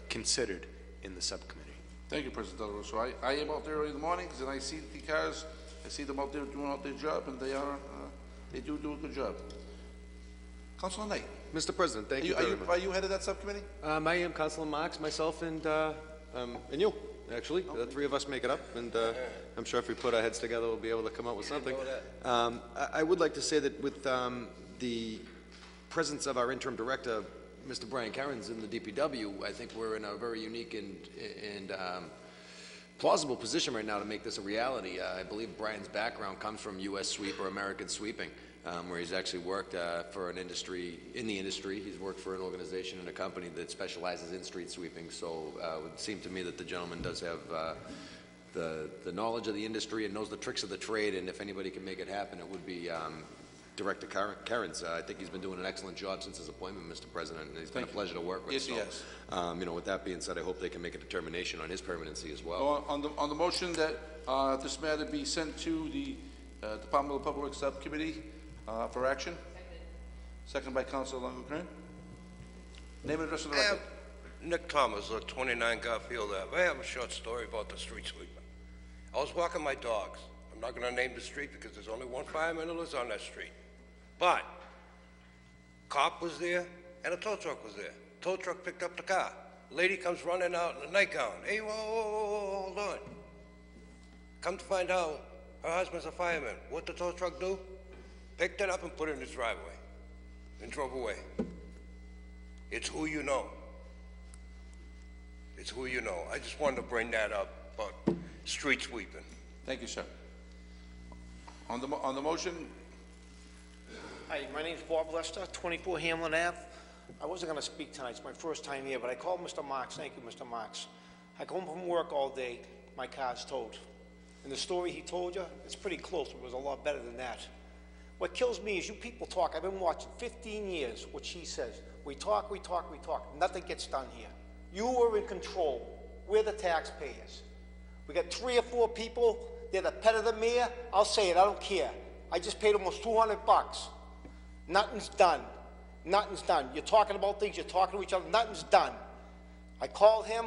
considered in the subcommittee. Thank you, President Del Russo. I am out there early in the mornings, and I see the cars. I see them out there doing out their job, and they do a good job. Councilor Knight. Mr. President, thank you very much. Are you head of that subcommittee? I am Councilor Marks, myself, and you, actually. The three of us make it up, and I'm sure if we put our heads together, we'll be able to come up with something. I would like to say that with the presence of our interim director, Mr. Brian Cairns, in the DPW, I think we're in a very unique and plausible position right now to make this a reality. I believe Brian's background comes from U.S. sweep or American sweeping, where he's actually worked for an industry, in the industry. He's worked for an organization and a company that specializes in street sweeping. So it would seem to me that the gentleman does have the knowledge of the industry and knows the tricks of the trade, and if anybody can make it happen, it would be Director Cairns. I think he's been doing an excellent job since his appointment, Mr. President, and it's been a pleasure to work with. Yes, so, yes. You know, with that being said, I hope they can make a determination on his permanency as well. So on the motion that this matter be sent to the Department of Public Works Subcommittee for action? Second by Councilor Longo-Kern. Name and address of the record. Nick Thomas, 29 Garfield Ave. I have a short story about the street sweeper. I was walking my dogs. I'm not going to name the street because there's only one fireman who lives on that street. But cop was there and a tow truck was there. Tow truck picked up the car. Lady comes running out in a nightgown. Hey, whoa, hold on. Come to find out, her husband's a fireman. What the tow truck do? Picked it up and put it in his driveway and drove away. It's who you know. It's who you know. I just wanted to bring that up about street sweeping. Thank you, sir. On the motion. Hi, my name's Bob Lester, 24 Hamlin Ave. I wasn't going to speak tonight. It's my first time here, but I called Mr. Marks. Thank you, Mr. Marks. I come home from work all day. My car's towed. And the story he told you, it's pretty close. It was a lot better than that. What kills me is you people talk. I've been watching 15 years what she says. We talk, we talk, we talk. Nothing gets done here. You are in control. We're the taxpayers. We got 3 or 4 people. They're the pet of the mayor. I'll say it. I don't care. I just paid almost $200. Nothing's done. Nothing's done. You're talking about things. You're talking to each other. Nothing's done. I called him.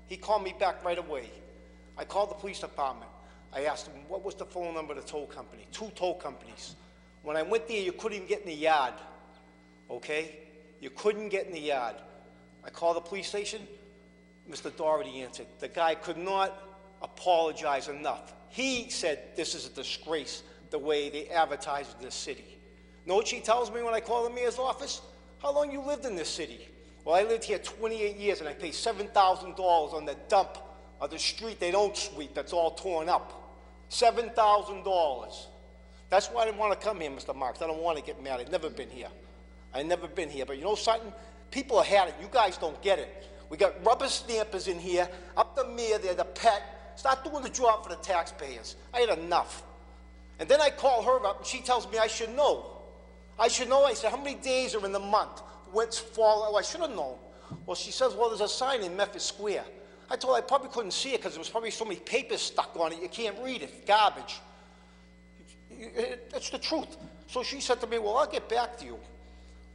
He called me back right away. I called the police department. I asked him, what was the phone number of the tow company? 2 tow companies. When I went there, you couldn't even get in the yard. Okay? You couldn't get in the yard. I called the police station. Mr. Doherty answered. The guy could not apologize enough. He said this is a disgrace the way they advertise in this city. Know what she tells me when I call the mayor's office? How long you lived in this city? Well, I lived here 28 years and I pay $7,000 on the dump of the street they don't sweep that's all torn up. $7,000. That's why I didn't want to come here, Mr. Marks. I don't want to get mad. I've never been here. I've never been here. But you know something? People have had it. You guys don't get it. We got rubber stampers in here, up the mayor, they're the pet. Start doing the job for the taxpayers. I had enough. And then I call her up and she tells me I should know. I should know. I said, how many days are in the month? When's fall? Oh, I should have known. Well, she says, well, there's a sign in Medford Square. I told her I probably couldn't see it because there was probably so many papers stuck on it, you can't read it. Garbage. It's the truth. So she said to me, well, I'll get back to you.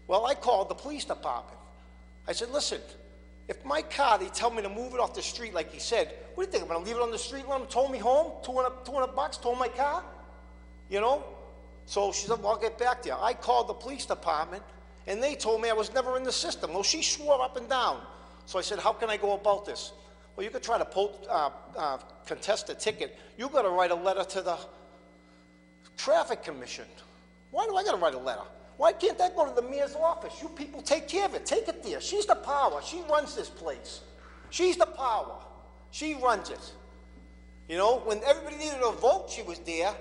Well, I called the police department. I said, listen, if my car, they tell me to move it off the street like he said, what do you think, I'm going to leave it on the street, let them tow me home, $200, tow my car? You know? So she said, well, I'll get back to you. I called the police department, and they told me I was never in the system. Well, she swore up and down. So I said, how can I go about this? Well, you could try to contest the ticket. You got to write a letter to the traffic commission. Why do I got to write a letter? Why can't that go to the mayor's office? You people take care of it. Take it there. She's the power. She runs this place. She's the power. She runs it. You know, when everybody needed a vote, she was there.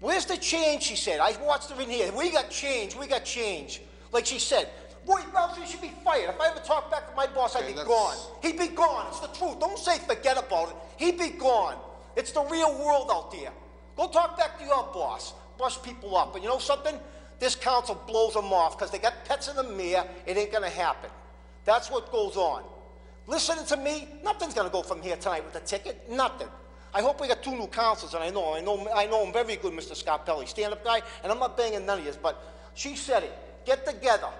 Where's the change, she said. I watched her in here. We got change. We got change. Like she said, Roy Belcher should be fired. If I ever talk back to my boss, I'd be gone. He'd be gone. It's the truth. Don't say forget about it. He'd be gone. It's the real world out there. Go talk back to your boss. Brush people up. But you know something? This council blows them off because they got pets in the mayor. It ain't going to happen. That's what goes on. Listening to me, nothing's going to go from here tonight with the ticket. Nothing. I hope we got 2 new councils, and I know him very good, Mr. Scarpelli, stand-up guy, and I'm not banging none of yours, but she said it. Get together,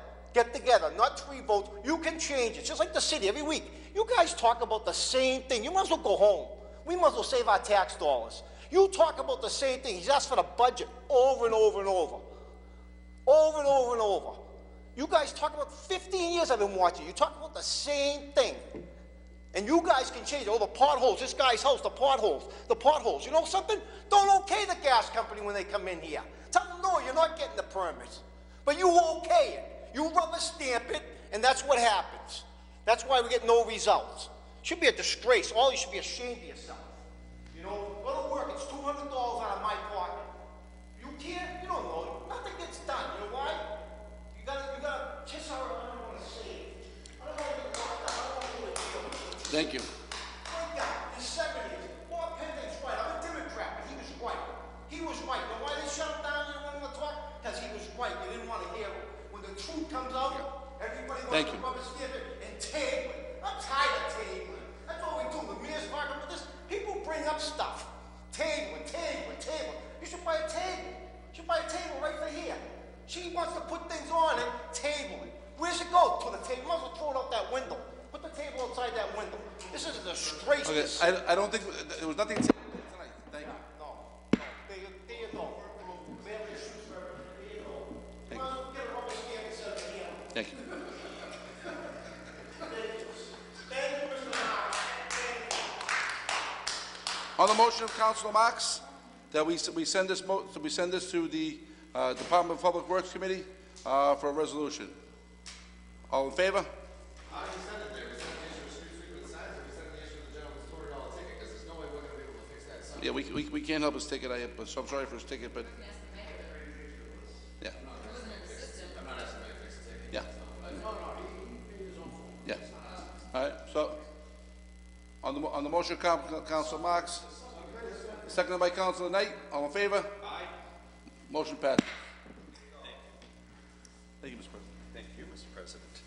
not 3 votes. You can change it, just like the city every week. You guys talk about the same thing. You might as well go home. We might as well save our tax dollars. You talk about the same thing. He's asked for the budget over and over and over. Over and over and over. You guys talk about 15 years I've been watching. You talk about the same thing. And you guys can change it. Oh, the potholes, this guy's house, the potholes. You know something? Don't okay the gas company when they come in here. Tell them, no, you're not getting the permits. But you okay it. You rubber stamp it, and that's what happens. That's why we get no results. Should be a disgrace. All you should be ashamed of yourself. You know, go to work. It's $200 out of my pocket. You can't, you don't know. Nothing gets done. You know why? You gotta kiss our, I don't want to say it. I don't want to get locked up. I don't want to do a deal with you. Thank you. Great guy. In 70s. Bob Pending's right. I'm a Democrat, but he was right. He was right. You know why they shut him down? You don't want him to talk? Because he was right. You didn't want to hear him. When the truth comes out, everybody wants to rubber stamp it and table it. I'm tired of tabling. That's all we do. The mayor's talking about this. People bring up stuff. Table. You should buy a table. You should buy a table right for here. She wants to put things on it, table it. Where's it go? To the table. Might as well throw it out that window. Put the table outside that window. This is a disgrace. Okay, I don't think, there was nothing tonight. Thank you. No. There you go. There you go. Thank Might as well get a rubber stamp instead of a hammer. Thank you. On the motion of Councilor Marks, that we send this to the Department of Public Works Committee for a resolution. All in favor? Yeah, we can't help his ticket, so I'm sorry for his ticket, but... Yeah. Yeah. Yeah. All right, so, on the motion, Councilor Marks, seconded by Councilor Knight, all in favor? Aye. Motion passed. Thank you, Mr. President. Thank you, Mr. President.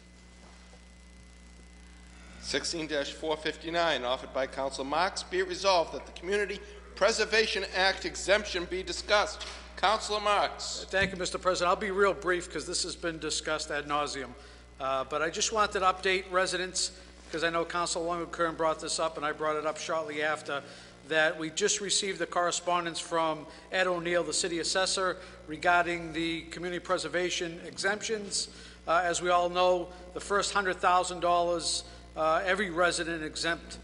16-459, offered by Councilor Marks. Be it resolved that the Community Preservation Act exemption be discussed. Councilor Marks. Thank you, Mr. President. I'll be real brief because this has been discussed ad nauseum. But I just wanted to update residents, because I know Councilor Longo-Kern brought this up and I brought it up shortly after, that we just received the correspondence from Ed O'Neill, the city assessor, regarding the community preservation exemptions. As we all know, the first $100,000, every resident exempt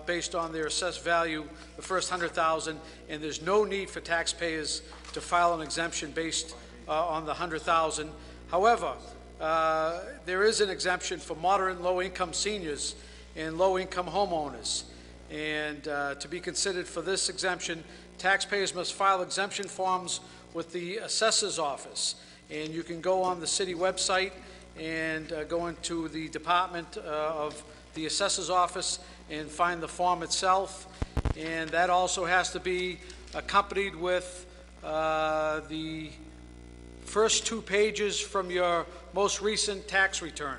based on their assessed value, the first $100,000, and there's no need for taxpayers to file an exemption based on the $100,000. However, there is an exemption for moderate and low-income seniors and low-income homeowners. And to be considered for this exemption, taxpayers must file exemption forms with the assessor's office. And you can go on the city website and go into the department of the assessor's office and find the form itself. And that also has to be accompanied with the first 2 pages from your most recent tax return.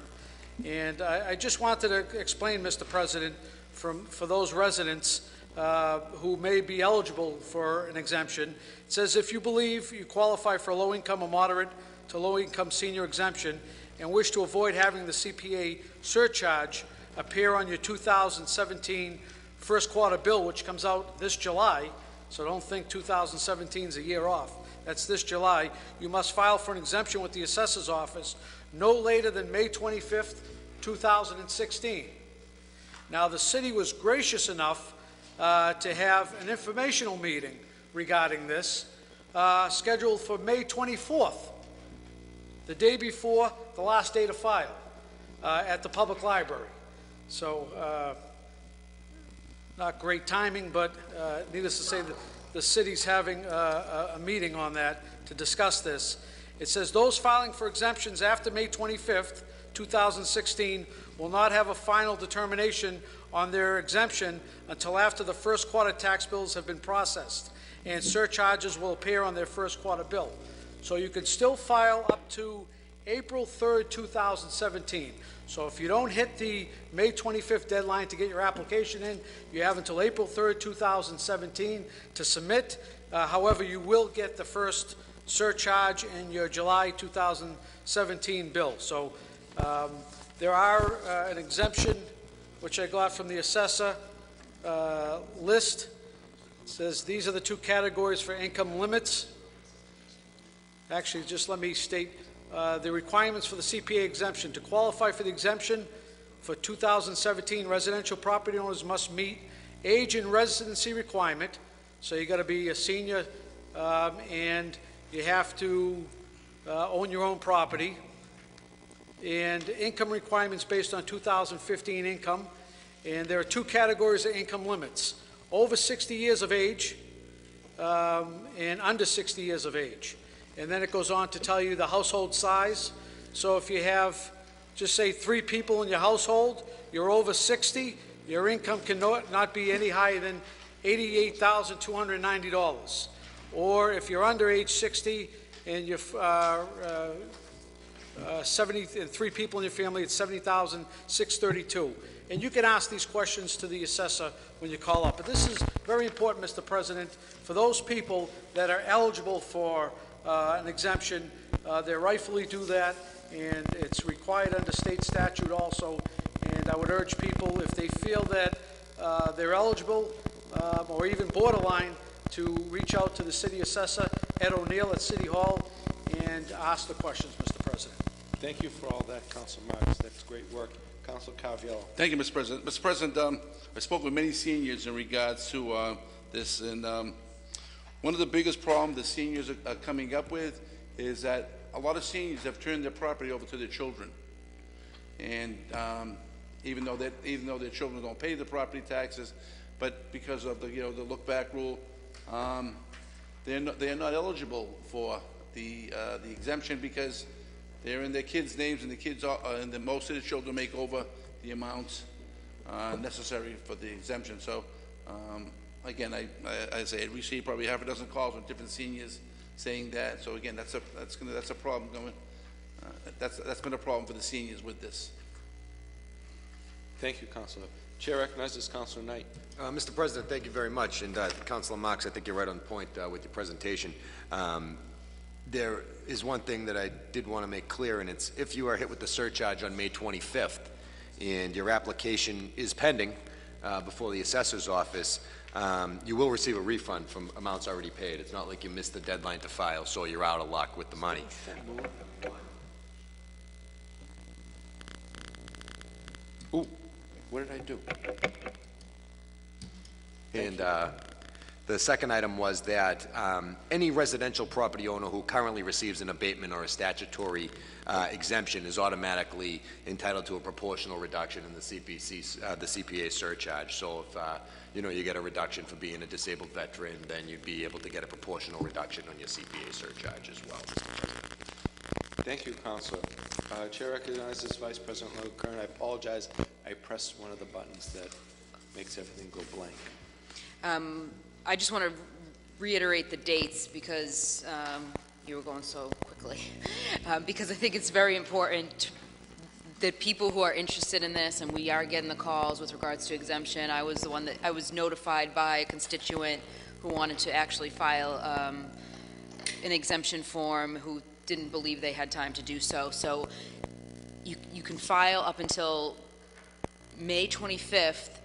And I just wanted to explain, Mr. President, for those residents who may be eligible for an exemption. It says if you believe you qualify for a low-income or moderate to low-income senior exemption and wish to avoid having the CPA surcharge appear on your 2017 first quarter bill, which comes out this July, so don't think 2017 is a year off. That's this July. You must file for an exemption with the assessor's office no later than May 25th, 2016. Now, the city was gracious enough to have an informational meeting regarding this scheduled for May 24th, the day before the last day to file at the public library. So, not great timing, but needless to say, the city's having a meeting on that to discuss this. It says those filing for exemptions after May 25th, 2016 will not have a final determination on their exemption until after the first quarter tax bills have been processed, and surcharges will appear on their first quarter bill. So you can still file up to April 3rd, 2017. So if you don't hit the May 25th deadline to get your application in, you have until April 3rd, 2017 to submit. However, you will get the first surcharge in your July 2017 bill. So there are an exemption which I got from the assessor list. It says these are the 2 categories for income limits. Actually, just let me state the requirements for the CPA exemption. To qualify for the exemption for 2017, residential property owners must meet age and residency requirement. So you got to be a senior, and you have to own your own property. And income requirements based on 2015 income. And there are two categories of income limits: over 60 years of age and under 60 years of age. And then it goes on to tell you the household size. So if you have, just say, 3 people in your household, you're over 60, your income cannot be any higher than $88,290. Or if you're under age 60 and you're 3 people in your family, it's $70,632. And you can ask these questions to the assessor when you call up. But this is very important, Mr. President, for those people that are eligible for an exemption. They rightfully do that, and it's required under state statute also. And I would urge people, if they feel that they're eligible or even borderline, to reach out to the city assessor, Ed O'Neill at City Hall, and ask the questions, Mr. President. Thank you for all that, Council Marks. That's great work. Council Caviello. Thank you, Mr. President. Mr. President, I spoke with many seniors in regards to this, and one of the biggest problems the seniors are coming up with is that a lot of seniors have turned their property over to their children, and even though their children don't pay the property taxes, but because of the the look-back rule, they are not eligible for the exemption because they're in their kids' names, and the kids are, and most of the children make over the amounts necessary for the exemption. So, again, I say I received probably half a dozen calls from different seniors saying that. So again, that's a problem going. That's been a problem for the seniors with this. Thank you, Councilor. Chair recognizes Councilor Knight. Mr. President, thank you very much. And Councilor Marks, I think you're right on point with your presentation. There is one thing that I did want to make clear, and it's if you are hit with the surcharge on May 25th and your application is pending before the assessor's office, you will receive a refund from amounts already paid. It's not like you missed the deadline to file, so you're out of luck with the money. Ooh, what did I do? And the second item was that any residential property owner who currently receives an abatement or a statutory exemption is automatically entitled to a proportional reduction in the CPA surcharge. So if you get a reduction for being a disabled veteran, then you'd be able to get a proportional reduction on your CPA surcharge as well, Mr. President. Thank you, Councilor. Chair recognizes Vice President Kern. I apologize. I pressed one of the buttons that makes everything go blank. I just want to reiterate the dates because you were going so quickly. Because I think it's very important that people who are interested in this, and we are getting the calls with regards to exemption. I was the one that I was notified by a constituent who wanted to actually file an exemption form who didn't believe they had time to do so. So you can file up until May 25th.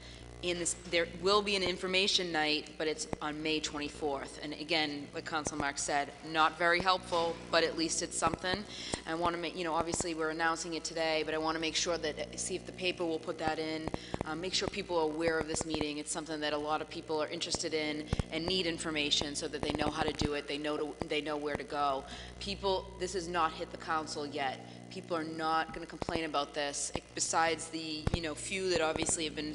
There will be an information night, but it's on May 24th. And again, like Council Marks said, not very helpful, but at least it's something. I want to make, obviously we're announcing it today, but I want to make sure that, see if the paper will put that in, make sure people are aware of this meeting. It's something that a lot of people are interested in and need information so that they know how to do it, they know where to go. This has not hit the council yet. People are not going to complain about this, besides the few that obviously have been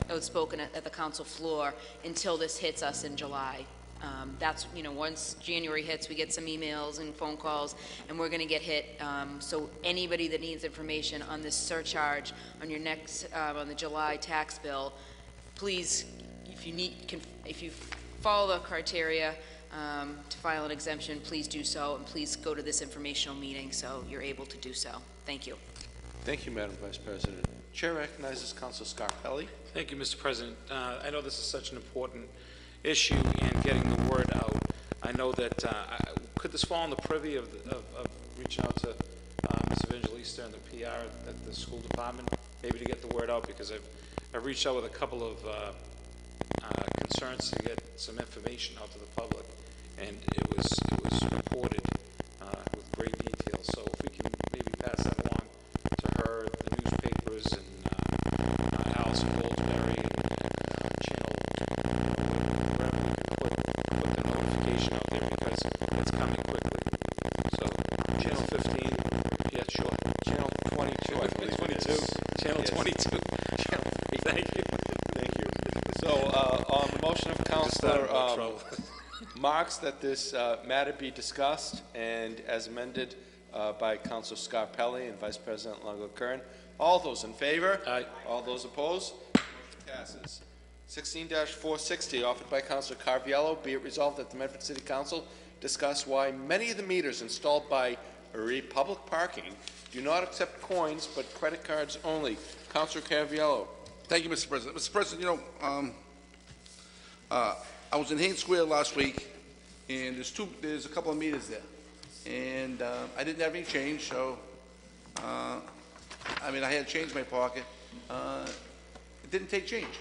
outspoken at the council floor until this hits us in July. That's once January hits, we get some emails and phone calls, and we're going to get hit. So anybody that needs information on this surcharge on your next on the July tax bill, please, if you follow the criteria to file an exemption, please do so, and please go to this informational meeting so you're able to do so. Thank you. Thank you, Madam Vice President. Chair recognizes Councilor Scarpelli. Thank you, Mr. President. I know this is such an important issue in getting the word out. I know that, could this fall in the privy of reaching out to Ms. Evangelista and the PR at the school department, maybe to get the word out, because I've reached out with a couple of concerns to get some information out to the public, and it was reported with great detail. So if we can too. Thank you. Thank you. So, on the motion of Councilor Marks that this matter be discussed and as amended by Councilor Scarpelli and Vice President Longo-Kern, all those in favor? Aye. All those opposed? Motion passes. 16-460, offered by Councilor Carviallo, be it resolved that the Medford City Council discuss why many of the meters installed by Republic Parking do not accept coins but credit cards only. Councilor Carviallo. Thank you, Mr. President. Mr. President, you know, I was in Haines Square last week, and there's a couple of meters there, and I didn't have any change, so I mean, I had change in my pocket. It didn't take change.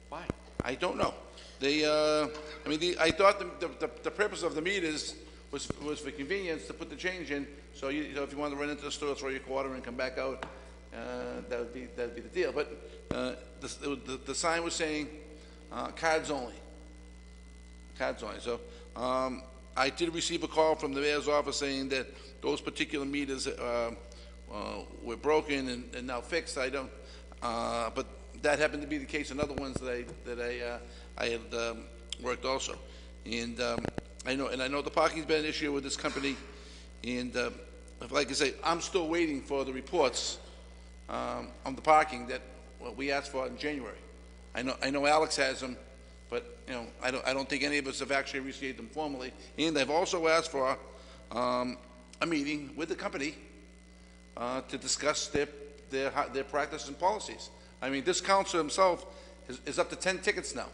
Why? I don't know. They, I mean, I thought the purpose of the meters was for convenience to put the change in. So you know, if you wanted to run into the store, throw your quarter and come back out, that would be the deal. But the sign was saying cards only. Cards only. So I did receive a call from the mayor's office saying that those particular meters were broken and now fixed. I don't, but that happened to be the case in other ones that I had worked also. And I know the parking's been an issue with this company, and like I say, I'm still waiting for the reports on the parking that we asked for in January. I know Alex has them, but you know, I don't think any of us have actually received them formally. And I've also asked for a meeting with the company to discuss their practices and policies. I mean, this council himself is up to 10 tickets now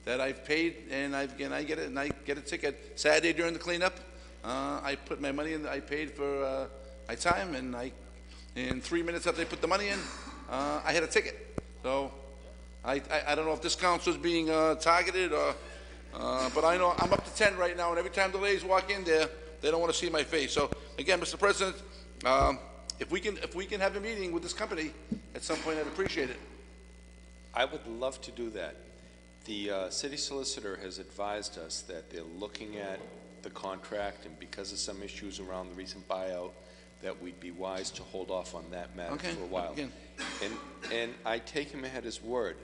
that I've paid, and I get a ticket Saturday during the cleanup. I put my money in. I paid for my time, and in 3 minutes after they put the money in, I had a ticket. So I don't know if this council is being targeted, or but I know I'm up to 10 right now, and every time the ladies walk in there, they don't want to see my face. So again, Mr. President, if we can have a meeting with this company at some point, I'd appreciate it. I would love to do that. The city solicitor has advised us that they're looking at the contract, and because of some issues around the recent buyout, that we'd be wise to hold off on that matter for a while. And I take him at his word.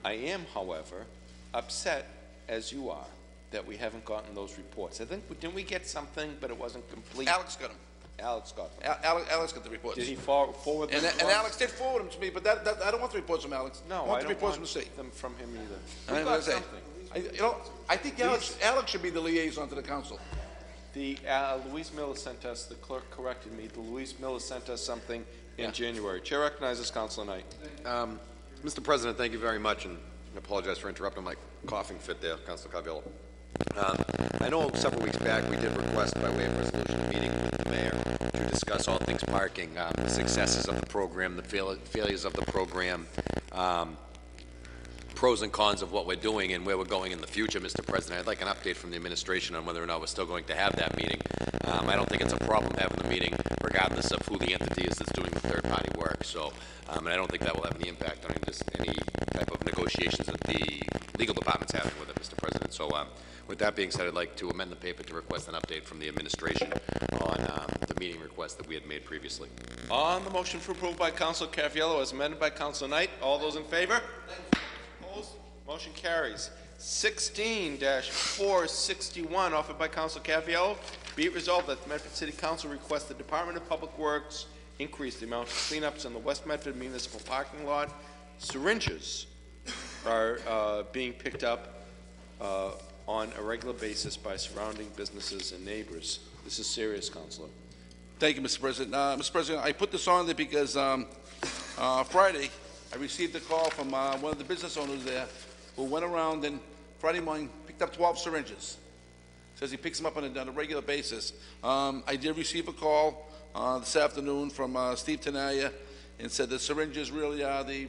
I am, however, upset, as you are, that we haven't gotten those reports. I think, didn't we get something, but it wasn't complete? Alex got them. Alex got them. Alex got the reports. Did he forward them? And Alex did forward them to me, but I don't want the reports from Alex. No, I don't want them from him either. I got something. I think Alex should be the liaison to the council. The Louise Miller sent us, the clerk corrected me, Louise Miller sent us something in January. Chair recognizes Councilor Knight. Mr. President, thank you very much, and I apologize for interrupting my coughing fit there, Councilor Carviallo. I know several weeks back we did request by way of resolution a meeting with the mayor to discuss all things parking, the successes of the program, the failures of the program, pros and cons of what we're doing and where we're going in the future, Mr. President. I'd like an update from the administration on whether or not we're still going to have that meeting. I don't think it's a problem having the meeting regardless of who the entity is that's doing the third-party work. So, and I don't think that will have any impact on any type of negotiations that the legal department's having with it, Mr. President. So, with that being said, I'd like to amend the paper to request an update from the administration on the meeting request that we had made previously. On the motion for approval by Councilor Carviallo as amended by Councilor Knight, all those in favor? Opposed? Motion carries. 16-461 offered by Councilor Carviallo. Be it resolved that the Medford City Council requests the Department of Public Works increase the amount of cleanups in the West Medford municipal parking lot. Syringes are being picked up on a regular basis by surrounding businesses and neighbors. This is serious, Councilor. Thank you, Mr. President. Mr. President, I put this on there because Friday I received a call from one of the business owners there who went around and Friday morning picked up 12 syringes. Says he picks them up on a regular basis. I did receive a call this afternoon from Steve Tenaya and said the syringes really are the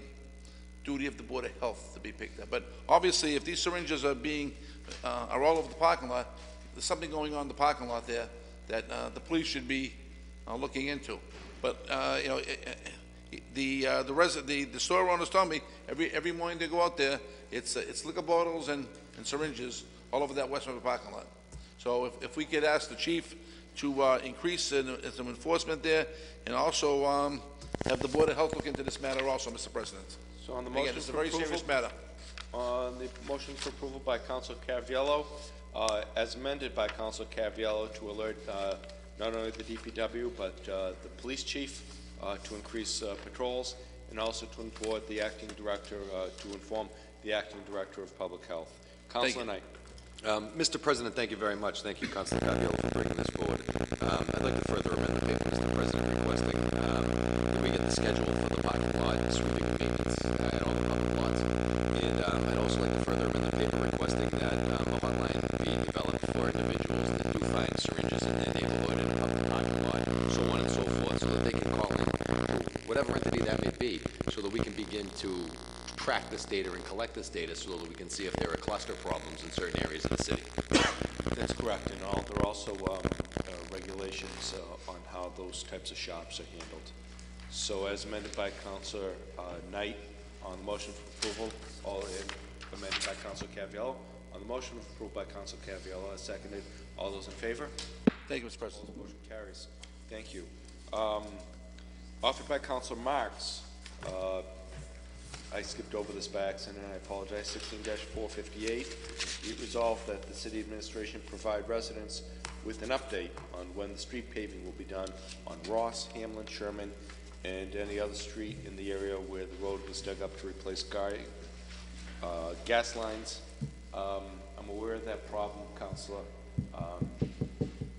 duty of the Board of Health to be picked up. But obviously, if these syringes are are all over the parking lot, there's something going on in the parking lot there that the police should be looking into. But you know, the store owners told me every morning they go out there, it's liquor bottles and syringes all over that West River parking lot. So if we could ask the chief to increase some enforcement there, and also have the Board of Health look into this matter also, Mr. President. So on the motion Again, it's a for very approval- serious matter. On the motion for approval by Council Caviello, as amended by Council Caviello to alert not only the DPW but the police chief to increase patrols, and also to inform the acting director of public health. Councilor Knight. Mr. President, thank you very much. Thank you, Councilor Caviello, for bringing this forward. I'd like to further amend the paper, Mr. President, requesting that we get the schedule for the parking lot and sweeping maintenance at all the public lots. And I'd also like to further amend the paper requesting that a hotline be developed for individuals that do find syringes in their neighborhood and a public parking lot, so on and so forth, so that they can call in to whatever entity that may be, so that we can begin to track this data and collect this data so that we can see if there are cluster problems in certain areas of the city. That's correct, and there are also regulations on how those types of shops are handled. So as amended by Councilor Knight on the motion for approval, amended by Councilor Caviello. On the motion of approval by Councilor Caviello, as seconded, all those in favor? Thank you, Mr. President. Motion carries. Thank you. Offered by Councilor Marks. I skipped over this by accident, I apologize. 16-458. Be it resolved that the city administration provide residents with an update on when the street paving will be done on Ross, Hamlin, Sherman, and any other street in the area where the road was dug up to replace gas lines. I'm aware of that problem, Councilor,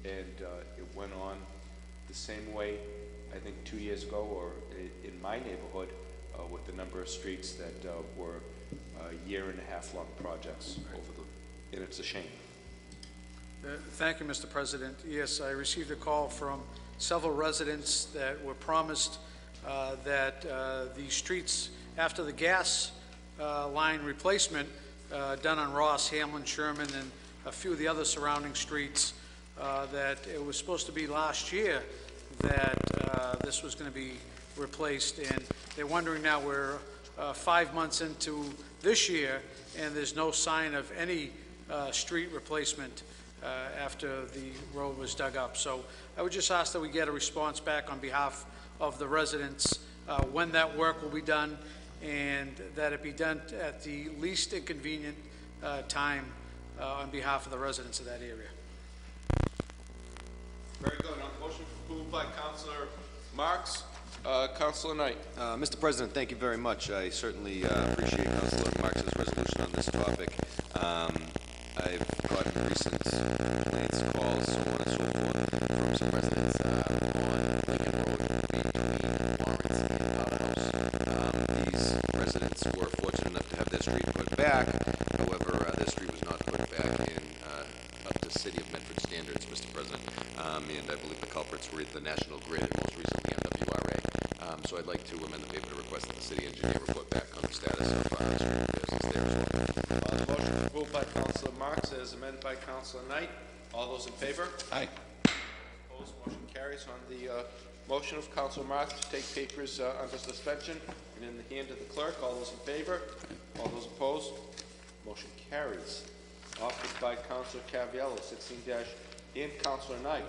and it went on the same way, I think 2 years ago, or in my neighborhood, with the number of streets that were year-and-a-half-long projects and it's a shame. Thank you, Mr. President. Yes, I received a call from several residents that were promised that the streets after the gas line replacement done on Ross, Hamlin, Sherman, and a few of the other surrounding streets, that it was supposed to be last year that this was going to be replaced, and they're wondering now we're 5 months into this year and there's no sign of any street replacement after the road was dug up. So I would just ask that we get a response back on behalf of the residents when that work will be done, and that it be done at the least inconvenient time on behalf of the residents of that area. Very good. On the motion approved by Councilor Marks. Councilor Knight. Mr. President, thank you very much. I certainly appreciate Councilor Marks' resolution on this topic. I've gotten recent complaints, calls, so on and so forth, from some residents on Lincoln Road between Lawrence and Powerhouse. These residents were fortunate enough to have their street put back. However, their street was not put back in up to City of Medford standards, Mr. President. And I believe the culprits were the National Grid and most recently NWRA. So I'd like to amend the paper to request that the city engineer report back on the status of street repairs there as well. Motion approved by Councilor Marks as amended by Councilor Knight. All those in favor? Aye. Opposed? Motion carries. On the motion of Councilor Marks to take papers under suspension and in the hand of the clerk. All those in favor? All those opposed? Motion carries. Offered by Councilor Caviello, 16- and Councilor Knight,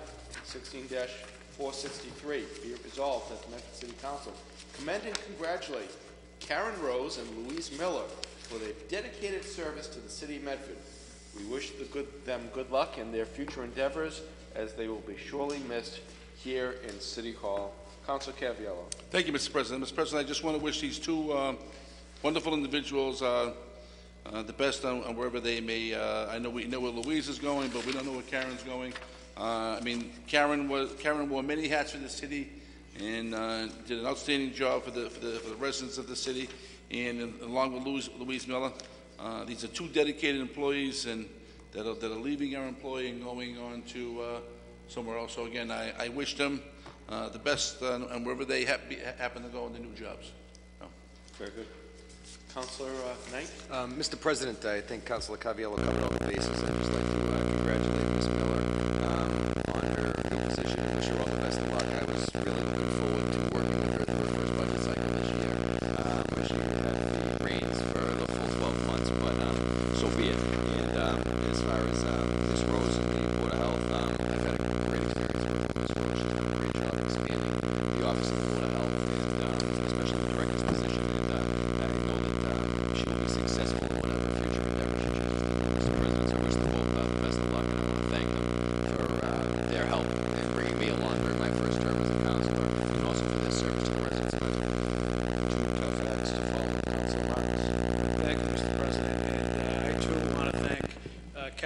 16-463. Be it resolved that the Medford City Council commend and congratulate Karen Rose and Louise Miller for their dedicated service to the city of Medford. We wish them good luck in their future endeavors, as they will be surely missed here in City Hall. Councilor Caviello. Thank you, Mr. President. Mr. President, I just want to wish these two wonderful individuals the best on wherever they may. I know we know where Louise is going, but we don't know where Karen's going. I mean, Karen wore many hats for the city and did an outstanding job for the residents of the city. And along with Louise Miller, these are two dedicated employees and that are leaving our employ and going on to somewhere else. So again, I wish them the best and wherever they happen to go in their new jobs. So. Very good. Councilor Knight. Mr. President, I think Councilor Caviello covered all the bases. I'd just like to congratulate Ms. Miller on her new position and wish her all the best of luck. I was really looking forward to working with her through her first budget cycle this year. She had the reins for the full 12 months, but so be it. And as far as Ms. Rose and the Board of Health, I've had a great experience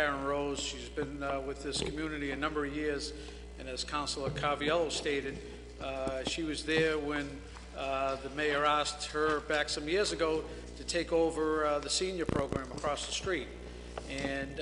Karen Rose. She's been with this community a number of years, and as Councilor Carviello stated, she was there when the mayor asked her back some years ago to take over the senior program across the street. And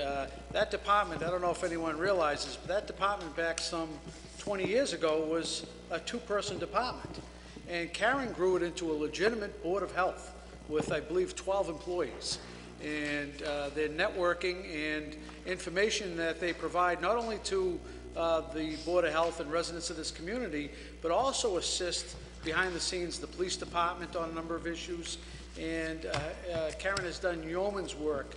that department, I don't know if anyone realizes, but that department back some 20 years ago was a two-person department. And Karen grew it into a legitimate board of health with, I believe, 12 employees. And their networking and information that they provide not only to the Board of Health and residents of this community, but also assist behind the scenes the police department on a number of issues. And Karen has done yeoman's work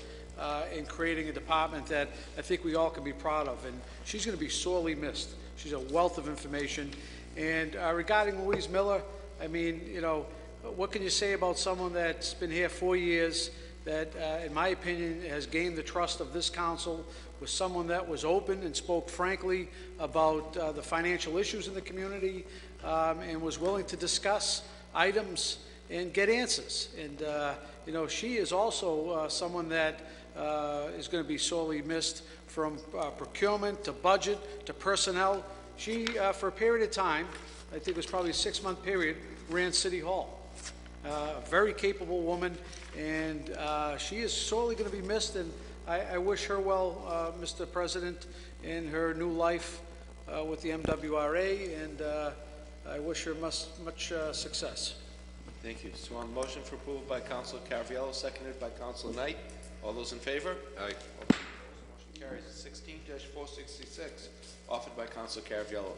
in creating a department that I think we all can be proud of. And she's going to be sorely missed. She's a wealth of information. And regarding Louise Miller, I mean, you know, what can you say about someone that's been here 4 years, that, in my opinion, has gained the trust of this council, was someone that was open and spoke frankly about the financial issues in the community, and was willing to discuss items and get answers. And, you know, she is also someone that is going to be sorely missed, from procurement to budget to personnel. She, for a period of time, I think it was probably a 6-month period, ran City Hall. A very capable woman, and she is sorely going to be missed, and I wish her well, Mr. President, in her new life with the MWRA, and I wish her much success. Thank you. So on the motion for approval by Councilor Carviello, seconded by Councilor Knight, all those in favor? Aye. Motion carries. 16-466, offered by Councilor Carviello.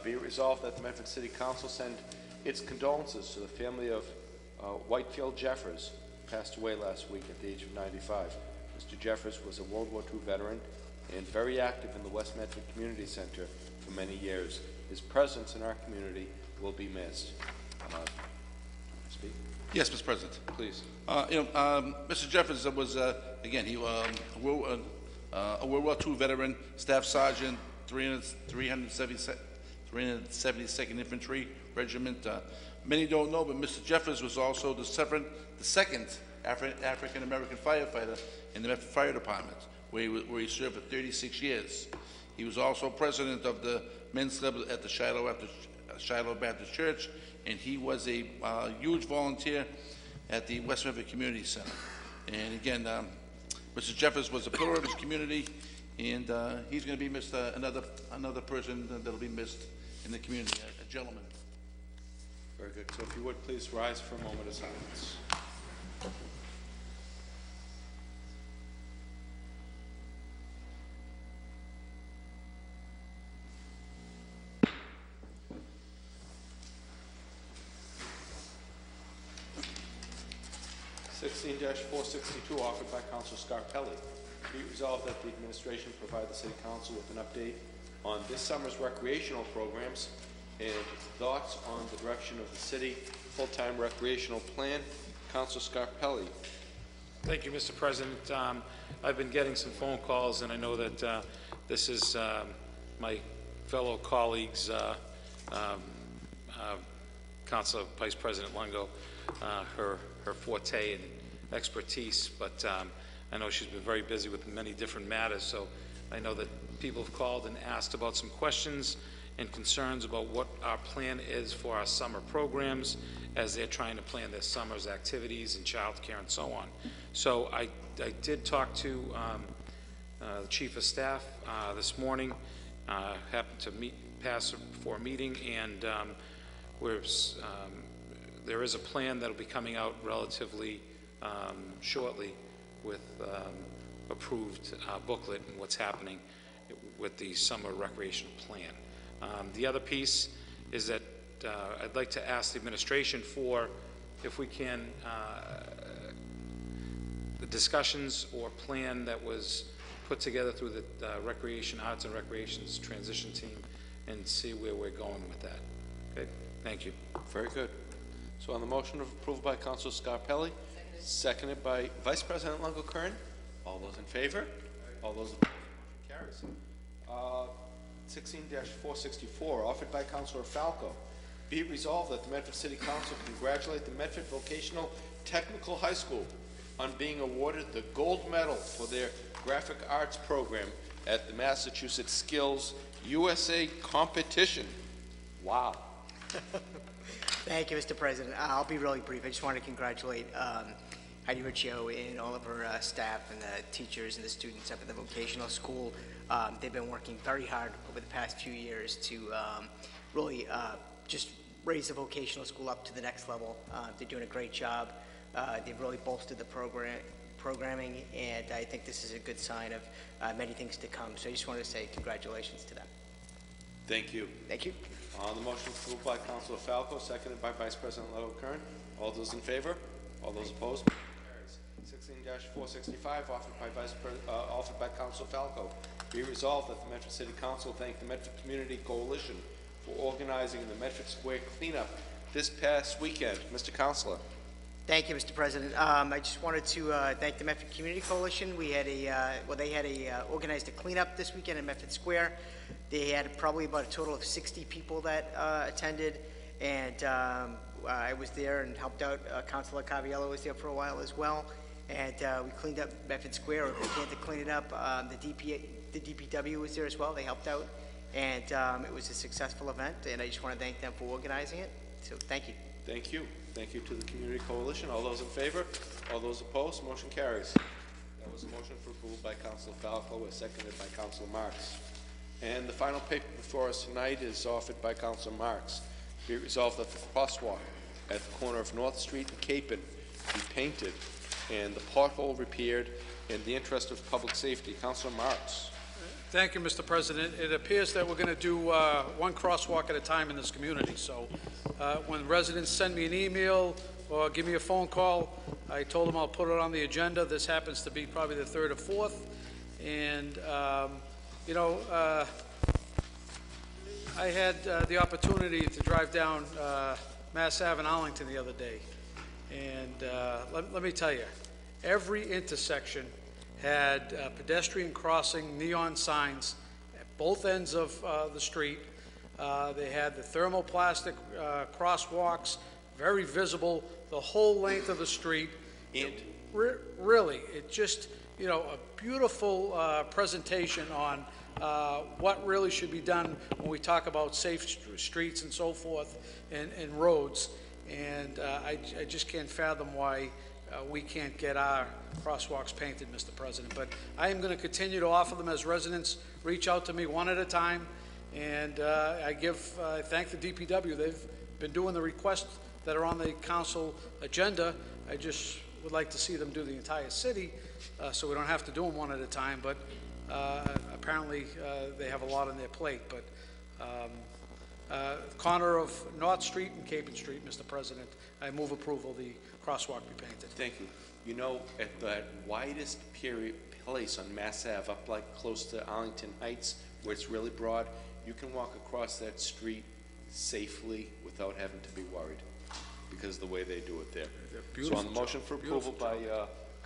Be it resolved that the Medford City Council send its condolences to the family of Whitefield Jeffers, who passed away last week at the age of 95. Mr. Jeffers was a World War II veteran and very active in the West Medford Community Center for many years. His presence in our community will be missed. Speak. Yes, Mr. President. Please. Mr. Jeffers was, again, he a World War II veteran, Staff Sergeant, 372nd Infantry Regiment. Many don't know, but Mr. Jeffers was also the second African-American firefighter in the Medford Fire Department, where he served for 36 years. He was also president of the men's club at the Shiloh Baptist Church, and he was a huge volunteer at the West Medford Community Center. And again, Mr. Jeffers was a pillar of his community, and he's going to be missed. Another person that'll be missed in the community, a gentleman. Very good. So if you would please rise for a moment of silence. (16-462) offered by Councilor Scarpelli. Be it resolved that the administration provide the City Council with an update on this summer's recreational programs and thoughts on the direction of the city full-time recreational plan. Councilor Scarpelli. Thank you, Mr. President. I've been getting some phone calls, and I know that this is my fellow colleagues, Councilor Vice President Lungo, her forte and expertise, but I know she's been very busy with many different matters, so I know that people have called and asked about some questions and concerns about what our plan is for our summer programs as they're trying to plan their summer's activities and childcare and so on. So I did talk to the Chief of Staff this morning, happened to pass before a meeting, and there is a plan that will be coming out relatively shortly with approved booklet and what's happening with the summer recreational plan. The other piece is that I'd like to ask the administration for, if we can, the discussions or plan that was put together through the Arts and Recreation's transition team, and see where we're going with that. Okay, thank you. Very good. So on the motion of approval by Councilor Scarpelli, seconded by Vice President Lungo Kern, all those in favor? All those opposed? Motion carries. 16-464, offered by Councilor Falco. Be it resolved that the Medford City Council congratulate the Medford Vocational Technical High School on being awarded the gold medal for their graphic arts program at the Massachusetts Skills USA competition. Wow. Thank you, Mr. President. I'll be really brief. I just want to congratulate Heidi Riccio and all of her staff and the teachers and the students up at the vocational school. They've been working very hard over the past few years to really just raise the vocational school up to the next level. They're doing a great job. They've really bolstered the programming, and I think this is a good sign of many things to come. So I just wanted to say congratulations to them. Thank you. Thank you. On the motion, moved by Councilor Falco, seconded by Vice President Leto-Kern. All those in favor? All those opposed? Carries. 16-465, offered by Councilor Falco. Be resolved that the Medford City Council thank the Medford Community Coalition for organizing the Medford Square cleanup this past weekend. Mr. Councilor. Thank you, Mr. President. I just wanted to thank the Medford Community Coalition. We had organized a cleanup this weekend in Medford Square. They had probably about a total of 60 people that attended, and I was there and helped out. Councilor Caviello was there for a while as well, and we cleaned up Medford Square, or began to clean it up. The DPW was there as well. They helped out, and it was a successful event, and I just want to thank them for organizing it. So thank you. Thank you. Thank you to the Community Coalition. All those in favor? All those opposed? Motion carries. That was a motion for approval by Councilor Falco, as seconded by Councilor Marks. And the final paper before us tonight is offered by Councilor Marks. Be it resolved that the crosswalk at the corner of North Street and Capon be painted and the pothole repaired in the interest of public safety. Councilor Marks. Thank you, Mr. President. It appears that we're going to do one crosswalk at a time in this community. So when residents send me an email or give me a phone call, I told them I'll put it on the agenda. This happens to be probably the third or fourth. And, you know, I had the opportunity to drive down Mass Ave in Arlington the other day. And let me tell you, every intersection had pedestrian crossing neon signs at both ends of the street. They had the thermoplastic crosswalks, very visible the whole length of the street. And really, it just, you know, a beautiful presentation on what really should be done when we talk about safe streets and so forth and roads. And I just can't fathom why we can't get our crosswalks painted, Mr. President. But I am going to continue to offer them as residents reach out to me one at a time. And I thank the DPW. They've been doing the requests that are on the council agenda. I just would like to see them do the entire city so we don't have to do them one at a time. But apparently they have a lot on their plate. But corner of North Street and Capon Street, Mr. President, I move approval the crosswalk be painted. Thank you. You know, at the widest place on Mass Ave, up like close to Arlington Heights, where it's really broad, you can walk across that street safely without having to be worried because of the way they do it there. So on the motion for approval by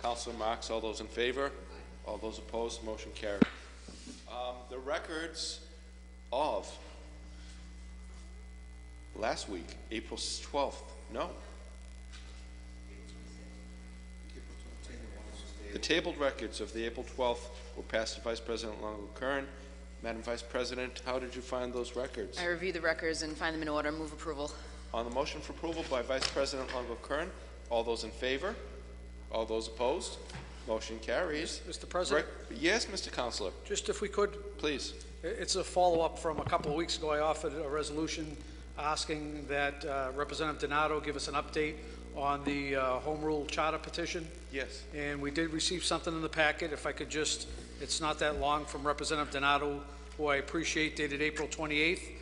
Councilor Marks, all those in favor? All those opposed? Motion carried. The records of last week, April 12th, no. The tabled records of the April 12th were passed to Vice President Longo-Kern. Madam Vice President, how did you find those records? I reviewed the records and find them in order. Move approval. On the motion for approval by Vice President Longo-Kern, all those in favor? All those opposed? Motion carries. Mr. President? Yes, Mr. Counselor. Just if we could. Please. It's a follow-up from a couple of weeks ago. I offered a resolution asking that Representative Donato give us an update on the Home Rule Charter petition. Yes. And we did receive something in the packet. If I could just, it's not that long, from Representative Donato, who I appreciate, dated April 28th.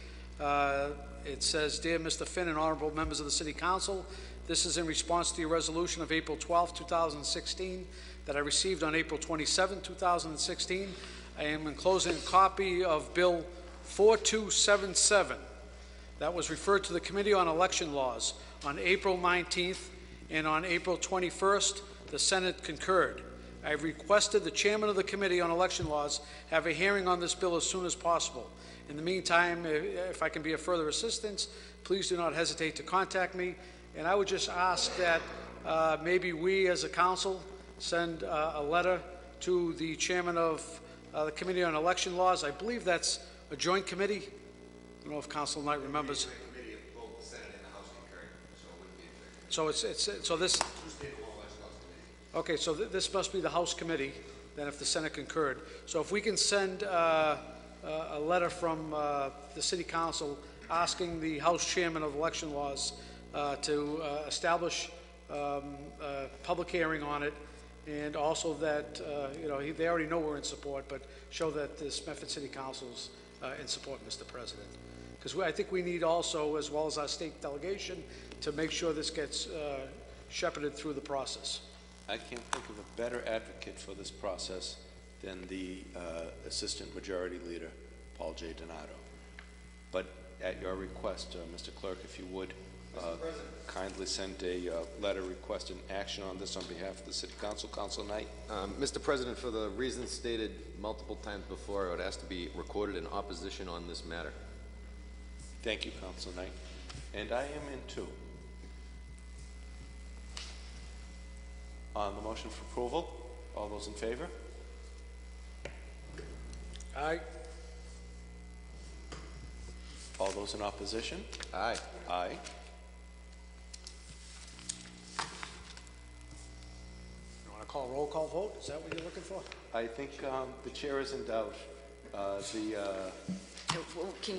It says, Dear Mr. Finn and honorable members of the City Council, this is in response to your resolution of April 12, 2016 that I received on April 27, 2016. I am enclosing a copy of Bill 4277 that was referred to the Committee on Election Laws on April 19th, and on April 21st, the Senate concurred. I have requested the chairman of the Committee on Election Laws have a hearing on this bill as soon as possible. In the meantime, if I can be of further assistance, please do not hesitate to contact me. And I would just ask that maybe we as a council send a letter to the chairman of the Committee on Election Laws. I believe that's a joint committee. I don't know if Council Knight remembers. So this. Okay, so this must be the House Committee, then if the Senate concurred. So if we can send a letter from the City Council asking the House Chairman of Election Laws to establish a public hearing on it, and also that, they already know we're in support, but show that the Medford City Council's in support, Mr. President. Because I think we need also, as well as our state delegation, to make sure this gets shepherded through the process. I can't think of a better advocate for this process than the Assistant Majority Leader, Paul J. Donato. But at your request, Mr. Clerk, if you would, kindly send a letter requesting action on this on behalf of the City Council. Council Knight. Mr. President, for the reasons stated multiple times before, I would ask to be recorded in opposition on this matter. Thank you, Council Knight. And I am in too. On the motion for approval, all those in favor? Aye. All those in opposition? Aye. Aye. You want to call a roll call vote? Is that what you're looking for? I think the chair is in doubt. The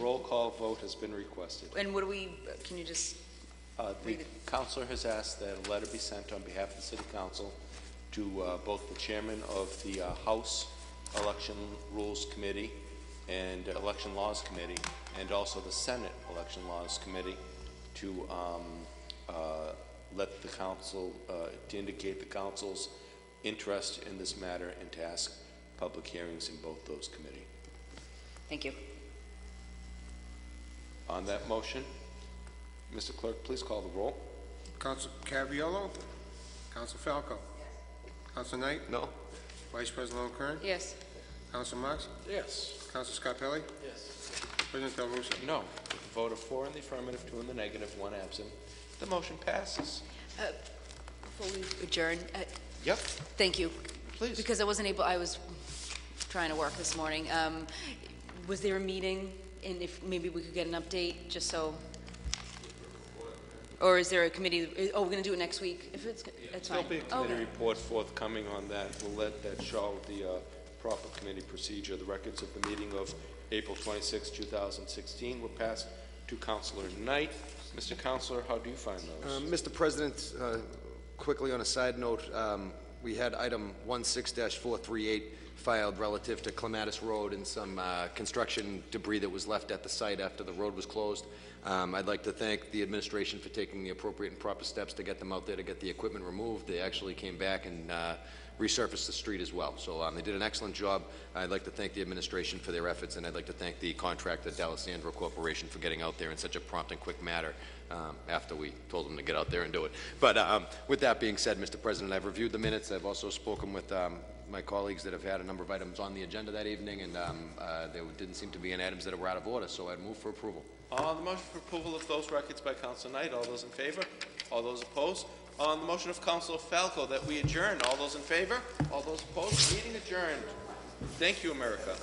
roll call vote has been requested. And what do we, can you just The councilor has asked that a letter be sent on behalf of the City Council to both the chairman of the House Election Rules Committee and Election Laws Committee, and also the Senate Election Laws Committee, to let the council, to indicate the council's interest in this matter and to ask public hearings in both those committees. Thank you. On that motion, Mr. Clerk, please call the roll. Council Caviola? Council Falco? Yes. Council Knight? No. Vice President O'Kern? Yes. Council Marks? Yes. Council Scarpelli? Yes. President Del Russo? No. With a vote of 4 in the affirmative, 2 in the negative, 1 absent, the motion passes. Before we adjourn, Yep. thank you. Please. Because I wasn't able, I was trying to work this morning. Was there a meeting, and if maybe we could get an update, just so, or is there a committee, oh, we're going to do it next week? If it's fine. There'll be a committee report forthcoming on that. We'll let that show the proper committee procedure. The records of the meeting of April 26, 2016 were passed to Councilor Knight. Mr. Councilor, how do you find those? Mr. President, quickly on a side note, we had item 16-438 filed relative to Clematis Road and some construction debris that was left at the site after the road was closed. I'd like to thank the administration for taking the appropriate and proper steps to get them out there to get the equipment removed. They actually came back and resurfaced the street as well. So they did an excellent job. I'd like to thank the administration for their efforts, and I'd like to thank the contractor, D'Alessandro Corporation, for getting out there in such a prompt and quick manner after we told them to get out there and do it. But with that being said, Mr. President, I've reviewed the minutes. I've also spoken with my colleagues that have had a number of items on the agenda that evening, and there didn't seem to be any items that were out of order, so I'd move for approval. On the motion for approval of those records by Councilor Knight, all those in favor? All those opposed? On the motion of Councilor Falco that we adjourn, all those in favor? All those opposed? Meeting adjourned. Thank you, America.